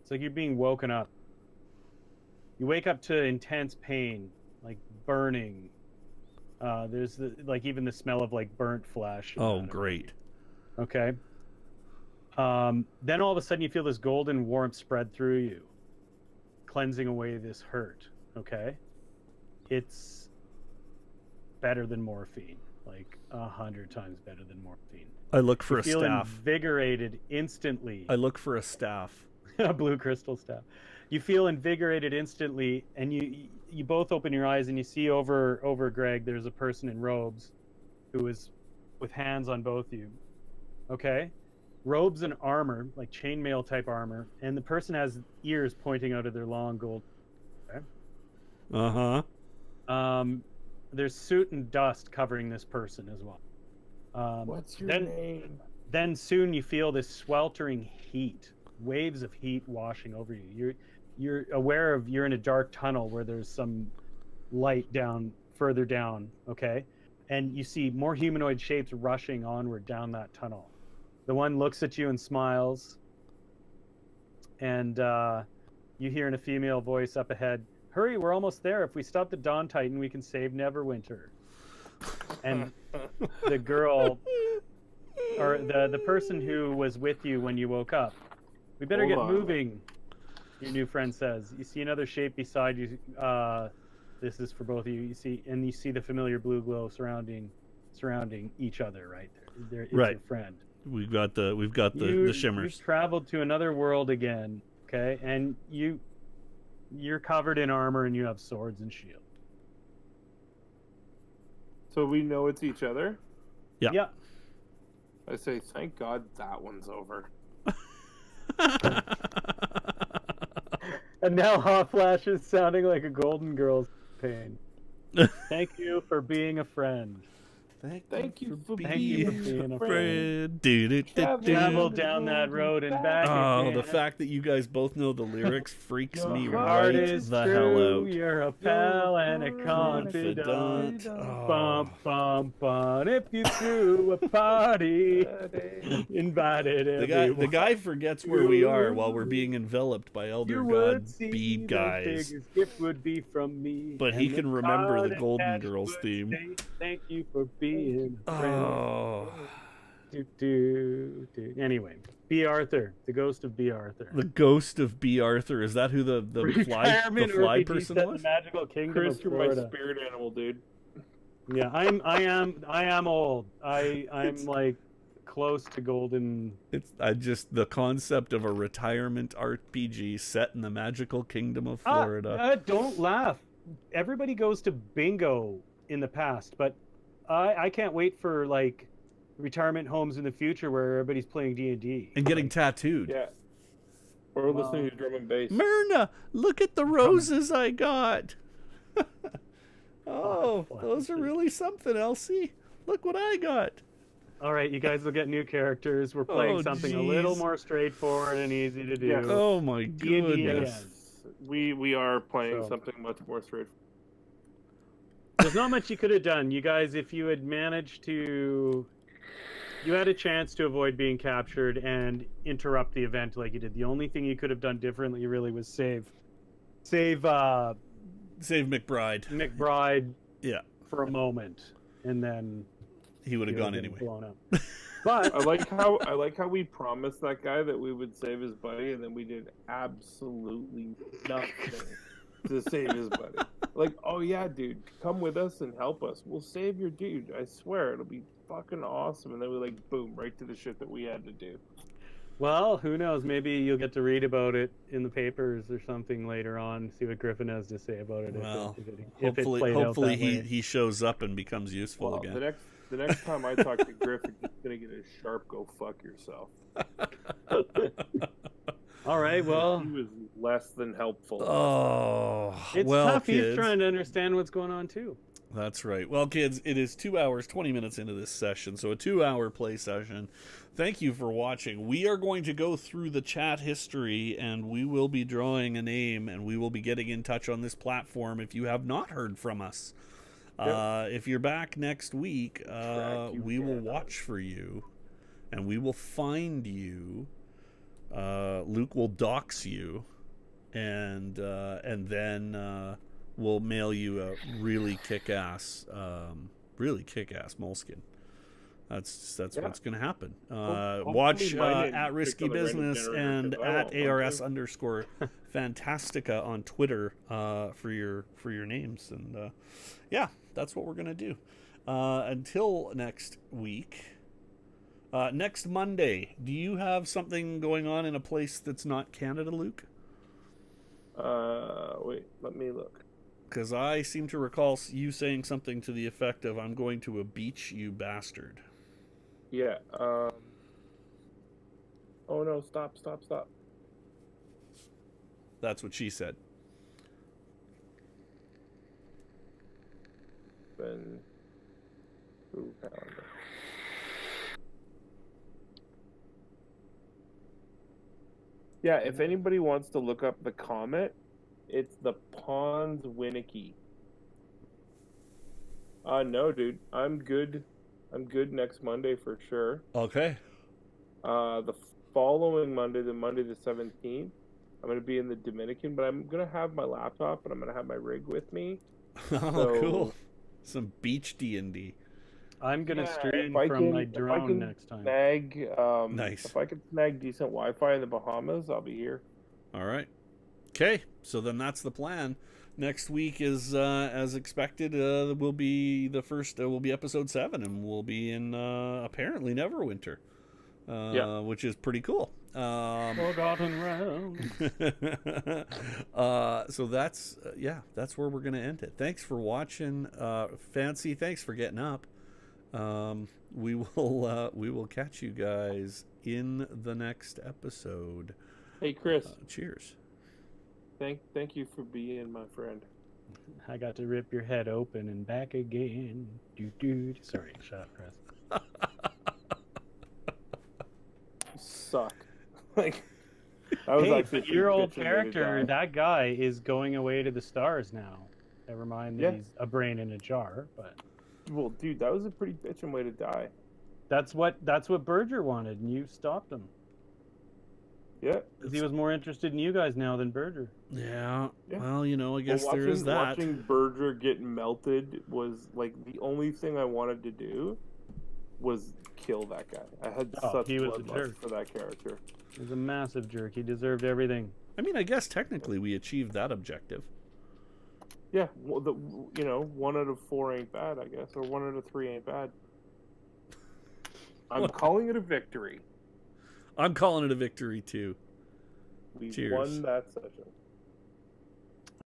It's like you're being woken up. You wake up to intense pain, like burning. There's even the smell of like burnt flesh. Oh, great. Okay. Then all of a sudden you feel this golden warmth spread through you, cleansing away this hurt. Okay. It's better than morphine, like 100 times better than morphine. I look for You a feel staff. invigorated instantly. I look for a staff. A blue crystal staff. You feel invigorated instantly, and you both open your eyes and you see over Greg. There's a person in robes, who is with hands on both you. Okay, robes and armor, like chainmail type armor, and the person has ears pointing out of their long gold. Okay. There's soot and dust covering this person as well. What's your name? Then soon you feel this sweltering heat, waves of heat washing over you. You're aware of you're in a dark tunnel where there's some light further down, okay? And you see more humanoid shapes rushing onward down that tunnel. The one looks at you and smiles, and you hear in a female voice up ahead, "Hurry, we're almost there. If we stop the Dawn Titan, we can save Neverwinter." And the girl, or the person who was with you when you woke up, "We better Hold get on. moving," your new friend says. You see another shape beside you. This is for both of you. You see the familiar blue glow surrounding each other right there. It's Right. your friend. We've got the shimmers. You've traveled to another world again, okay? And you're covered in armor and you have swords and shield. So we know it's each other. Yeah. Yeah. I say, thank God that one's over. And now Hot Flash is sounding like a Golden Girls pain. Thank you for being a friend. Thank you for being a friend. Travel down that road and back Oh, again. the fact that you guys both know the lyrics freaks me Your heart right is the true. hell out. You're a pal and a confidant. Oh. Bum, bum, bum. If you threw a party, invited The guy forgets where we are while we're being enveloped by Elder God bead guys. Gift would be from me. But he can remember the Golden Girls theme. Thank you for being a friend. Oh. Anyway, B. Arthur, the ghost of B. Arthur. The ghost of B. Arthur. Is that who the fly person was? The magical kingdom Chris, of you're Florida. my spirit animal, dude. Yeah, I am old. I'm like close to golden. It's the concept of a retirement RPG set in the magical kingdom of Florida. Don't laugh. Everybody goes to bingo in the past, but I can't wait for like retirement homes in the future where everybody's playing D&D and getting tattooed. Yeah. Or listening to drum and bass. Myrna, look at the roses I got. Oh, those are really something, Elsie. Look what I got. All right, you guys will get new characters. We're playing something a little more straightforward and easy to do. Yeah. Oh my goodness. Yes. We are playing something much more straightforward. There's not much you could have done. You guys, if you had managed to... You had a chance to avoid being captured and interrupt the event like you did. The only thing you could have done differently really was save McBride. McBride Yeah. for a moment. And then he would have gone anyway. Blown up. But I like how we promised that guy that we would save his buddy, and then we did absolutely nothing to save his buddy. Like, oh yeah, dude, come with us and help us. We'll save your dude. I swear, it'll be fucking awesome. And then we like boom right to the shit that we had to do. well, who knows? Maybe you'll get to read about it in the papers or something later on. See what Griffin has to say about it. Well, hopefully he shows up and becomes useful again. The next time I talk to Griffin, he's gonna get a sharp "go fuck yourself." All right, well, he was less than helpful. Oh, it's tough. Kids. He's trying to understand what's going on too. That's right. Well, kids, it is 2 hours, 20 minutes into this session, so a 2-hour play session. Thank you for watching. We are going to go through the chat history, and we will be drawing a name, and we will be getting in touch on this platform if you have not heard from us. Yep. If you're back next week, we will watch for you, and we will find you. Luke will dox you, and then we'll mail you a really kick-ass moleskin. That's what's going to happen. Watch at Rysky Business and at ARS_Fantastica on Twitter for your names, and yeah, that's what we're going to do. Until next week. Next Monday, do you have something going on in a place that's not Canada, Luke? Wait, let me look. Because I seem to recall you saying something to the effect of, "I'm going to a beach, you bastard." Yeah. Oh no! Stop! That's what she said. Then, calendar. Yeah, if anybody wants to look up the comet, it's the Pons Winnicky. No, dude. I'm good. I'm good next Monday for sure. Okay. The following Monday, the 17th, I'm going to be in the Dominican, but I'm going to have my laptop and I'm going to have my rig with me. Oh, cool. Some beach D&D. I'm going to stream from my drone next time. Nice. If I can snag decent Wi-Fi in the Bahamas, I'll be here. All right. Okay, so then that's the plan. Next week is, as expected, will be the first. Will be episode 7, and we'll be in apparently Neverwinter, which is pretty cool. Forgotten Realms. So that's that's where we're gonna end it. Thanks for watching, Fancy. Thanks for getting up. We will catch you guys in the next episode. Hey, Chris. Cheers. Thank you for being my friend. I got to rip your head open and back again. Sorry, shut up, Chris. You suck. Like, that was Hey, actually but your old bitchin' way to character, die. that guy, is going away to the stars now. Never mind that Yeah. he's a brain in a jar, but Well, dude, that was a pretty bitchin' way to die. that's what Berger wanted, and you stopped him. Yeah. 'Cause he was more interested in you guys now than Berger. Yeah. Yeah. Well, you know, I guess Well, there is that. Watching Berger get melted was like the only thing I wanted to do was kill that guy. I had such he was a bloodlust jerk. for that character. He was a massive jerk. He deserved everything. I mean, I guess technically we achieved that objective. Yeah, well, 1 out of 4 ain't bad, I guess, or 1 out of 3 ain't bad. I'm calling it a victory. I'm calling it a victory too. We Cheers. won that session.